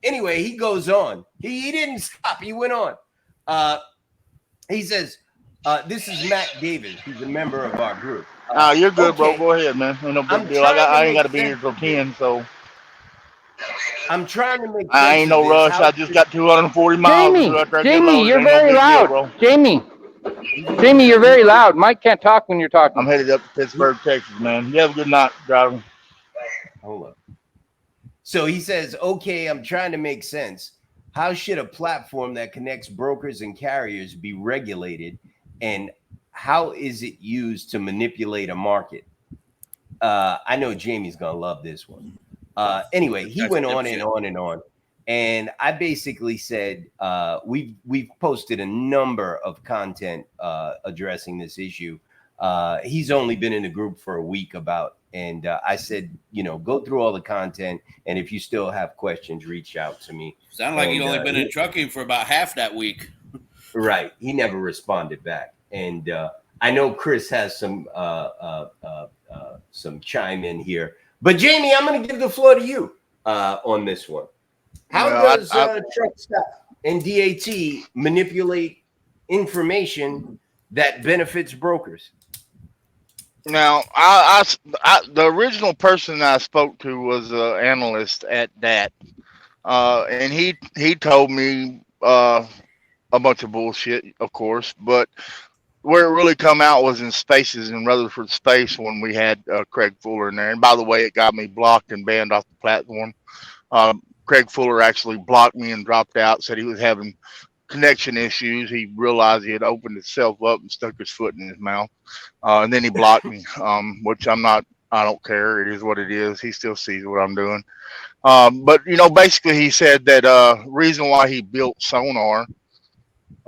Anyway, he goes on. He didn't stop. He went on. He says, "This is Matt Davis. He's a member of our group."
You're good,
okay.
bro. Go ahead, man. Ain't no big
I'm
deal.
trying to
I ain't
make
got to be
sense
here till
of
10, so
I'm trying to make.
I ain't no rush. I just got 240 miles.
Jamie, you're very loud. Jamie, you're very loud. Mike can't talk when you're talking.
I'm headed up to Pittsburgh, Texas, man. You have a good night driving.
Hold up. So he says, "Okay, I'm trying to make sense. How should a platform that connects brokers and carriers be regulated, and how is it used to manipulate a market?" I know Jamie's gonna love this one. Anyway, he went on and on and on, and I basically said, we've posted a number of content addressing this issue. He's only been in the group for a week and I said, go through all the content, and if you still have questions, reach out to me.
Sound like he'd only been in trucking for about half that week.
Right. He never responded back. And I know Chris has some chime in here. But Jamie, I'm going to give the floor to you on this one. How does Truck Stop and DAT manipulate information that benefits brokers?
Now, the original person I spoke to was an analyst at DAT, and he told me a bunch of bullshit, of course, but where it really come out was in Spaces in Rutherford Space when we had Craig Fuller in there. And by the way, it got me blocked and banned off the platform. Craig Fuller actually blocked me and dropped out, said he was having connection issues. He realized he had opened himself up and stuck his foot in his mouth. And then he blocked me, which I don't care. It is what it is. He still sees what I'm doing. But, basically he said that reason why he built Sonar,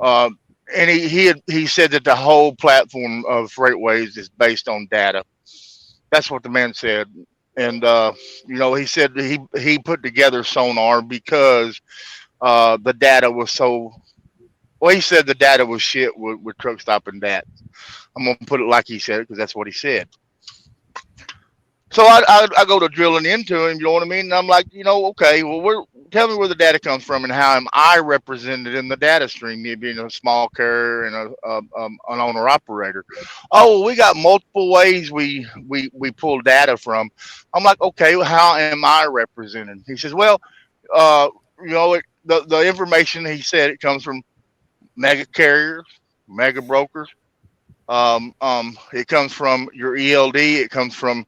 and he said that the whole platform of FreightWaves is based on data. That's what the man said. and you know, he said that he put together sonar because the data was so. Well, he said the data was shit with truck stopping that. I'm gonna put it like he said it because that's what he said. So I go to drilling into him, you know what I mean? And I'm like, you know, okay, well, tell me where the data comes from and how am I represented in the data stream, me being a small carrier and an owner operator. Oh, well, we got multiple ways we pull data from. I'm like, okay, well, how am I represented? He says, well, you know, the information he said it comes from mega carriers, mega brokers. It comes from your ELD. It comes from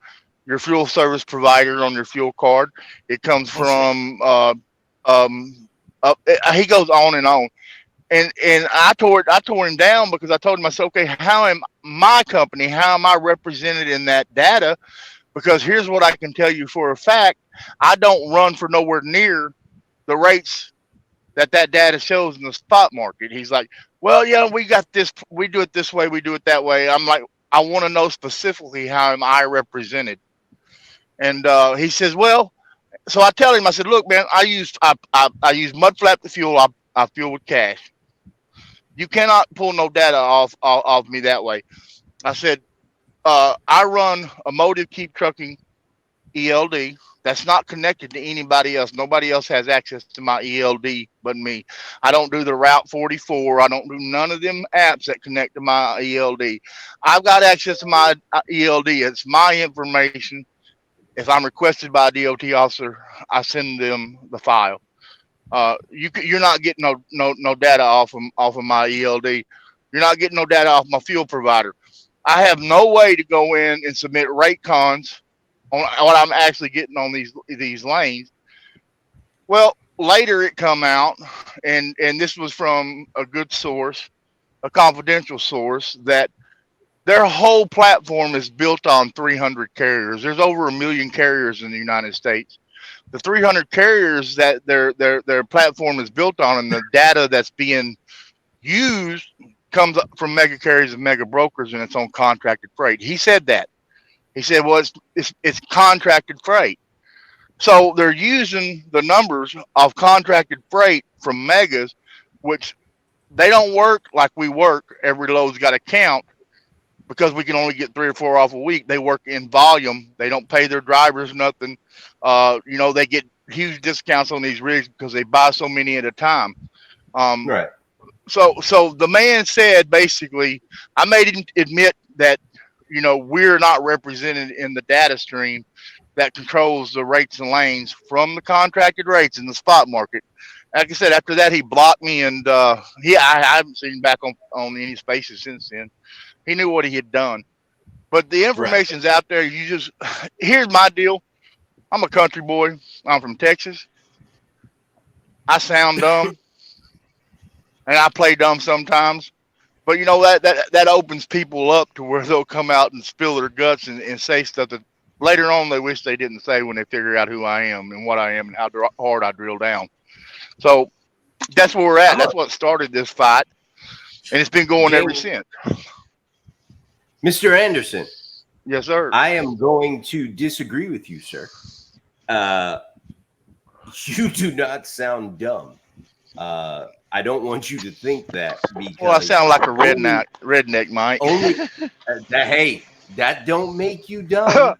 your fuel service provider on your fuel card. It comes from he goes on and on. And I tore him down because I told him, I said, okay, how am my company, how am I represented in that data? Because here's what I can tell you for a fact: I don't run for nowhere near the rates that data shows in the spot market. He's like, well, yeah, we got this, we do it this way, we do it that way. I'm like, I want to know specifically how am I represented. And he says, well, so I tell him, I said, look, man, I use mud flap to fuel. I fuel with cash. You cannot pull no data off me that way. I said, I run a Motive Keep Trucking ELD. That's not connected to anybody else. Nobody else has access to my ELD but me. I don't do the Route 44. I don't do none of them apps that connect to my ELD. I've got access to my ELD. It's my information. If I'm requested by a DOT officer, I send them the file. You're not getting no data off of my ELD. You're not getting no data off my fuel provider. I have no way to go in and submit rate cons on what I'm actually getting on these lanes. Well, later it come out, and this was from a good source, a confidential source, that their whole platform is built on 300 carriers. There's over 1 million carriers in the United States. The 300 carriers that their platform is built on, and the data that's being used comes from mega carriers and mega brokers, and it's on contracted freight. He said that. He said, well, it's contracted freight. So they're using the numbers of contracted freight from megas, which they don't work like we work. Every load's got to count because we can only get 3 or 4 off a week. They work in volume. They don't pay their drivers nothing. You know, they get huge discounts on these rigs because they buy so many at a time.
Right.
So the man said, basically, I made him admit that, you know, we're not represented in the data stream that controls the rates and lanes from the contracted rates in the spot market. Like I said, after that, he blocked me, and I haven't seen him back on any spaces since then. He knew what he had done. But the information's out there. Here's my deal. I'm a country boy. I'm from Texas. I sound dumb, and I play dumb sometimes. But, you know, that opens people up to where they'll come out and spill their guts and say stuff that later on they wish they didn't say when they figure out who I am and what I am and how hard I drill down. So that's where we're at. That's what started this fight, and it's been going ever since.
Mr. Anderson.
Yes, sir.
I am going to disagree with you, sir. You do not sound dumb. I don't want you to think that, because
I sound like a redneck, Mike.
Only hey, that don't make you dumb.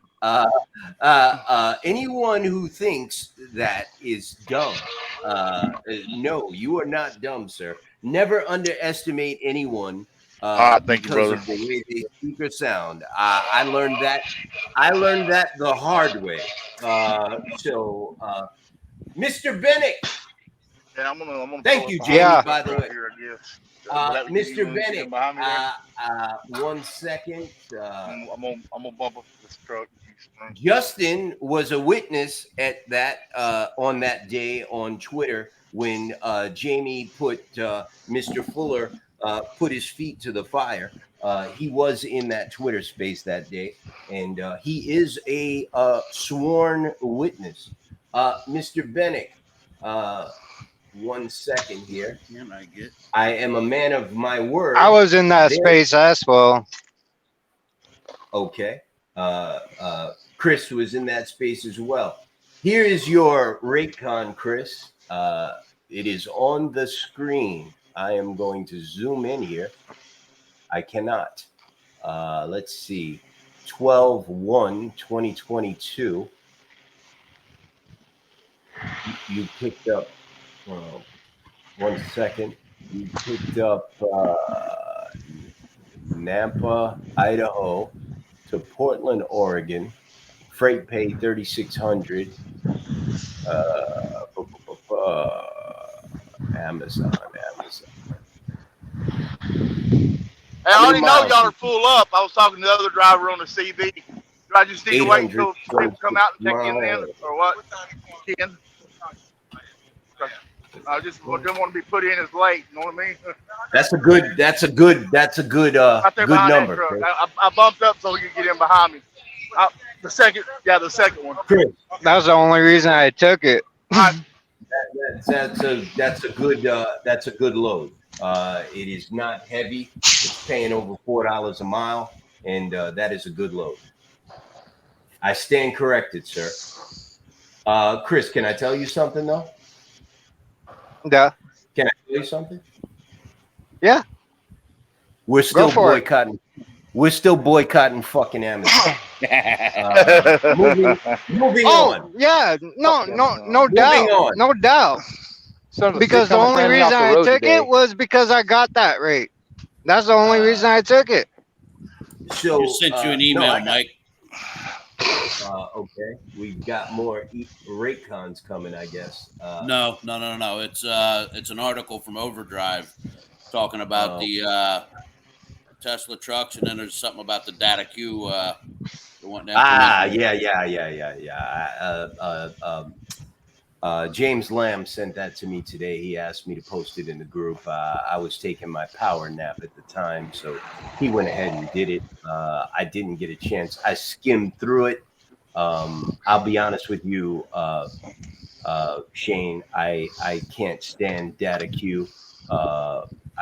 Anyone who thinks that is dumb. No, you are not dumb, sir. Never underestimate anyone
thank you, brother.
of the way they speak or sound. I learned that. The hard way. Mr. Bennett.
Yeah, I'm gonna
thank you, Jamie.
Yeah.
By the way, Mr. Bennett. 1 second.
I'm gonna bump up this truck.
Justin was a witness at that on that day on Twitter when Jamie put Mr. Fuller put his feet to the fire. He was in that Twitter space that day, and he is a sworn witness. Mr. Bennett, 1 second here. I am a man of my word.
I was in that space as well.
Okay. Chris was in that space as well. Here is your RateCon, Chris. It is on the screen. I am going to zoom in here. I cannot. Let's see. 12/1/2022. You picked up, 1 second. You picked up Nampa, Idaho to Portland, Oregon. Freight pay $3,600. Amazon.
Hey, I already know y'all are full up. I was talking to the other driver on the CB. Do I just need to wait until people come out and check in then, or what? Ken? I just didn't want to be put in as late. You know what I mean?
That's a good number.
I bumped up so you could get in behind me. The second one.
Chris,
That was the only reason I took it.
that's a good load. It is not heavy. It's paying over $4 a mile, and that is a good load. I stand corrected, sir. Chris, can I tell you something though?
Yeah.
Can I tell you something?
Yeah.
We're still
for it.
boycotting. We're still boycotting fucking Amazon. Moving on.
Yeah. No
Moving
doubt.
on.
No doubt. Because the only reason I took it was because I got that rate. That's the only reason I took it.
So
Just sent you an email, Mike.
Okay, we've got more rate cons coming, I guess.
No. It's an article from Overdrive talking about the Tesla trucks, and then there's something about the Data Q.
James Lamb sent that to me today. He asked me to post it in the group. I was taking my power nap at the time, so he went ahead and did it. I didn't get a chance. I skimmed through it. I'll be honest with you, Shane. I can't stand Data Q.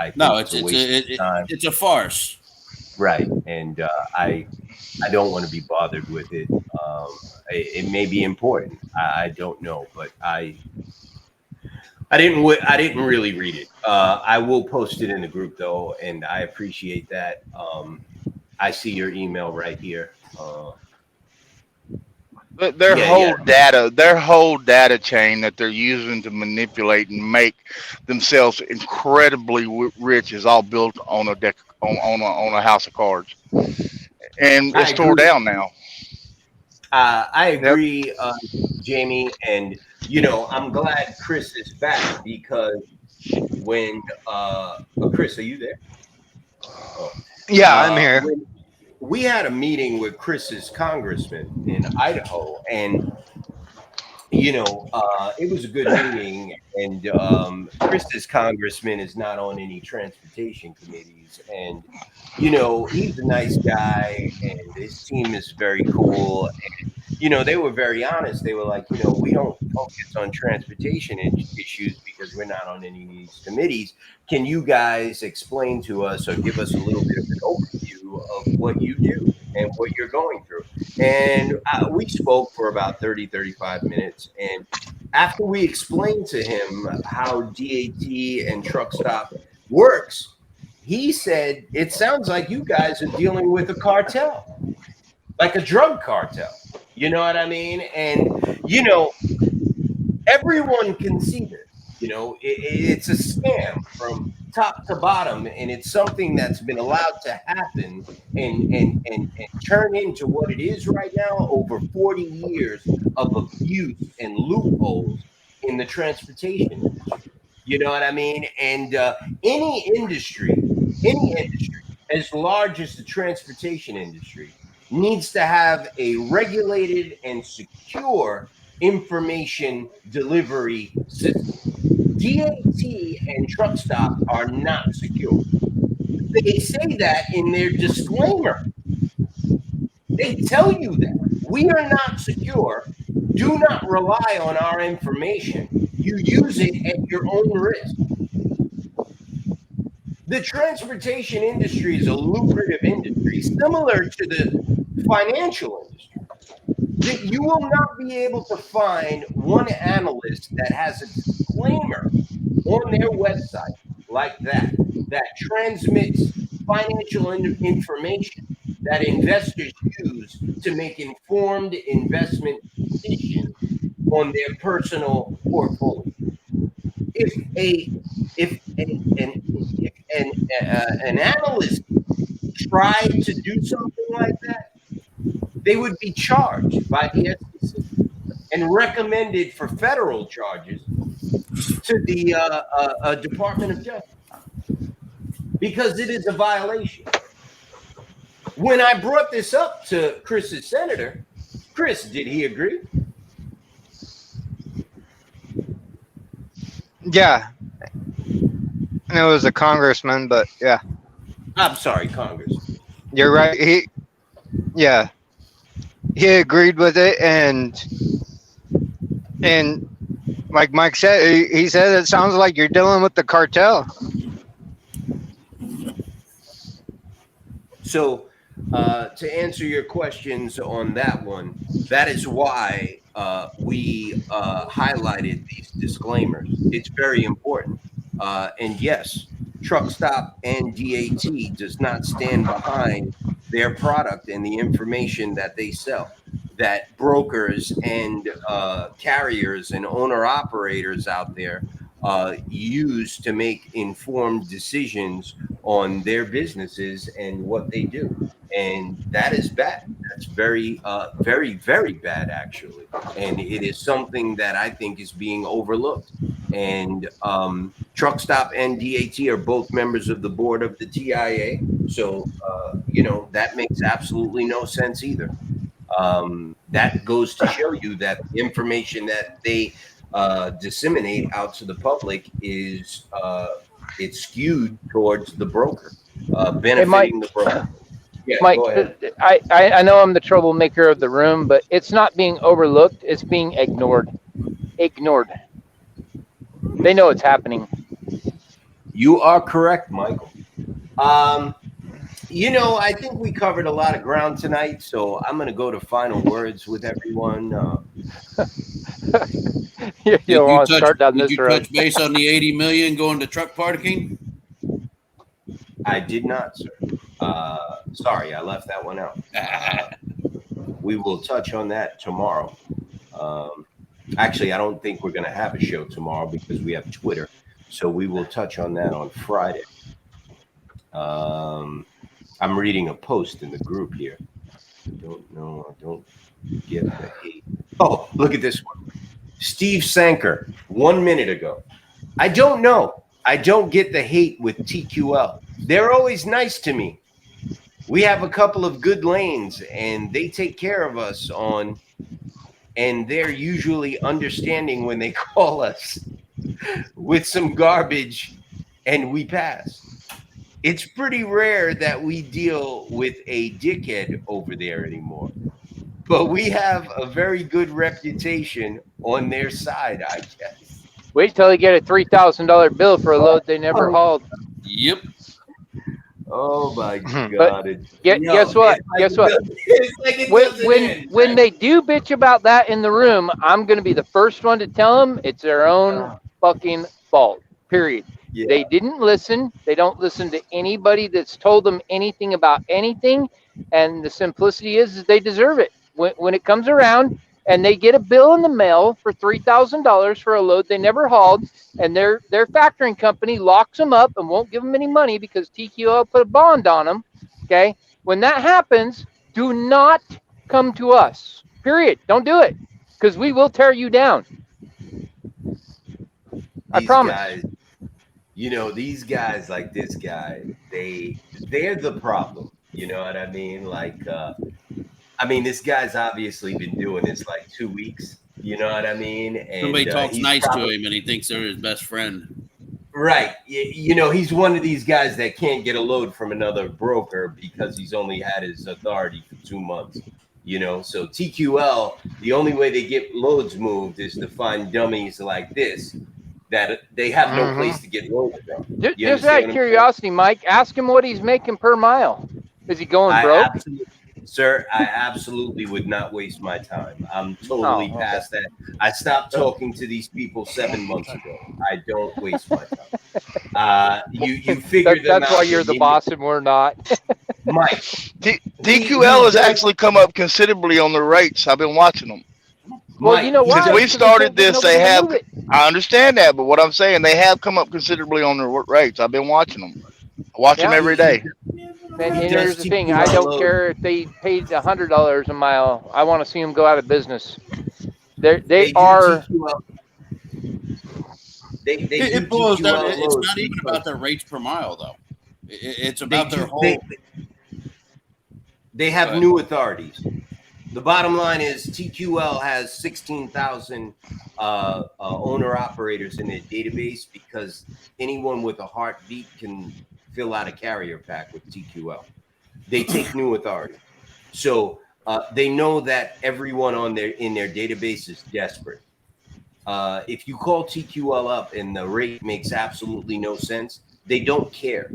It's a farce.
Right, and I don't want to be bothered with it. It may be important. I don't know, but I didn't really read it. I will post it in the group though, and I appreciate that. I see your email right here.
Their whole data chain that they're using to manipulate and make themselves incredibly rich is all built on a deck on a house of cards, and it's tore down now.
I agree, Jamie, and I'm glad Chris is back because when Chris, are you there? Oh.
Yeah, I'm here.
We had a meeting with Chris's congressman in Idaho, and it was a good meeting. And Chris's congressman is not on any transportation committees, and he's a nice guy, and his team is very cool. And they were very honest. They were like, we don't focus on transportation issues because we're not on any of these committees. Can you guys explain to us or give us a little bit of an overview of what you do and what you're going through? And we spoke for about 35 minutes. And after we explained to him how DAT and Truck Stop works, he said, it sounds like you guys are dealing with a cartel, like a drug cartel. You know what I mean? And, everyone can see this. It's a scam from top to bottom, and it's something that's been allowed to happen and turn into what it is right now over 40 years of abuse and loopholes in the transportation industry. You know what I mean? And any industry as large as the transportation industry needs to have a regulated and secure information delivery system. DAT and Truck Stop are not secure. They say that in their disclaimer. They tell you that we are not secure. Do not rely on our information. You use it at your own risk. The transportation industry is a lucrative industry, similar to the financial industry. You will not be able to find one analyst that has a disclaimer on their website like that transmits financial information that investors use to make informed investment decisions on their personal portfolio. If an analyst tried to do something like that, they would be charged by the SEC and recommended for federal charges to the Department of Justice because it is a violation. When I brought this up to Chris's senator, Chris, did he agree?
Yeah. And it was a congressman, but yeah.
I'm sorry, Congress.
You're right. He agreed with it, and like Mike said, he said it sounds like you're dealing with the cartel.
So, to answer your questions on that one, that is why we highlighted these disclaimers. It's very important. And yes, Truck Stop and DAT does not stand behind their product and the information that they sell. That brokers and carriers and owner-operators out there use to make informed decisions on their businesses and what they do. And that is bad. That's very, very, very bad, actually. And it is something that I think is being overlooked. And Truck Stop and DAT are both members of the board of the TIA. So, that makes absolutely no sense either. That goes to show you that the information that they disseminate out to the public is it's skewed towards the broker, benefiting the broker. Yeah,
Mike,
go ahead.
I know I'm the troublemaker of the room, but it's not being overlooked. It's being ignored. Ignored. They know it's happening.
You are correct, Michael. I think we covered a lot of ground tonight, so I'm going to go to final words with everyone.
You want to start down
Did
this
you
road.
touch base on the 80 million going to truck parking?
I did not, sir. Sorry, I left that one out. We will touch on that tomorrow. Actually, I don't think we're going to have a show tomorrow because we have Twitter. So we will touch on that on Friday. I'm reading a post in the group here. I don't get the hate. Oh, look at this one. Steve Sanker, 1 minute ago. I don't know. I don't get the hate with TQL. They're always nice to me. We have a couple of good lanes and they take care of us and they're usually understanding when they call us with some garbage and we pass. It's pretty rare that we deal with a dickhead over there anymore, but we have a very good reputation on their side, I guess.
Wait till they get a $3,000 bill for a load they never hauled.
Yep.
Oh my God!
Guess what? Guess what? When they do bitch about that in the room, I'm going to be the first one to tell them it's their own fucking fault. Period.
Yeah.
They didn't listen. They don't listen to anybody that's told them anything about anything. And the simplicity is they deserve it. When it comes around and they get a bill in the mail for $3,000 for a load they never hauled, and their factoring company locks them up and won't give them any money because TQL put a bond on them. Okay. When that happens, do not come to us. Period. Don't do it because we will tear you down. I promise.
Guys, these guys like this guy, they're the problem. You know what I mean? Like, this guy's obviously been doing this like 2 weeks. You know what I mean? And
somebody talks nice to him and he thinks they're his best friend.
Right. He's one of these guys that can't get a load from another broker because he's only had his authority for 2 months. So TQL, the only way they get loads moved is to find dummies like this that they have no place to get loads from.
Just out of curiosity, Mike, ask him what he's making per mile. Is he going broke?
Sir, I absolutely would not waste my time. I'm totally
Oh, okay.
past that. I stopped talking to these people 7 months ago. I don't waste my time. You figure them
That's
out.
why you're the boss and we're not.
Mike.
TQL has actually come up considerably on the rates. I've been watching them.
Well,
Mike,
you know why?
Since we
Because they
started
can't get
this, they
nobody to
have.
move it.
I understand that, but what I'm saying, they have come up considerably on their rates. I've been watching them. I watch them
Yeah.
every day.
And
Does
here's the thing:
TQL
I don't
load?
care if they paid $100 a mile. I want to see them go out of business. They
do
are.
TQL. They do
It boils down.
TQL
It's
loads
not even
because
about their rates per mile, though. It's
they
about their
do-
whole.
they have
Go ahead.
new authorities. The bottom line is TQL has 16,000 owner operators in their database because anyone with a heartbeat can fill out a carrier pack with TQL. They take new authority. So they know that everyone in their database is desperate. If you call TQL up and the rate makes absolutely no sense, they don't care.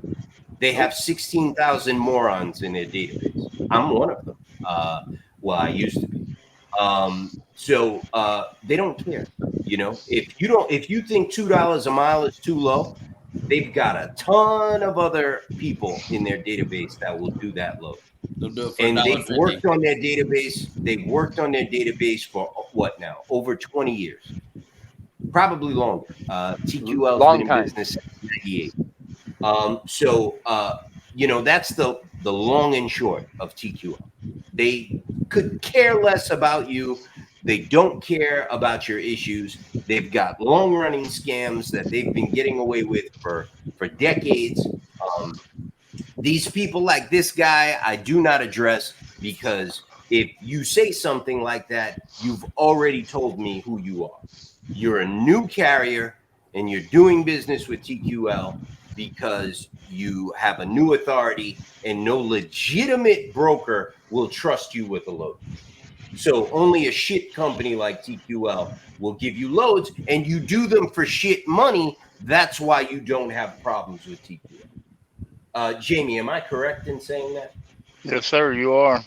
They have 16,000 morons in their database. I'm one of them. Well, I used to be. So they don't care. You know, if you think $2 a mile is too low, they've got a ton of other people in their database that will do that load.
They'll do it for
And they've
$1.50.
worked on their database. They've worked on their database for what now? Over 20 years, probably longer. TQL's
Long
been in
time.
business since '98. You know, that's the long and short of TQL. They could care less about you. They don't care about your issues. They've got long-running scams that they've been getting away with for decades. These people like this guy, I do not address because if you say something like that, you've already told me who you are. You're a new carrier and you're doing business with TQL because you have a new authority and no legitimate broker will trust you with a load. So only a shit company like TQL will give you loads and you do them for shit money. That's why you don't have problems with TQL. Jamie, am I correct in saying that?
Yes, sir, you are.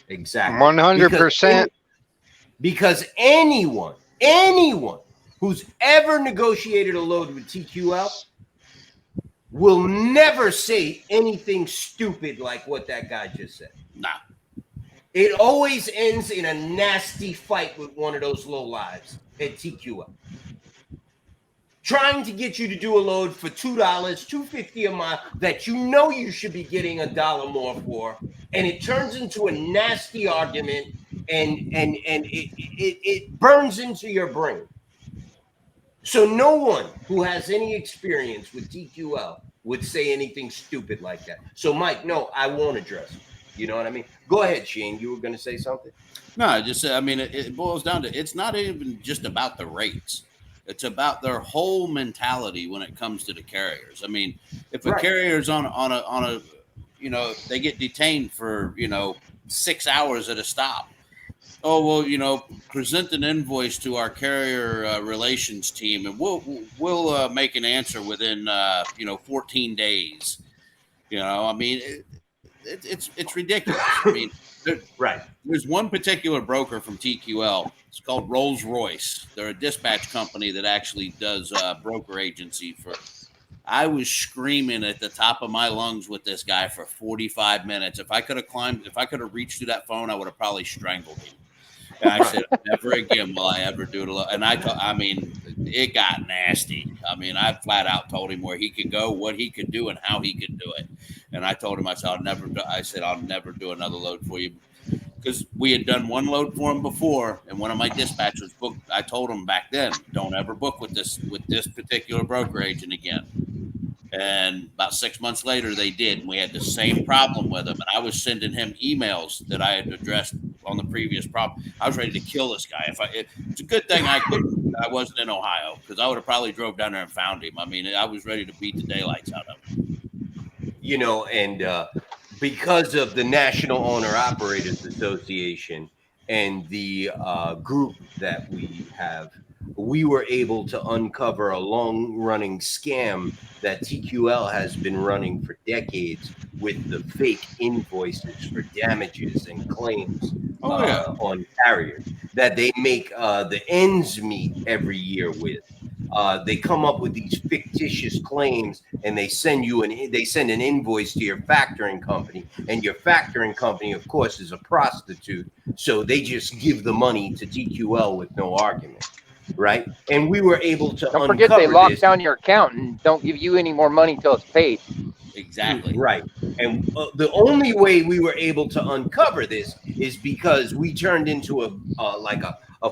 Exactly.
100%.
Because anyone who's ever negotiated a load with TQL will never say anything stupid like what that guy just said.
Nah.
It always ends in a nasty fight with one of those lowlives at TQL. Trying to get you to do a load for $2, $2.50 a mile that you know you should be getting $1 more for, and it turns into a nasty argument, and it burns into your brain. So no one who has any experience with TQL would say anything stupid like that. So Mike, no, I won't address it. You know what I mean? Go ahead, Shane. You were going to say something?
No, I just said, I mean, it boils down to, it's not even just about the rates. It's about their whole mentality when it comes to the carriers. I mean, if a carrier's on a, you know, they get detained for, 6 hours at a stop. Oh, well, present an invoice to our carrier relations team and we'll make an answer within, 14 days. I mean, it's ridiculous. I mean, there's one particular broker from TQL. It's called Rolls Royce. They're a dispatch company that actually does broker agency for. I was screaming at the top of my lungs with this guy for 45 minutes. If I could have reached through that phone, I would have probably strangled him. And I said, never again will I ever do it. And I mean, it got nasty. I mean, I flat out told him where he could go, what he could do, and how he could do it. And I told him, I'll never do another load for you. Because we had done one load for him before, and one of my dispatchers booked. I told him back then, don't ever book with this particular broker agent again. And about 6 months later, they did, and we had the same problem with him. And I was sending him emails that I had addressed on the previous problem. I was ready to kill this guy. It's a good thing I wasn't in Ohio, because I would have probably drove down there and found him. I mean, I was ready to beat the daylights out of him.
And because of the National Owner Operators Association and the group that we have, we were able to uncover a long-running scam that TQL has been running for decades with the fake invoices for damages and claims
Oh yeah.
on carriers that they make the ends meet every year with. They come up with these fictitious claims, and they send an invoice to your factoring company, and your factoring company, of course, is a prostitute, so they just give the money to TQL with no argument, right? And we were able to
Don't forget they
uncover
lock
this.
down your account and don't give you any more money till it's paid.
Exactly.
Right. And the only way we were able to uncover this is because we turned into a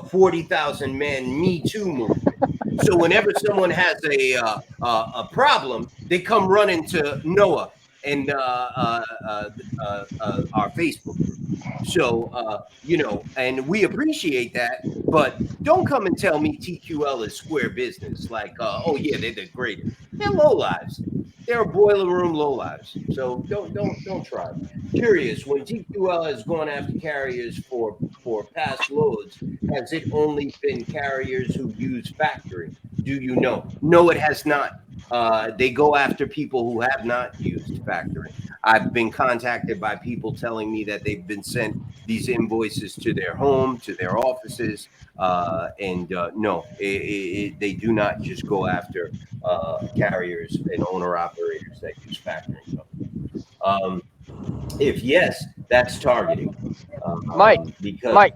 40,000 man Me Too movement. So whenever someone has a problem, they come running to Noah and our Facebook group. So and we appreciate that, but don't come and tell me TQL is square business. Like, oh yeah, they're the greatest. They're low lives. They're boiler room low lives. So don't try. Curious, when TQL has gone after carriers for past loads, has it only been carriers who use factory? Do you know? No, it has not. They go after people who have not used factory. I've been contacted by people telling me that they've been sent these invoices to their home, to their offices, and no, they do not just go after carriers and owner-operators that use factoring companies. If yes, that's targeting.
Mike,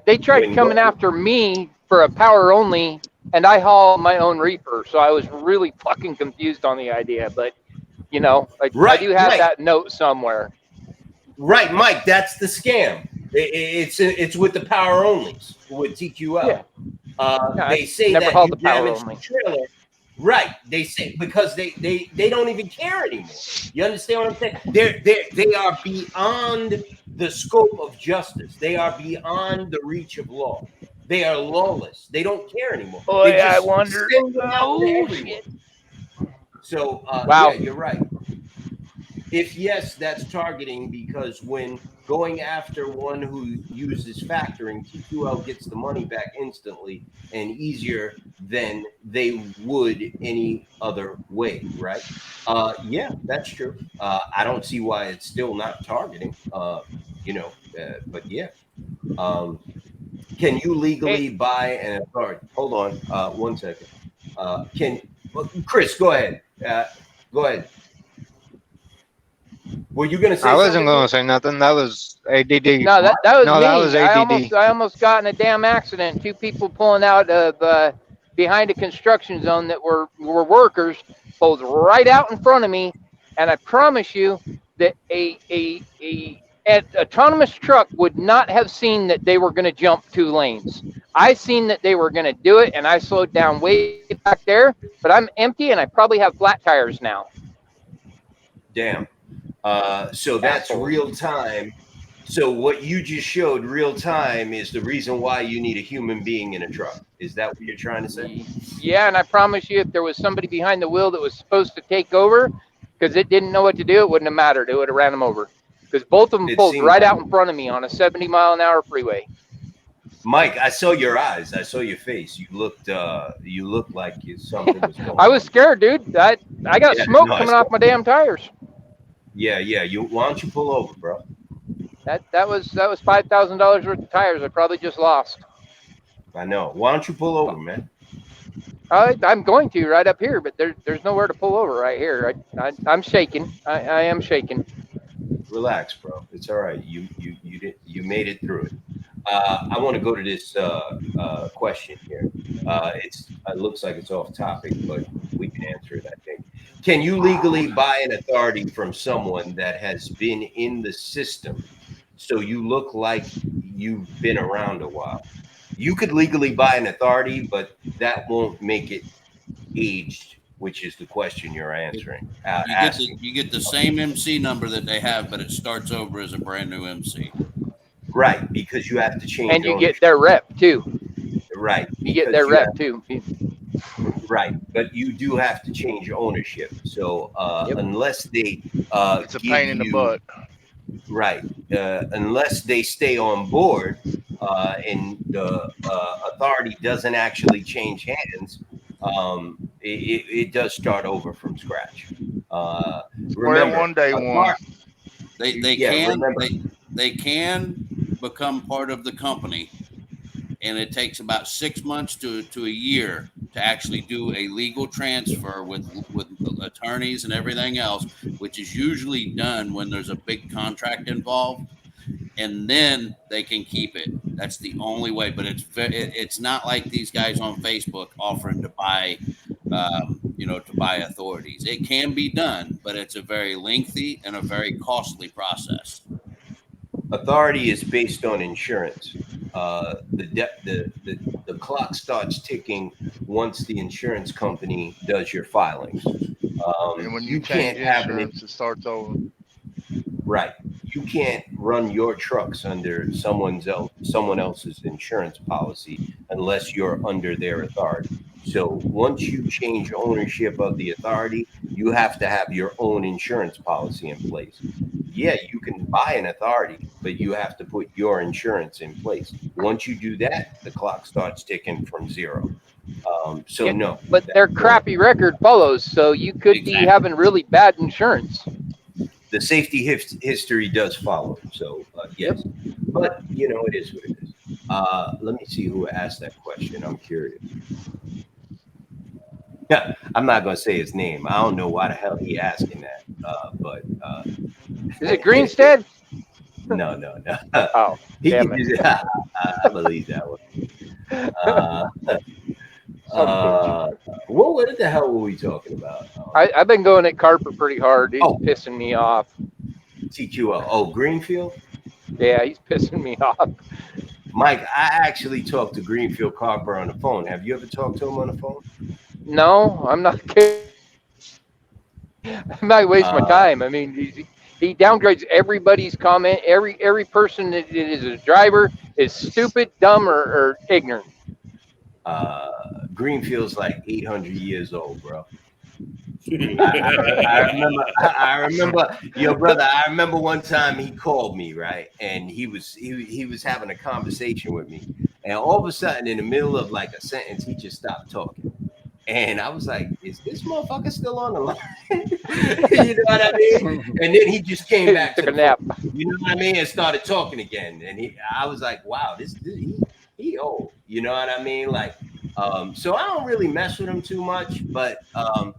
they tried coming after me for a power only, and I haul my own reefer, so I was really fucking confused on the idea. But I do have that note somewhere.
Right, Mike. That's the scam. It's with the power onlys with TQL.
Yeah.
They say
never
that
hauled
you
the power
damaged
only.
the trailer. Right. They say because they don't even care anymore. You understand what I'm saying? They are beyond the scope of justice. They are beyond the reach of law. They are lawless. They don't care anymore.
Boy,
They just
I wonder.
send them out to everyone.
Shit.
So
Wow.
yeah, you're right. If yes, that's targeting, because when going after one who uses factoring, TQL gets the money back instantly and easier than they would any other way, right? Yeah, that's true. I don't see why it's still not targeting, but yeah. Can you legally buy an authority? Hold on 1 second. Chris, go ahead. Go ahead. Were you going to say
I wasn't
something?
going to say nothing. That was ADD.
No, that was
No,
me.
that was ADD.
I almost got in a damn accident. Two people pulling out of behind a construction zone that were workers, pulled right out in front of me, and I promise you that an autonomous truck would not have seen that they were going to jump 2 lanes. I seen that they were going to do it, and I slowed down way back there. But I'm empty, and I probably have flat tires now.
Damn. So that's real time. So what you just showed real time is the reason why you need a human being in a truck. Is that what you're trying to say?
Yeah, and I promise you, if there was somebody behind the wheel that was supposed to take over, because it didn't know what to do, it wouldn't have mattered. It would have ran them over. Because both of them pulled right out in front of me on a 70-mile-an-hour freeway.
Mike, I saw your eyes. I saw your face. You looked like something was going on.
I was scared, dude. I got smoke coming off my damn tires.
Yeah. Why don't you pull over, bro?
That was $5,000 worth of tires I probably just lost.
I know. Why don't you pull over, man?
I'm going to right up here, but there's nowhere to pull over right here. I'm shaking. I am shaking.
Relax, bro. It's all right. You made it through it. I want to go to this question here. It looks like it's off topic, but we can answer it, I think. Can you legally buy an authority from someone that has been in the system, so you look like you've been around a while? You could legally buy an authority, but that won't make it aged, which is the question you're answering.
You get the same MC number that they have, but it starts over as a brand new MC.
Right, because you have to change.
And you get their rep too.
Right.
You get their rep too.
Right, but you do have to change ownership. So unless they
it's a pain in the butt.
Right. Unless they stay on board, and the authority doesn't actually change hands, it does start over from scratch.
Square
Remember,
one, day one.
They can become part of the company, and it takes about 6 months to a year to actually do a legal transfer with attorneys and everything else, which is usually done when there's a big contract involved, and then they can keep it. That's the only way. But it's not like these guys on Facebook offering to buy, to buy authorities. It can be done, but it's a very lengthy and a very costly process.
Authority is based on insurance. The clock starts ticking once the insurance company does your filings.
And when you change insurance, it starts over.
Right. You can't run your trucks under someone else's insurance policy unless you're under their authority. So once you change ownership of the authority, you have to have your own insurance policy in place. Yeah, you can buy an authority, but you have to put your insurance in place. Once you do that, the clock starts ticking from zero. No.
But their crappy record follows, so you could be having really bad insurance.
The safety history does follow. So, yes. Yep. But, it is what it is. Let me see who asked that question. I'm curious. Yeah, I'm not going to say his name. I don't know why the hell he asking that.
Is it Greenstead?
No.
Oh, damn it.
I believe that one. What the hell were we talking about?
I've been going at Carper pretty hard. He's pissing me off.
TQL. Oh, Greenfield?
Yeah, he's pissing me off.
Mike, I actually talked to Greenfield Carper on the phone. Have you ever talked to him on the phone?
No, I'm not kidding. I'm not wasting my time. I mean, he downgrades everybody's comment. Every person that is a driver is stupid, dumb, or ignorant.
Greenfield's like 800 years old, bro. I remember, yo, brother. I remember one time he called me, right, and he was having a conversation with me, and all of a sudden, in the middle of like a sentence, he just stopped talking, and I was like, "Is this motherfucker still on the line?" You know what I mean? And then he just came back,
took a nap.
You know what I mean, and started talking again, and I was like, "Wow, he old." You know what I mean? Like, so I don't really mess with him too much, but I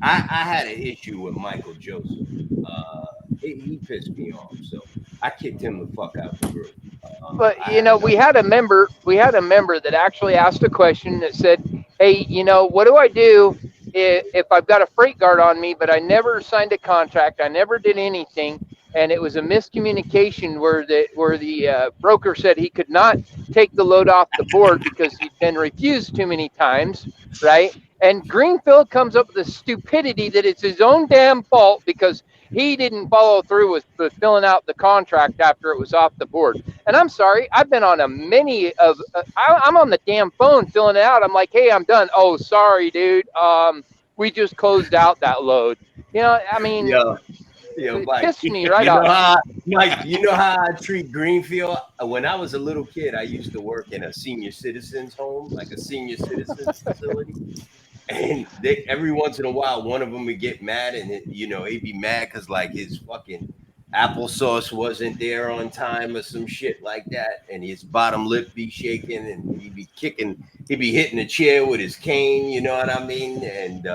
had an issue with Michael Joseph. He pissed me off, so I kicked him the fuck out the group.
But we had a member that actually asked a question that said, "Hey, what do I do if I've got a freight guard on me, but I never signed a contract, I never did anything, and it was a miscommunication where the broker said he could not take the load off the board because he'd been refused too many times, right?" And Greenfield comes up with the stupidity that it's his own damn fault because he didn't follow through with filling out the contract after it was off the board. And I'm sorry, I've been on I'm on the damn phone filling it out. I'm like, "Hey, I'm done." "Oh, sorry, dude. We just closed out that load." I mean, it
Mike,
pissed me right off.
Mike, you know how I treat Greenfield? When I was a little kid, I used to work in a senior citizens home, like a senior citizens facility. And every once in a while, one of them would get mad, and he'd be mad because like his fucking applesauce wasn't there on time or some shit like that, and his bottom lip be shaking, and he'd be hitting the chair with his cane. You know what I mean? And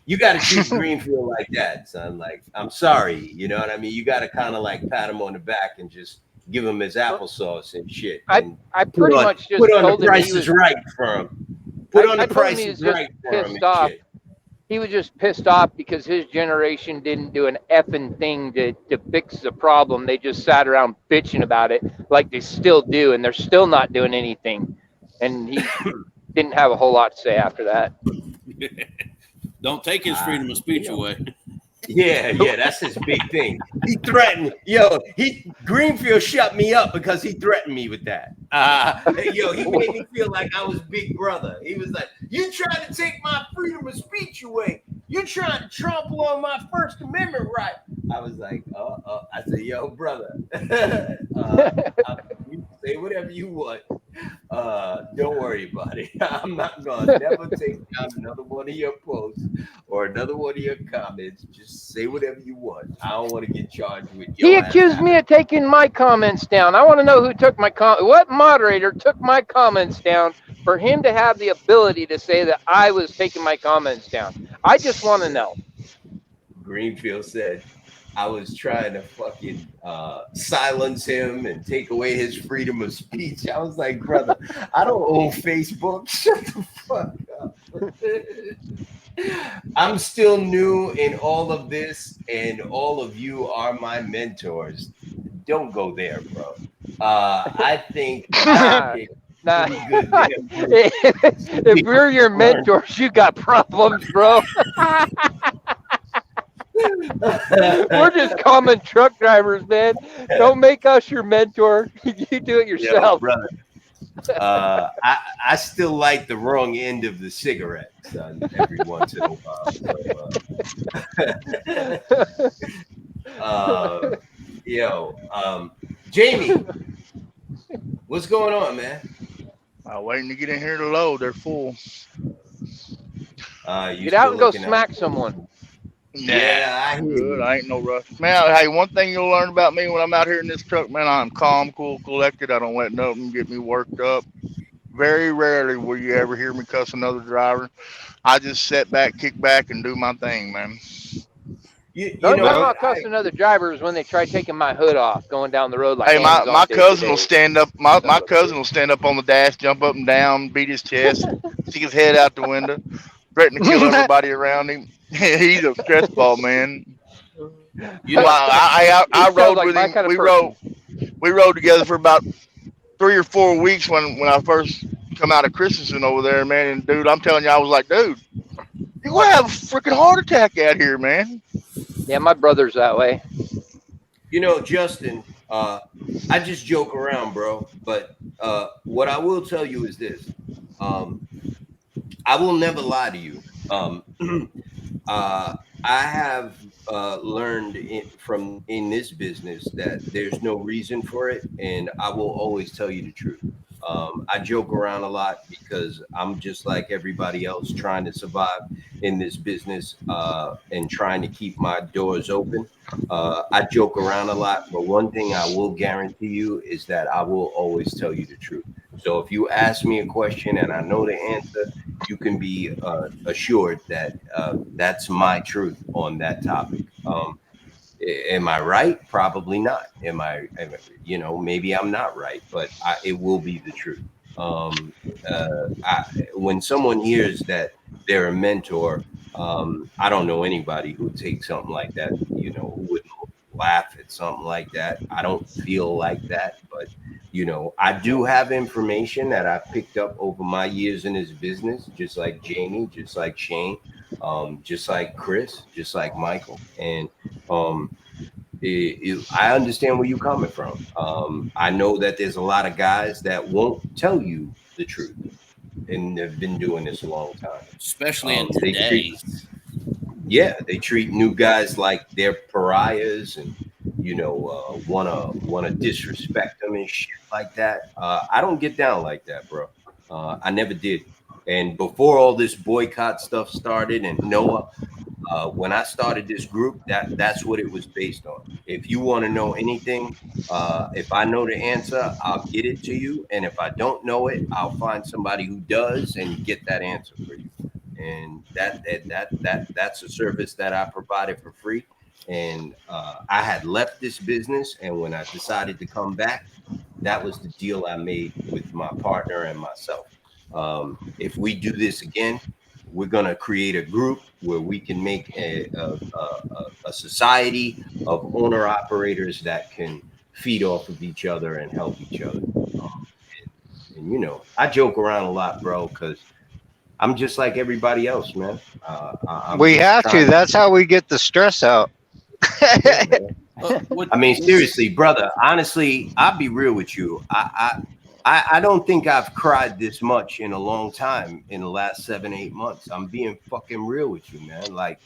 you got to treat Greenfield like that, son. Like, I'm sorry, you know what I mean? You got to kind of like pat him on the back and just give him his applesauce and shit.
I pretty much just
put on
told
the
him
Price is Right for him. Put on the Price is Right for him.
Pissed off. He was just pissed off because his generation didn't do an effing thing to fix the problem. They just sat around bitching about it like they still do, and they're still not doing anything. And he didn't have a whole lot to say after that.
Don't take his freedom of speech away.
Yeah, that's his big thing. He threatened, Greenfield shut me up because he threatened me with that. He made me feel like I was Big Brother. He was like, "You trying to take my freedom of speech away. You trying to trample on my First Amendment right. I was like, I said, yo, brother, you say whatever you want. Don't worry about it. I'm not gonna never take down another one of your posts or another one of your comments. Just say whatever you want. I don't want to get charged with
He
your ass.
accused me of taking my comments down. I want to know who took my what moderator took my comments down for him to have the ability to say that I was taking my comments down. I just want to know.
Greenfield said I was trying to fucking silence him and take away his freedom of speech. I was like, brother, I don't own Facebook. Shut the fuck up. I'm still new in all of this, and all of you are my mentors. Don't go there, bro. I think I
Nah.
pretty good there.
If we're your mentors, you got problems, bro. We're just common truck drivers, man. Don't make us your mentor. You do it
Yo,
yourself.
brother. I still like the wrong end of the cigarette, son, every once in a while. So, Jamie, what's going on, man?
I'm waiting to get in here to load. They're full.
Get out and go smack someone.
Yeah, I hear you.
I ain't no rush. Man, hey, one thing you'll learn about me when I'm out here in this truck, man, I'm calm, cool, collected. I don't let nothing get me worked up. Very rarely will you ever hear me cuss another driver. I just sit back, kick back, and do my thing, man.
You
I'm
know,
not cussing other drivers when they try taking my hood off going down the road like.
Hey, my
Amazon did
cousin
today.
will stand up. My cousin will stand up on the dash, jump up and down, beat his chest, stick his head out the window, threaten to kill everybody around him. He's a stress ball, man.
You know,
I
He sounds
rode
like
with
my
him.
kind of
We
person.
rode together for about 3 or 4 weeks when I first come out of Christensen over there, man. And dude, I'm telling you, I was like, dude, you're gonna have a freaking heart attack out here, man.
Yeah, my brother's that way.
You know, Justin, I just joke around, bro. But what I will tell you is this: I will never lie to you. I have learned in this business that there's no reason for it, and I will always tell you the truth. I joke around a lot because I'm just like everybody else, trying to survive in this business and trying to keep my doors open. I joke around a lot, but one thing I will guarantee you is that I will always tell you the truth. So if you ask me a question and I know the answer, you can be assured that that's my truth on that topic. Am I right? Probably not. Maybe I'm not right, but it will be the truth. When someone hears that they're a mentor, I don't know anybody who would take something like that, who wouldn't laugh at something like that. I don't feel like that, but I do have information that I picked up over my years in this business, just like Jamie, just like Shane, just like Chris, just like Michael. And I understand where you're coming from. I know that there's a lot of guys that won't tell you the truth, and they've been doing this a long time.
Especially in today.
They treat new guys like they're pariahs, and wanna disrespect them and shit like that. I don't get down like that, bro. I never did. And before all this boycott stuff started, and Noah, when I started this group, that's what it was based on. If you want to know anything, if I know the answer, I'll get it to you, and if I don't know it, I'll find somebody who does and get that answer for you. And that's a service that I provided for free. And I had left this business, and when I decided to come back, that was the deal I made with my partner and myself. If we do this again, we're going to create a group where we can make a society of owner operators that can feed off of each other and help each other. And I joke around a lot, bro, because I'm just like everybody else, man.
We have to. That's how we get the stress out.
I mean, seriously, brother, honestly, I'll be real with you. I don't think I've cried this much in a long time in the last 7-8 months. I'm being fucking real with you, man. Like,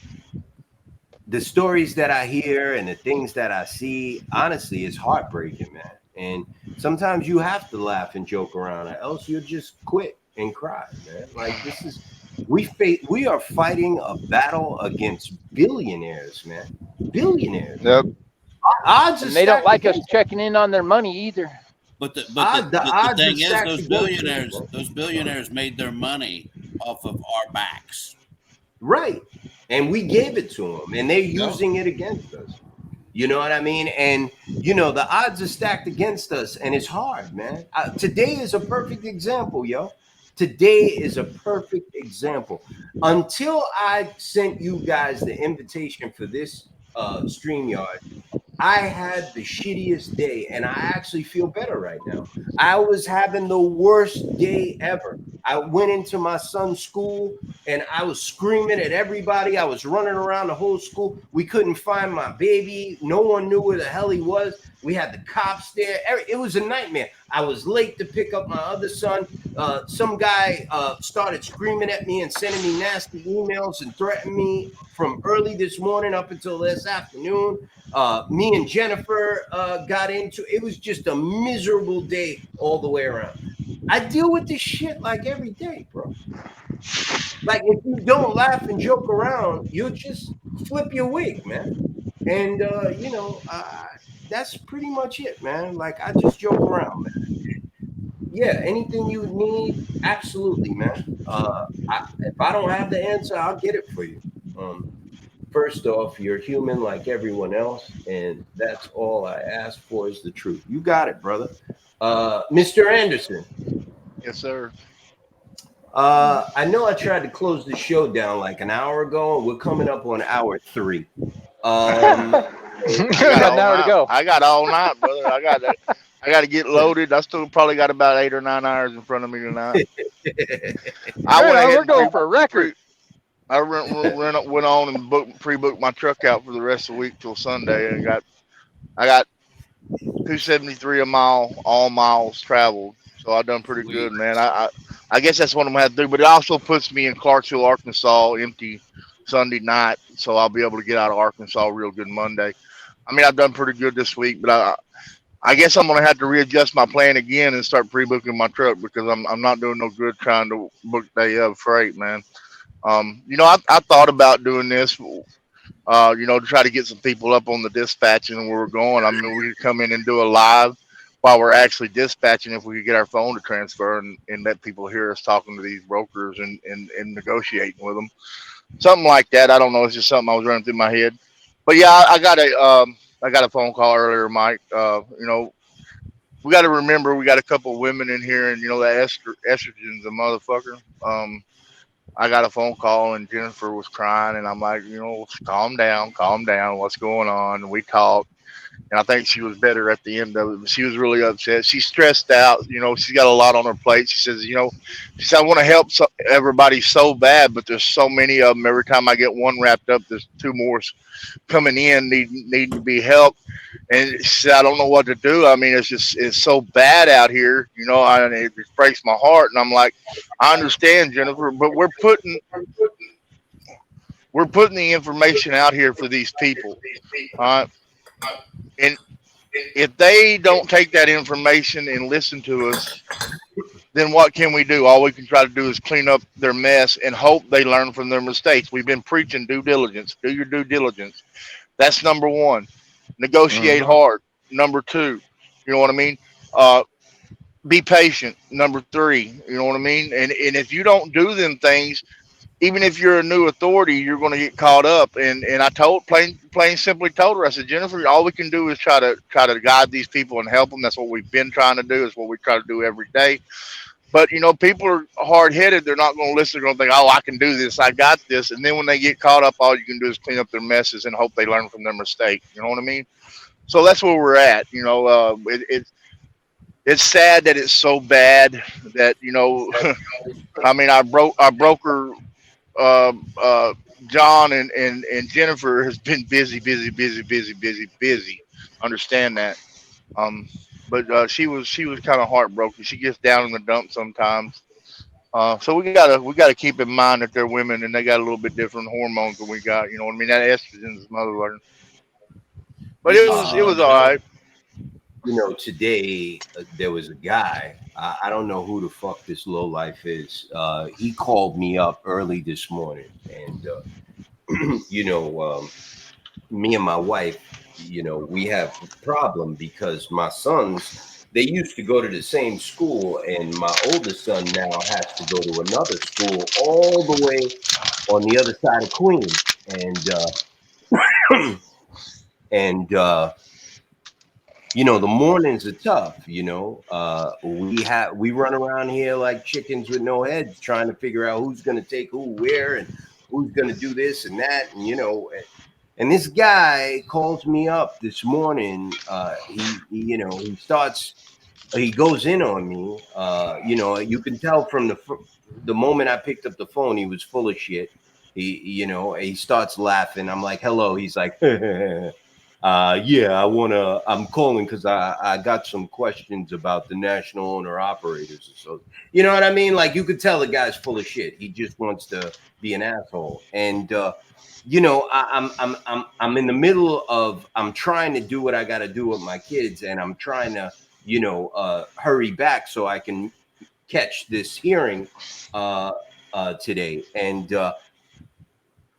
the stories that I hear and the things that I see, honestly, is heartbreaking, man. And sometimes you have to laugh and joke around, or else you'll just quit and cry, man. Like this is we are fighting a battle against billionaires, man. Billionaires.
Yep.
Odds are
And they don't
stacked
like us
against
checking in on their money either.
But the
odds
thing
are
is,
stacked
those
against us, man.
billionaires made their money off of our backs.
Right. And we gave it to them, and they're
Yeah.
using it against us. You know what I mean? And, you know, the odds are stacked against us, and it's hard, man. Today is a perfect example, yo. Today is a perfect example. Until I sent you guys the invitation for this StreamYard, I had the shittiest day, and I actually feel better right now. I was having the worst day ever. I went into my son's school and I was screaming at everybody. I was running around the whole school. We couldn't find my baby. No one knew where the hell he was. We had the cops there. It was a nightmare. I was late to pick up my other son. Some guy started screaming at me and sending me nasty emails and threatening me from early this morning up until this afternoon. Me and Jennifer got into it. Was just a miserable day all the way around. I deal with this shit like every day, bro. Like if you don't laugh and joke around, you'll just flip your wig, man. And you know, that's pretty much it, man. Like I just joke around, man. Yeah, anything you need, absolutely, man. If I don't have the answer, I'll get it for you. First off, you're human like everyone else, and that's all I ask for is the truth. You got it, brother. Mr. Anderson.
Yes, sir.
I know I tried to close the show down like an hour ago, and we're coming up on hour 3.
We got an hour to go.
I got all night, brother. I got to get loaded. I still probably got about 8 or 9 hours in front of me tonight.
We're going for a record.
I went on and pre-booked my truck out for the rest of the week till Sunday, and I got 273 a mile, all miles traveled. So I done pretty good, man. I guess that's what I'm gonna have to do. But it also puts me in Clarksville, Arkansas, empty Sunday night, so I'll be able to get out of Arkansas real good Monday. I mean, I've done pretty good this week, but I guess I'm gonna have to readjust my plan again and start pre-booking my truck because I'm not doing no good trying to book day of freight, man. You know, I thought about doing this, you know, to try to get some people up on the dispatching and where we're going. I mean, we could come in and do a live while we're actually dispatching if we could get our phone to transfer and let people hear us talking to these brokers and negotiating with them. Something like that. I don't know. It's just something I was running through my head. But yeah, I got a phone call earlier, Mike. You know, we got to remember we got a couple of women in here, and you know that estrogen's a motherfucker. I got a phone call and Jennifer was crying, and I'm like, you know, calm down, what's going on? And we talked, and I think she was better at the end of it, but she was really upset. She's stressed out, you know, she's got a lot on her plate. She says, you know, she said, I want to help everybody so bad, but there's so many of them. Every time I get one wrapped up, there's 2 more coming in, need to be helped. And she said, I don't know what to do. I mean, it's so bad out here, you know, and it breaks my heart. And I'm like, I understand, Jennifer, but we're putting the information out here for these people. And if they don't take that information and listen to us, then what can we do? All we can try to do is clean up their mess and hope they learn from their mistakes. We've been preaching due diligence. Do your due diligence. That's number 1. Negotiate hard. Number 2, you know what I mean? Be patient. Number 3, you know what I mean? And if you don't do them things, even if you're a new authority, you're going to get caught up. And I told plain simply told her, I said, Jennifer, all we can do is try to guide these people and help them. That's what we've been trying to do. It's what we try to do every day. But you know, people are hard headed. They're not going to listen. They're going to think, oh, I can do this. I got this. And then when they get caught up, all you can do is clean up their messes and hope they learn from their mistake. You know what I mean? So that's where we're at. You know, it's sad that it's so bad that, you know, I mean, our broker, John and Jennifer has been busy. Understand that. But she was kind of heartbroken. She gets down in the dumps sometimes. So we gotta keep in mind that they're women and they got a little bit different hormones than we got. You know what I mean? That estrogen is motherfucking. But it was all right.
Today there was a guy. I don't know who the fuck this lowlife is. He called me up early this morning, and me and my wife, we have a problem because my sons, they used to go to the same school, and my oldest son now has to go to another school all the way on the other side of Queens, and the mornings are tough. We run around here like chickens with no heads, trying to figure out who's going to take who where and who's going to do this and that, and this guy calls me up this morning. He goes in on me. You can tell from the moment I picked up the phone, he was full of shit. He starts laughing. I'm like, hello. He's like, yeah, I'm calling because I got some questions about the National Owner Operators. So, you know what I mean? Like, you could tell the guy's full of shit. He just wants to be an asshole. And, I'm in the middle of, I'm trying to do what I got to do with my kids, and I'm trying to, hurry back so I can catch this hearing today. And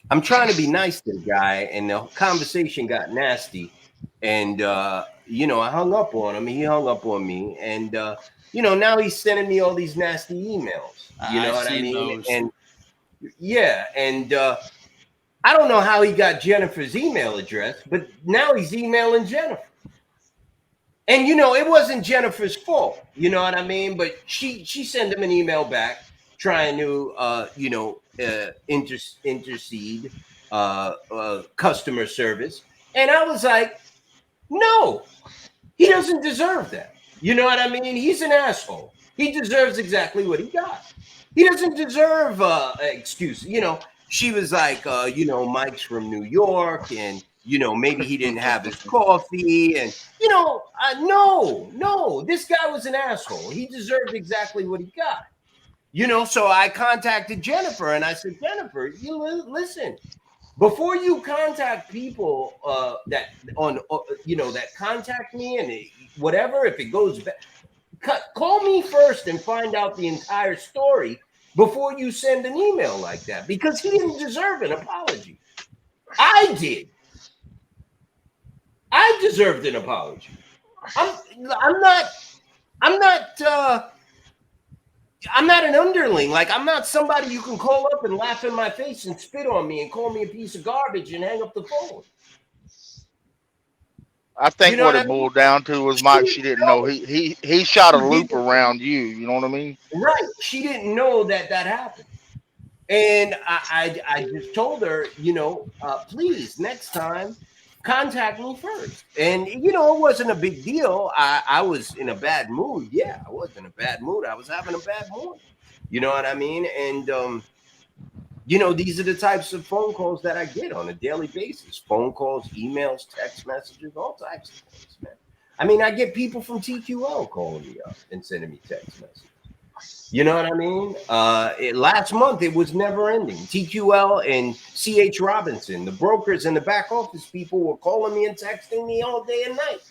I'm trying to be nice to the guy, and the conversation got nasty. And, I hung up on him. He hung up on me. And, now he's sending me all these nasty emails. You know what I mean? Those. And yeah. And, I don't know how he got Jennifer's email address, but now he's emailing Jennifer. And, it wasn't Jennifer's fault. You know what I mean? But she sent him an email back trying to, intercede customer service. And I was like, no, he doesn't deserve that. You know what I mean? He's an asshole. He deserves exactly what he got. He doesn't deserve excuse. She was like, Mike's from New York, and, maybe he didn't have his coffee. And, no, this guy was an asshole. He deserved exactly what he got. So I contacted Jennifer, and I said, Jennifer, listen, before you contact people that contact me and whatever, if it goes back, call me first and find out the entire story before you send an email like that, because he didn't deserve an apology. I did. I deserved an apology. I'm not an underling. Like, I'm not somebody you can call up and laugh in my face and spit on me and call me a piece of garbage and hang up the phone.
I think what it boiled down to was, Mike, she didn't know he shot a loop around you. You know what I mean?
Right. She didn't know that happened. And I just told her, please, next time, contact me first. And, it wasn't a big deal. I was in a bad mood. Yeah, I was in a bad mood. I was having a bad mood. You know what I mean? And, these are the types of phone calls that I get on a daily basis. Phone calls, emails, text messages, all types of things, man. I mean, I get people from TQL calling me up and sending me text messages. You know what I mean? Last month, it was never ending. TQL and CH Robinson, the brokers and the back office people, were calling me and texting me all day and night.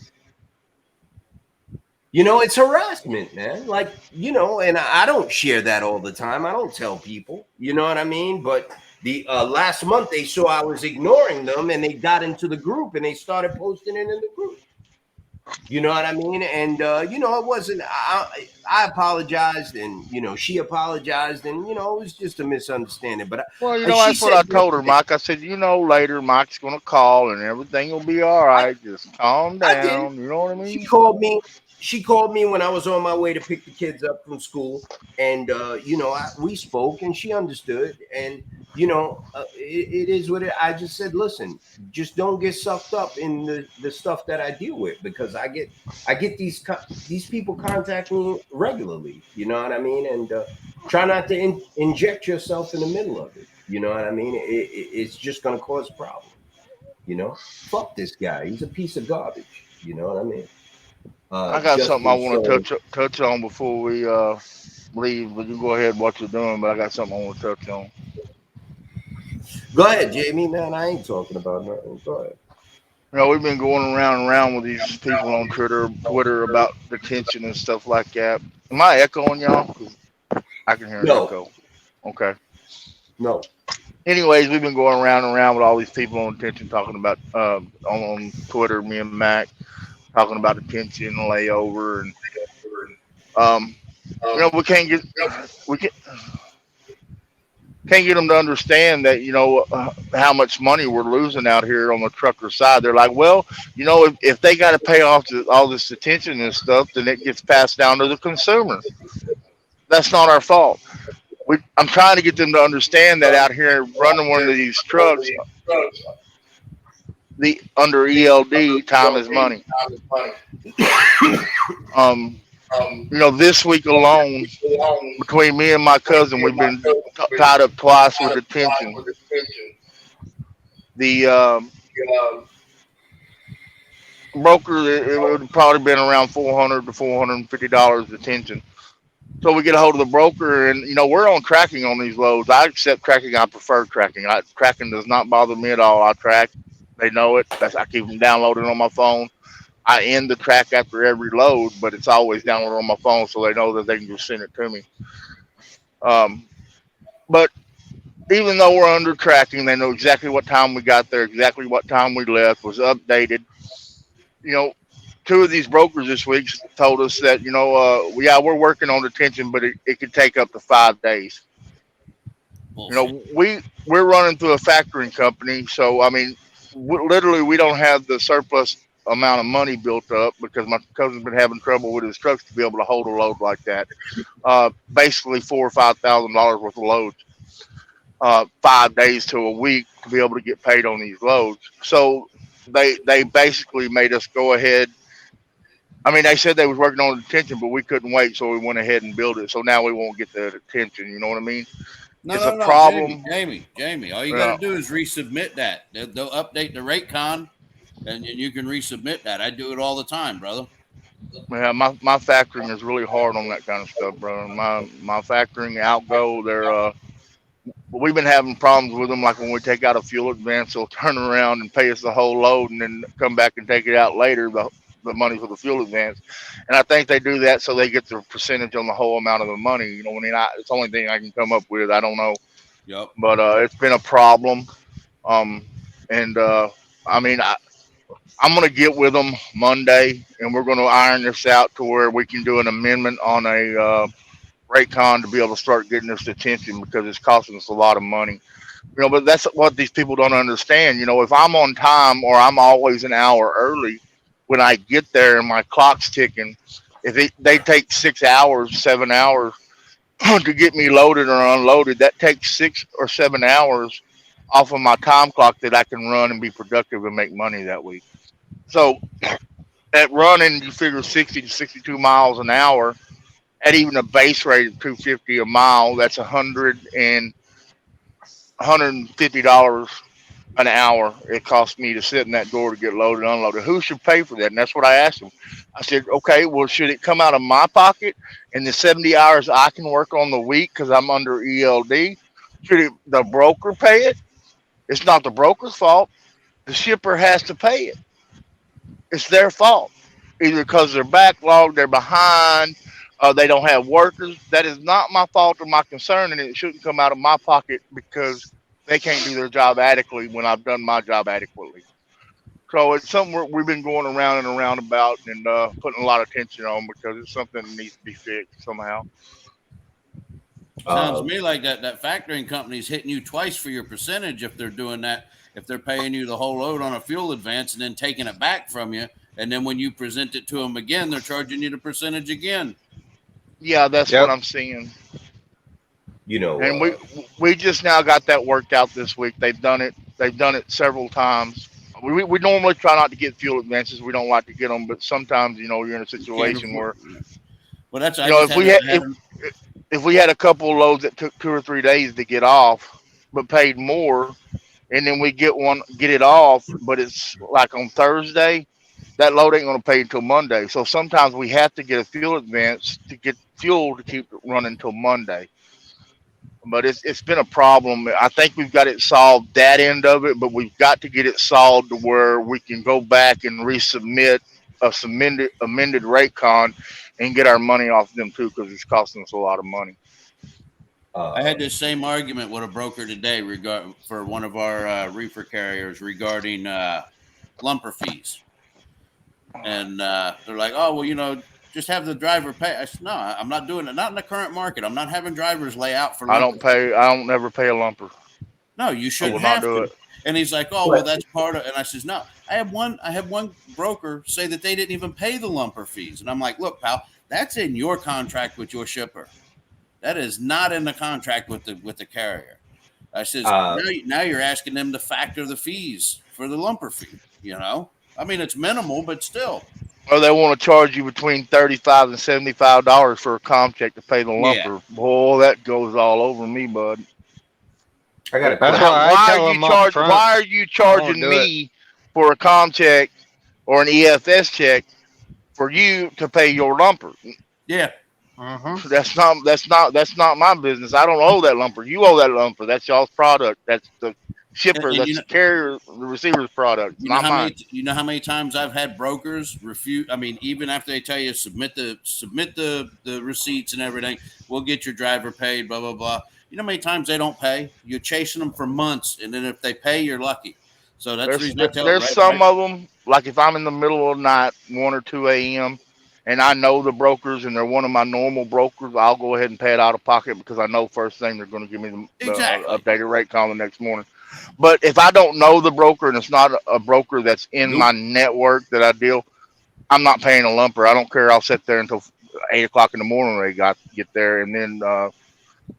It's harassment, man. Like, and I don't share that all the time. I don't tell people, you know what I mean? But the last month, they saw I was ignoring them, and they got into the group and they started posting it in the group. You know what I mean? And, it wasn't, I apologized, and, she apologized, and, it was just a misunderstanding. But
that's what I told her, Mike. I said, later Mike's going to call and everything will be all right. Just calm down. You know what I mean?
She called me when I was on my way to pick the kids up from school, and we spoke, and she understood, and it is what it. I just said, listen, just don't get sucked up in the stuff that I deal with, because I get these people contact me regularly. You know what I mean? And try not to inject yourself in the middle of it. You know what I mean? It's just gonna cause problems. Fuck this guy. He's a piece of garbage. You know what I mean?
I got something I want to touch on before we leave, but you go ahead what you're doing. But I got something I want to touch on.
Go ahead, Jamie. Man, I ain't talking about nothing. Go ahead.
You know, we've been going around and around with these people on Twitter about detention and stuff like that. Am I echoing y'all? 'Cause I can hear an
No.
echo. Okay.
No.
Anyways, we've been going around and around with all these people on detention talking about on Twitter, me and Mac talking about detention and layover and you know, we can't get them to understand that, you know, how much money we're losing out here on the trucker side. They're like, well, you know, if they got to pay off all this detention and stuff, then it gets passed down to the consumer. That's not our fault. I'm trying to get them to understand that out here running one of these trucks, under ELD, time is money. You know, this week alone, between me and my cousin, we've been tied up twice with detention. The broker, it would have probably been around $400 to $450 detention. So we get a hold of the broker, and you know, we're on tracking on these loads. I accept tracking. I prefer tracking. Tracking does not bother me at all. I track. They know it. I keep them downloaded on my phone. I end the track after every load, but it's always downloaded on my phone, so they know that they can just send it to me. But even though we're under tracking, they know exactly what time we got there, exactly what time we left, was updated. You know, 2 of these brokers this week told us that, you know, we're working on detention, but it could take up to 5 days. You know, we're running through a factoring company, so I mean, literally we don't have the surplus amount of money built up because my cousin's been having trouble with his trucks to be able to hold a load like that. Basically $4,000 or $5,000 worth of loads, 5 days to a week to be able to get paid on these loads. So they basically made us go ahead. I mean, they said they was working on detention, but we couldn't wait, so we went ahead and built it. So now we won't get the detention. You know what I mean?
No,
It's
no,
a
no,
problem.
Jamie. All you got to do is resubmit that. They'll update the rate con, and you can resubmit that. I do it all the time, brother.
Yeah, my factoring is really hard on that kind of stuff, bro. My factoring, Outgo, we've been having problems with them. Like when we take out a fuel advance, they'll turn around and pay us the whole load, and then come back and take it out later, the money for the fuel advance. And I think they do that so they get the percentage on the whole amount of the money. You know what I mean? It's the only thing I can come up with. I don't know.
Yep.
But it's been a problem. I mean, I'm going to get with them Monday, and we're going to iron this out to where we can do an amendment on a rate con to be able to start getting this detention, because it's costing us a lot of money. You know, but that's what these people don't understand. You know, if I'm on time or I'm always an hour early, when I get there and my clock's ticking, if they take 6 hours, 7 hours to get me loaded or unloaded, that takes 6 or 7 hours off of my time clock that I can run and be productive and make money that week. So at running, you figure 60 to 62 miles an hour at even a base rate of $250 a mile, that's $150 an hour it costs me to sit in that door to get loaded and unloaded. Who should pay for that? And that's what I asked him. I said, okay, well, should it come out of my pocket and the 70 hours I can work on the week because I'm under ELD? Should the broker pay it? It's not the broker's fault. The shipper has to pay it. It's their fault. Either because they're backlogged, they're behind, they don't have workers. That is not my fault or my concern, and it shouldn't come out of my pocket because they can't do their job adequately when I've done my job adequately. So it's something we've been going around and around about and putting a lot of attention on, because it's something that needs to be fixed somehow.
Sounds to me like that factoring company's hitting you twice for your percentage if they're doing that. If they're paying you the whole load on a fuel advance and then taking it back from you, and then when you present it to them again, they're charging you the percentage again.
Yeah, that's what I'm seeing.
You know,
and we just now got that worked out this week. They've done it several times. We normally try not to get fuel advances. We don't like to get them, but sometimes, you know, you're in a situation where,
well, that's,
you know, if we had a couple of loads that took 2 or 3 days to get off, but paid more, and then we get it off, but it's like on Thursday, that load ain't going to pay until Monday. So sometimes we have to get a fuel advance to get fuel to keep it running till Monday. But it's been a problem. I think we've got it solved, that end of it, but we've got to get it solved to where we can go back and resubmit a amended rate con and get our money off them too, because it's costing us a lot of money.
I had this same argument with a broker today for one of our reefer carriers regarding lumper fees, and they're like, "Oh, well, just have the driver pay." I said, "No, I'm not doing it. Not in the current market. I'm not having drivers lay out for.
I don't never pay a lumper.
No, you shouldn't
will not
have
do
to."
it.
And he's like, "Oh, well, that's part of." And I says, "No, I have one broker say that they didn't even pay the lumper fees." And I'm like, "Look, pal, that's in your contract with your shipper. That is not in the contract with the carrier." I says, now you're asking them to factor the fees for the lumper fee. I mean, it's minimal, but still.
Or they want to charge you between $35 and $75 for a com check to pay the lumper.
Yeah.
Boy, that goes all over me, bud.
I got a
That's
question.
why I tell them up front.
Why are you charging
do
me for a com check or an EFS check for you to pay your lumper?
Yeah.
Mm-hmm.
That's not my business. I don't owe that lumper. You owe that lumper. That's y'all's product. That's the shipper.
And
That's the carrier, the receiver's product. Not mine.
You know how many times I've had brokers refuse? I mean, even after they tell you submit the receipts and everything, we'll get your driver paid. Blah blah blah. You know how many times they don't pay? You're chasing them for months, and then if they pay, you're lucky. So that's the reason I tell
there's some of them, like if I'm in the middle of the night, 1 or 2 a.m., and I know the brokers and they're one of my normal brokers, I'll go ahead and pay it out of pocket because I know first thing they're going to give me the updated rate call the next morning. But if I don't know the broker and it's not a broker that's in my network that I deal, I'm not paying a lumper. I don't care. I'll sit there until 8 o'clock in the morning when they get there, and then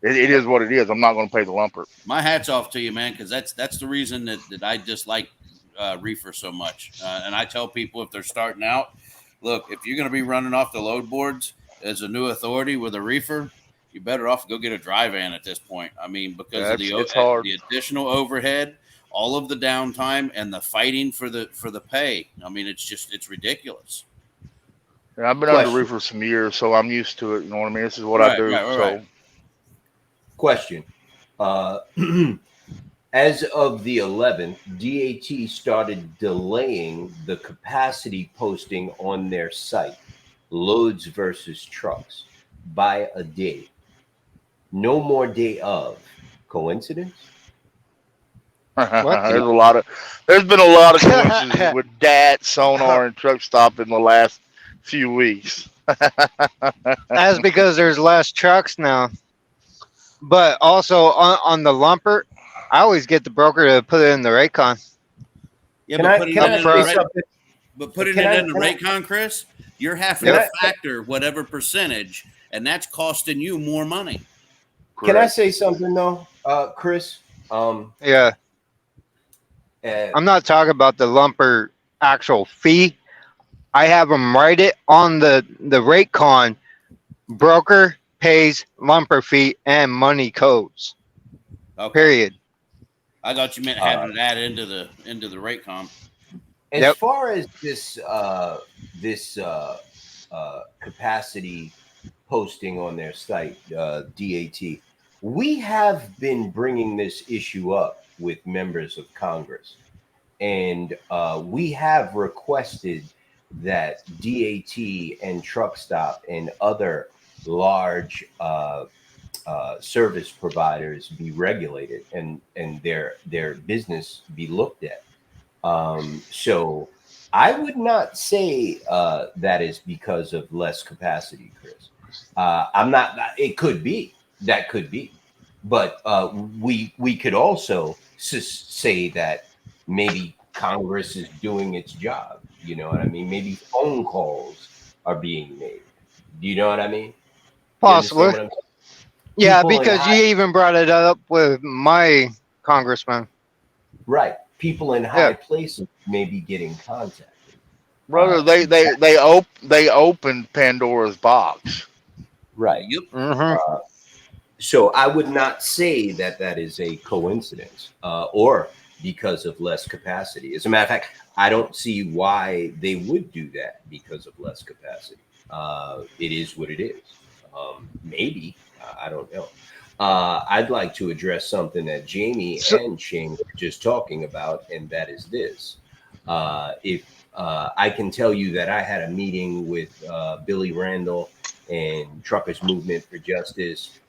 it is what it is. I'm not going to pay the lumper.
My hat's off to you, man, because that's the reason that I dislike reefer so much. And I tell people if they're starting out, look, if you're going to be running off the load boards as a new authority with a reefer, you're better off go get a dry van at this point. I mean, because of the additional overhead, all of the downtime, and the fighting for the pay. I mean, it's ridiculous.
Yeah, I've been under reefer some years, so I'm used to it. You know what I mean? This is what I do.
Right.
Question. As of the 11th, DAT started delaying the capacity posting on their site, loads versus trucks, by a day. No more day of. Coincidence?
There's been a lot of coincidences with DAT, Sonar, and Truck Stop in the last few weeks.
That's because there's less trucks now. But also on the lumper, I always get the broker to put it in the rate con.
Yeah, but putting it in the rate con, Chris, you're having to factor whatever percentage, and that's costing you more money.
Can I say something though, Chris?
Yeah. I'm not talking about the lumper actual fee. I have them write it on the rate con. Broker pays lumper fee and money codes.
Okay.
Period.
I thought you meant having that into the rate com.
As far as this capacity posting on their site, DAT, we have been bringing this issue up with members of Congress, and we have requested that DAT and Truck Stop and other large service providers be regulated and their business be looked at. So I would not say that is because of less capacity, Chris. I'm not. It could be. That could be. But we could also say that maybe Congress is doing its job. You know what I mean? Maybe phone calls are being made. Do you know what I mean?
Possibly. Yeah, because you even brought it up with my congressman.
Right. People in high places may be getting contacted.
Brother, they opened Pandora's box.
Right.
Yep.
Mm-hmm.
So I would not say that is a coincidence or because of less capacity. As a matter of fact, I don't see why they would do that because of less capacity. It is what it is. Maybe. I don't know. I'd like to address something that Jamie
So,
and Shane were just talking about, and that is this. If I can tell you that I had a meeting with Billy Randall and Truckers Movement for Justice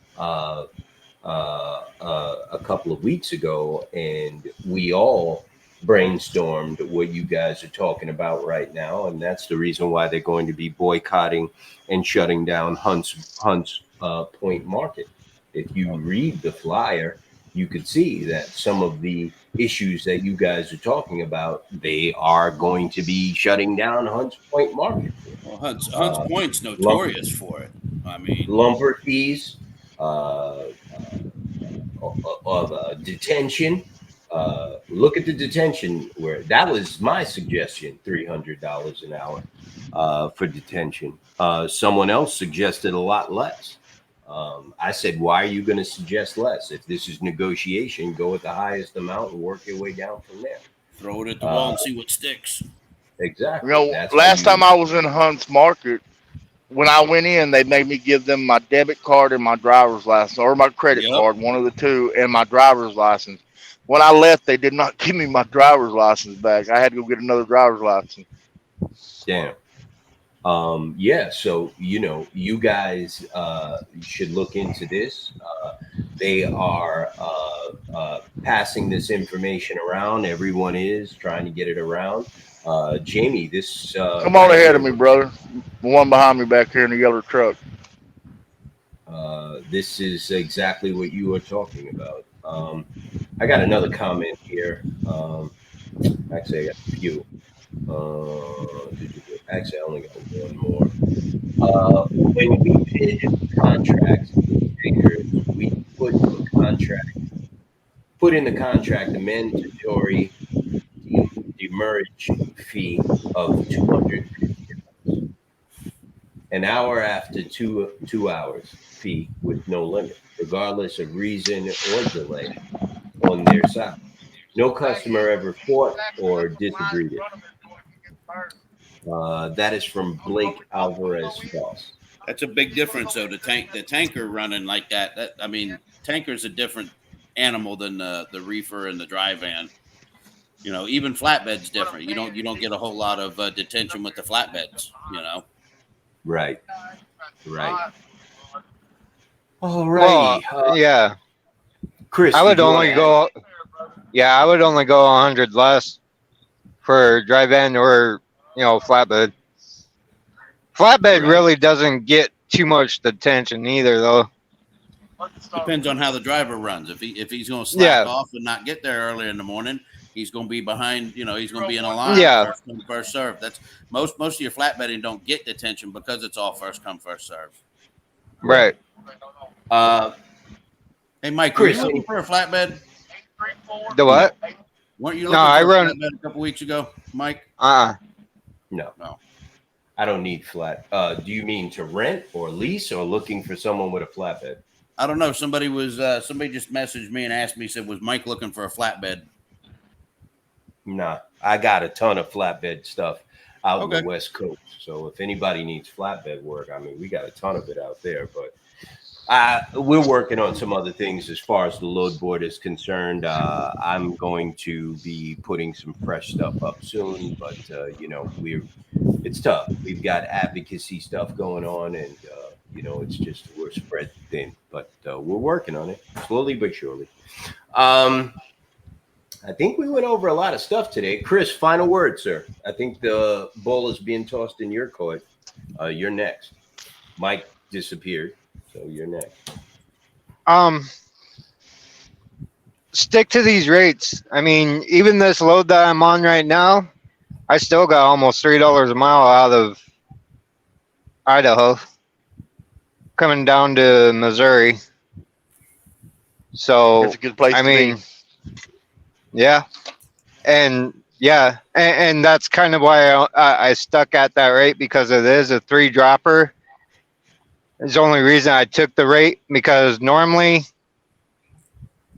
a couple of weeks ago, and we all brainstormed what you guys are talking about right now, and that's the reason why they're going to be boycotting and shutting down Hunts Point Market. If you read the flyer, you could see that some of the issues that you guys are talking about, they are going to be shutting down Hunts Point Market.
Well, Hunts
Uh,
Point's
lumber,
notorious for it. I mean,
lumber fees, uh, of detention. Look at the detention where that was my suggestion, $300 an hour for detention. Someone else suggested a lot less. I said, why are you going to suggest less? If this is negotiation, go with the highest amount and work your way down from there.
throw it at the wall and see what sticks.
Exactly.
You know,
That's
last time I was in Hunt's Market, when I went in, they made me give them my debit card and my driver's license, or my credit
Yep.
card, one of the two, and my driver's license. When I left, they did not give me my driver's license back. I had to go get another driver's license.
Damn. Yeah, so you guys should look into this. They are passing this information around. Everyone is trying to get it around. Jamie, this
Come on ahead of me, brother. The one behind me back here in the yellow truck.
This is exactly what you are talking about. I got another comment here. Actually, I got a few. Actually, I only got one more. When we did contracts, we put in the contract a mandatory demurrage fee of $250. An hour after 2 hours fee with no limit, regardless of reason or delay on their side. No customer ever fought or disagreed it. That is from Blake Alvarez Foss.
That's a big difference, though. The tanker running like that. I mean, tanker's a different animal than the reefer and the dry van. Even flatbed's different. You don't get a whole lot of detention with the flatbeds.
Right. All
well,
righty.
yeah,
Chris,
I would
did you
only
wanna
go. Yeah, I would only go 100 less for dry van or flatbed. Flatbed
Right.
really doesn't get too much detention either, though.
Depends on how the driver runs. If he's going to slack
Yeah.
off and not get there early in the morning, he's going to be behind. He's going to be in a line.
Yeah.
First come, first serve. That's most of your flatbedding don't get detention because it's all first come, first serve.
Right.
Hey, Mike,
Chris,
were you looking for a flatbed?
The what?
Weren't you looking
No, I
for a
run-
flatbed a couple weeks ago, Mike?
No.
No.
I don't need flat. Do you mean to rent or lease or looking for someone with a flatbed?
I don't know. Somebody just messaged me and asked me, said, was Mike looking for a flatbed?
Nah, I got a ton of flatbed stuff out on
Okay.
the West Coast. So if anybody needs flatbed work, I mean, we got a ton of it out there. But we're working on some other things as far as the load board is concerned. I'm going to be putting some fresh stuff up soon, but it's tough. We've got advocacy stuff going on, and it's just we're spread thin. But we're working on it slowly but surely. I think we went over a lot of stuff today. Chris, final word, sir. I think the ball is being tossed in your court. You're next. Mike disappeared, so you're next.
Stick to these rates. I mean, even this load that I'm on right now, I still got almost $3 a mile out of Idaho, coming down to Missouri. So
It's a good place
I
to
mean,
be.
yeah, and that's kind of why I stuck at that rate, because it is a 3-dropper. It's the only reason I took the rate, because normally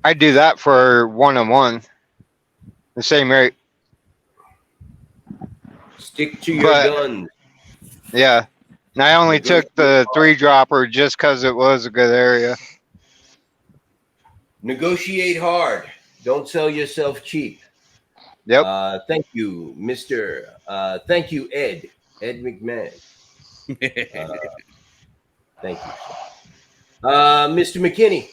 I do that for 1-on-1, the same rate.
Stick to your
But-
guns.
Yeah. I only took the 3-dropper just because it was a good area.
Negotiate hard. Don't sell yourself cheap.
Yep.
Thank you, Mr. Thank you, Ed McMahon. Thank you. Mr. McKinney.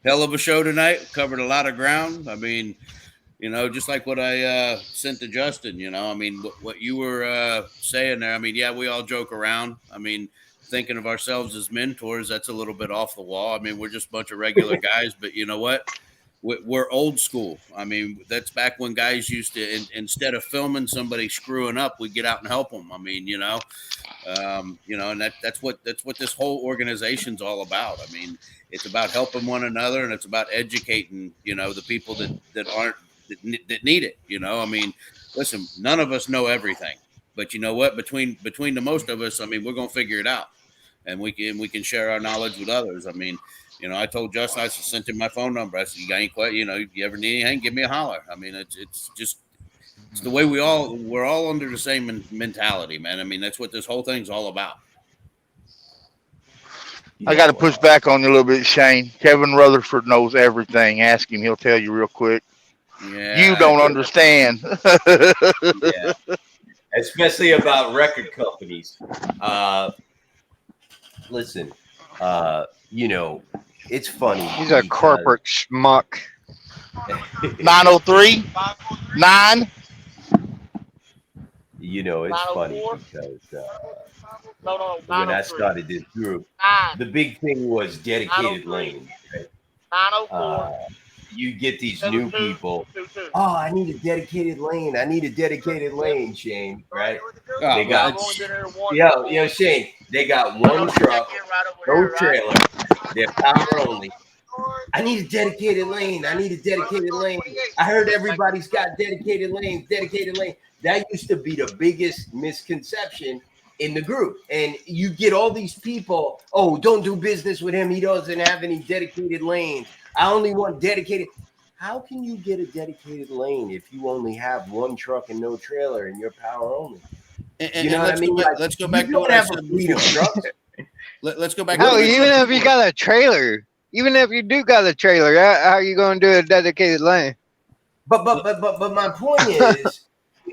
Hell of a show tonight. Covered a lot of ground. I mean, just like what I sent to Justin, I mean, what you were saying there, I mean, yeah, we all joke around. I mean, thinking of ourselves as mentors, that's a little bit off the wall. I mean, we're just a bunch of regular guys, but you know what? We're old school. I mean, that's back when guys used to, instead of filming somebody screwing up, we'd get out and help them. I mean, and that's what this whole organization's all about. I mean, it's about helping one another, and it's about educating, the people that need it. I mean, listen, none of us know everything, but you know what? Between the most of us, I mean, we're gonna figure it out, and we can share our knowledge with others. I mean, I told Justin, I sent him my phone number. I said, you ever need anything, give me a holler. I mean, it's the way we're all under the same mentality, man. I mean, that's what this whole thing's all about.
I got to push back on you a little bit, Shane. Kevin Rutherford knows everything. Ask him; he'll tell you real quick.
Yeah,
you don't understand.
Yeah. Especially about record companies. Listen, it's funny.
He's a corporate schmuck.
903? 9?
It's funny because when I started this group, the big thing was dedicated lanes. Right? You get these new people. Oh, I need a dedicated lane. I need a dedicated lane, Shane. Right? They got Shane. They got one truck, no trailer. They're power only. I need a dedicated lane. I need a dedicated lane. I heard everybody's got dedicated lanes. Dedicated lane. That used to be the biggest misconception in the group. And you get all these people, oh, don't do business with him. He doesn't have any dedicated lanes. I only want dedicated. How can you get a dedicated lane if you only have one truck and no trailer and you're power only?
And what I mean? Let's go back to what I said before. Let's go back.
No, even if you got a trailer, even if you do got a trailer, how are you going to do a dedicated lane?
But my point is,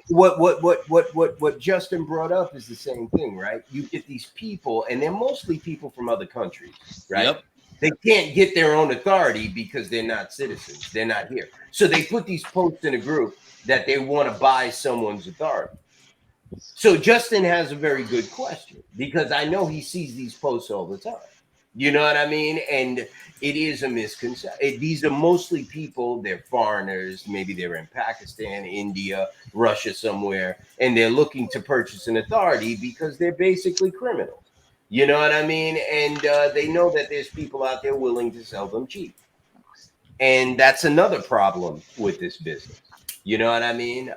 what Justin brought up is the same thing, right? You get these people, and they're mostly people from other countries, right? Yep. They can't get their own authority because they're not citizens. They're not here. So they put these posts in a group that they want to buy someone's authority. So Justin has a very good question because I know he sees these posts all the time. You know what I mean? And it is a misconception. These are mostly people, they're foreigners. Maybe they're in Pakistan, India, Russia somewhere, and they're looking to purchase an authority because they're basically criminals. You know what I mean? And they know that there's people out there willing to sell them cheap. And that's another problem with this business. You know what I mean?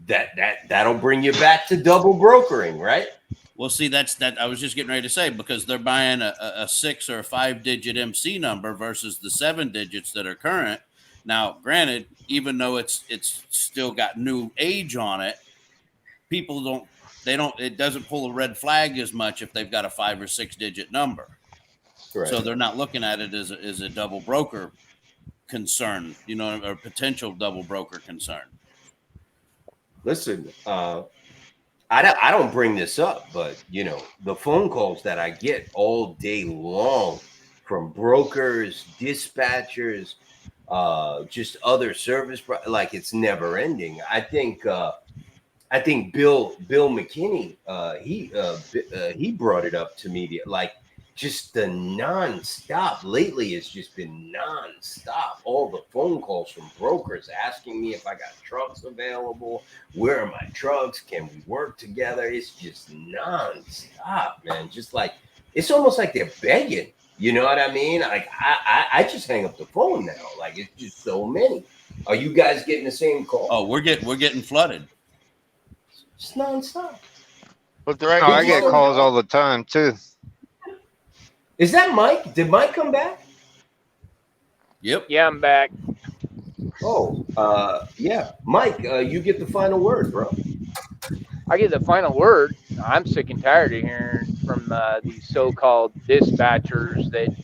That'll bring you back to double brokering, right?
Well, see, that's I was just getting ready to say, because they're buying a 6 or 5 digit MC number versus the 7 digits that are current. Now, granted, even though it's still got new age on it, people it doesn't pull a red flag as much if they've got a 5 or 6 digit number. Correct. So they're not looking at it as a double broker concern, or potential double broker concern.
Listen, I don't bring this up, but the phone calls that I get all day long from brokers, dispatchers, just other service, like it's never ending. I think Bill McKinney, he brought it up to me, like just the nonstop. Lately, it's just been nonstop. All the phone calls from brokers asking me if I got trucks available. Where are my trucks? Can we work together? It's just nonstop, man. Just like, it's almost like they're begging. You know what I mean? Like I just hang up the phone now. Like it's just so many. Are you guys getting the same call?
Oh, we're getting flooded.
It's nonstop.
But
I get calls all the time too.
Is that Mike? Did Mike come back?
Yep.
Yeah, I'm back.
Oh, yeah. Mike, you get the final word, bro.
I get the final word. I'm sick and tired of hearing from these so-called dispatchers that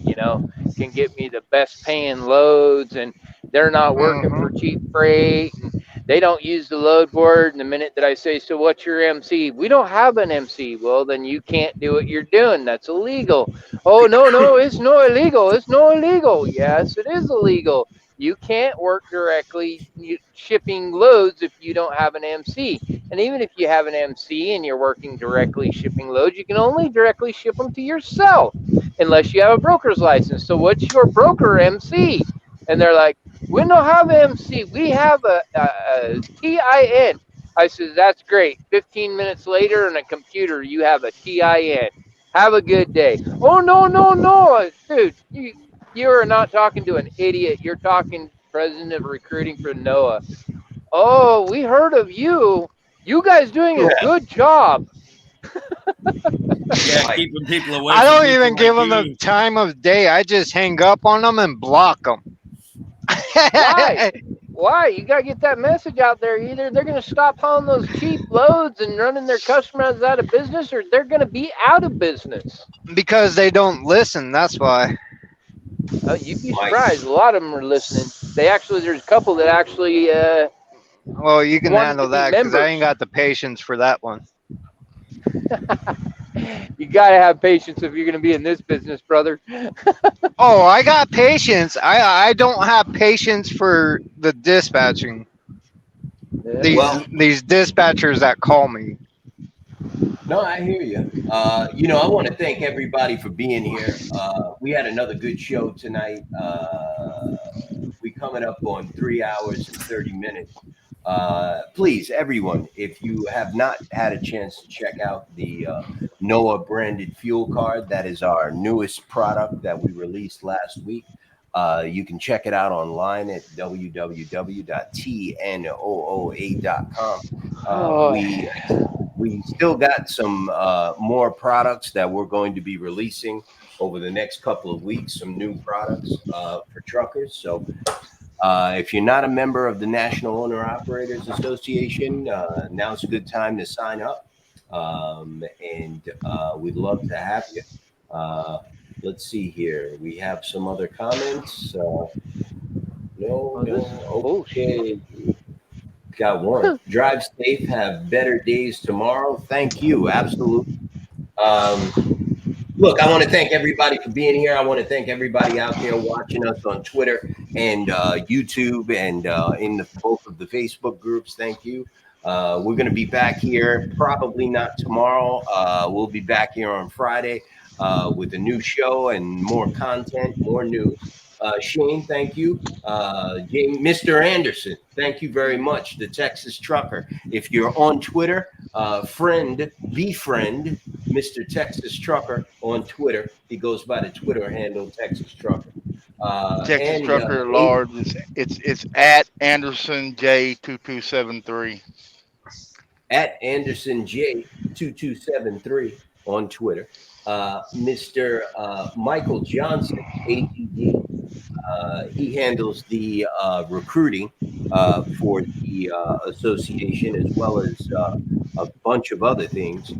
can get me the best paying loads, and they're not working for cheap freight, and they don't use the load board. And the minute that I say, "So what's your MC?" "We don't have an MC." "Well, then you can't do what you're doing. That's illegal." "Oh, no, it's no illegal. It's no illegal." "Yes, it is illegal. You can't work directly shipping loads if you don't have an MC. And even if you have an MC and you're working directly shipping loads, you can only directly ship them to yourself unless you have a broker's license. So what's your broker MC?" And they're like, "We don't have an MC. We have a TIN." I said, "That's great. 15 minutes later on a computer, you have a TIN. Have a good day." "Oh, no. Dude, you are not talking to an idiot. You're talking president of recruiting for NOAA. Oh, we heard of you. You guys doing a good job."
Yeah, keeping people away.
I
from
don't
people
even
like
give them
you.
the time of day. I just hang up on them and block them.
Why? Why? You got to get that message out there. Either they're going to stop hauling those cheap loads and running their customers out of business, or they're going to be out of business.
Because they don't listen. That's why.
You'd be surprised. A lot of them are listening. There's a couple that actually.
Well, you can
wanted
handle
to be
that because I
members.
ain't got the patience for that one.
You got to have patience if you're going to be in this business, brother.
Oh, I got patience. I don't have patience for the dispatching. These dispatchers that call me.
No, I hear you. I want to thank everybody for being here. We had another good show tonight. We coming up on 3 hours and 30 minutes. Please, everyone, if you have not had a chance to check out the NOAA branded fuel card, that is our newest product that we released last week. You can check it out online at www.tnooa.com. We still got some more products that we're going to be releasing over the next couple of weeks, some new products for truckers. So if you're not a member of the National Owner Operators Association, now's a good time to sign up. And we'd love to have you. Let's see here. We have some other comments. Okay. Got one. Drive safe, have better days tomorrow. Thank you. Absolutely. Look, I want to thank everybody for being here. I want to thank everybody out there watching us on Twitter and YouTube and in both of the Facebook groups. Thank you. We're going to be back here, probably not tomorrow. We'll be back here on Friday with a new show and more content, more news. Shane, thank you. Mr. Anderson, thank you very much. The Texas Trucker. If you're on Twitter, befriend Mr. Texas Trucker on Twitter. He goes by the Twitter handle Texas Trucker.
Texas Trucker at large. It's at Anderson J2273.
At Anderson J2273 on Twitter. Mr. Michael Johnson, ATD. He handles the recruiting for the association, as well as a bunch of other things.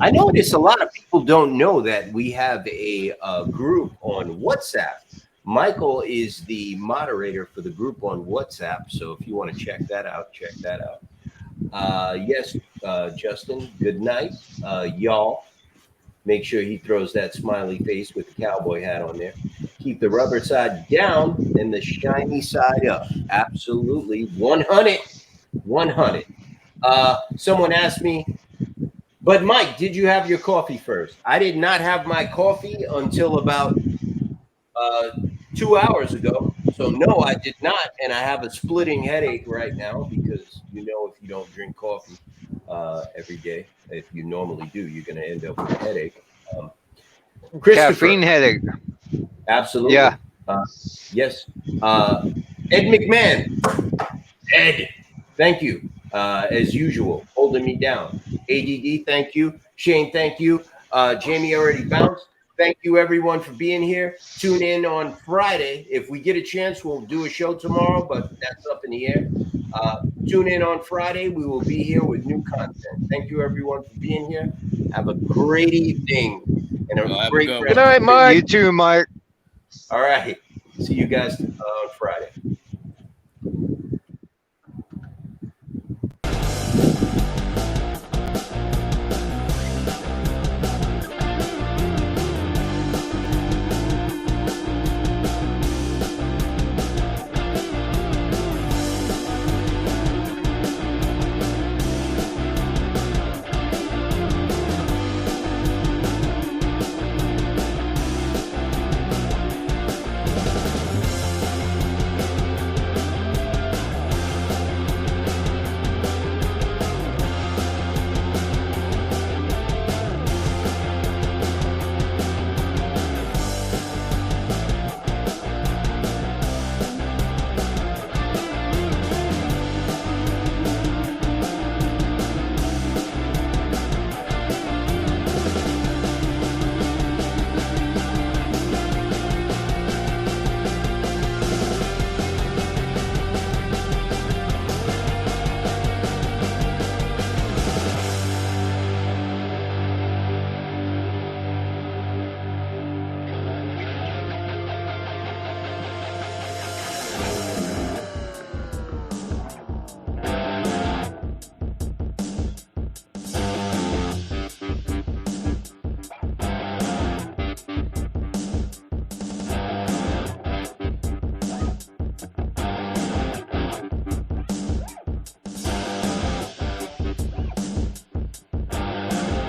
I notice a lot of people don't know that we have a group on WhatsApp. Michael is the moderator for the group on WhatsApp, so if you want to check that out, check that out. Yes, Justin, good night, y'all. Make sure he throws that smiley face with the cowboy hat on there. Keep the rubber side down and the shiny side up. Absolutely. 100. Someone asked me, but Mike, did you have your coffee first? I did not have my coffee until about 2 hours ago. So no, I did not. And I have a splitting headache right now because, if you don't drink coffee every day, if you normally do, you're going to end up with a headache.
Caffeine headache.
Absolutely.
Yeah.
Yes. Ed McMahon. Ed, thank you. As usual, holding me down. ADD, thank you. Shane, thank you. Jamie already bounced. Thank you, everyone, for being here. Tune in on Friday. If we get a chance, we'll do a show tomorrow, but that's up in the air. Tune in on Friday. We will be here with new content. Thank you, everyone, for being here. Have a great evening and
Well,
a
have a
great
good one.
rest.
Good night, Mike.
You too, Mike.
All right. See you guys on Friday.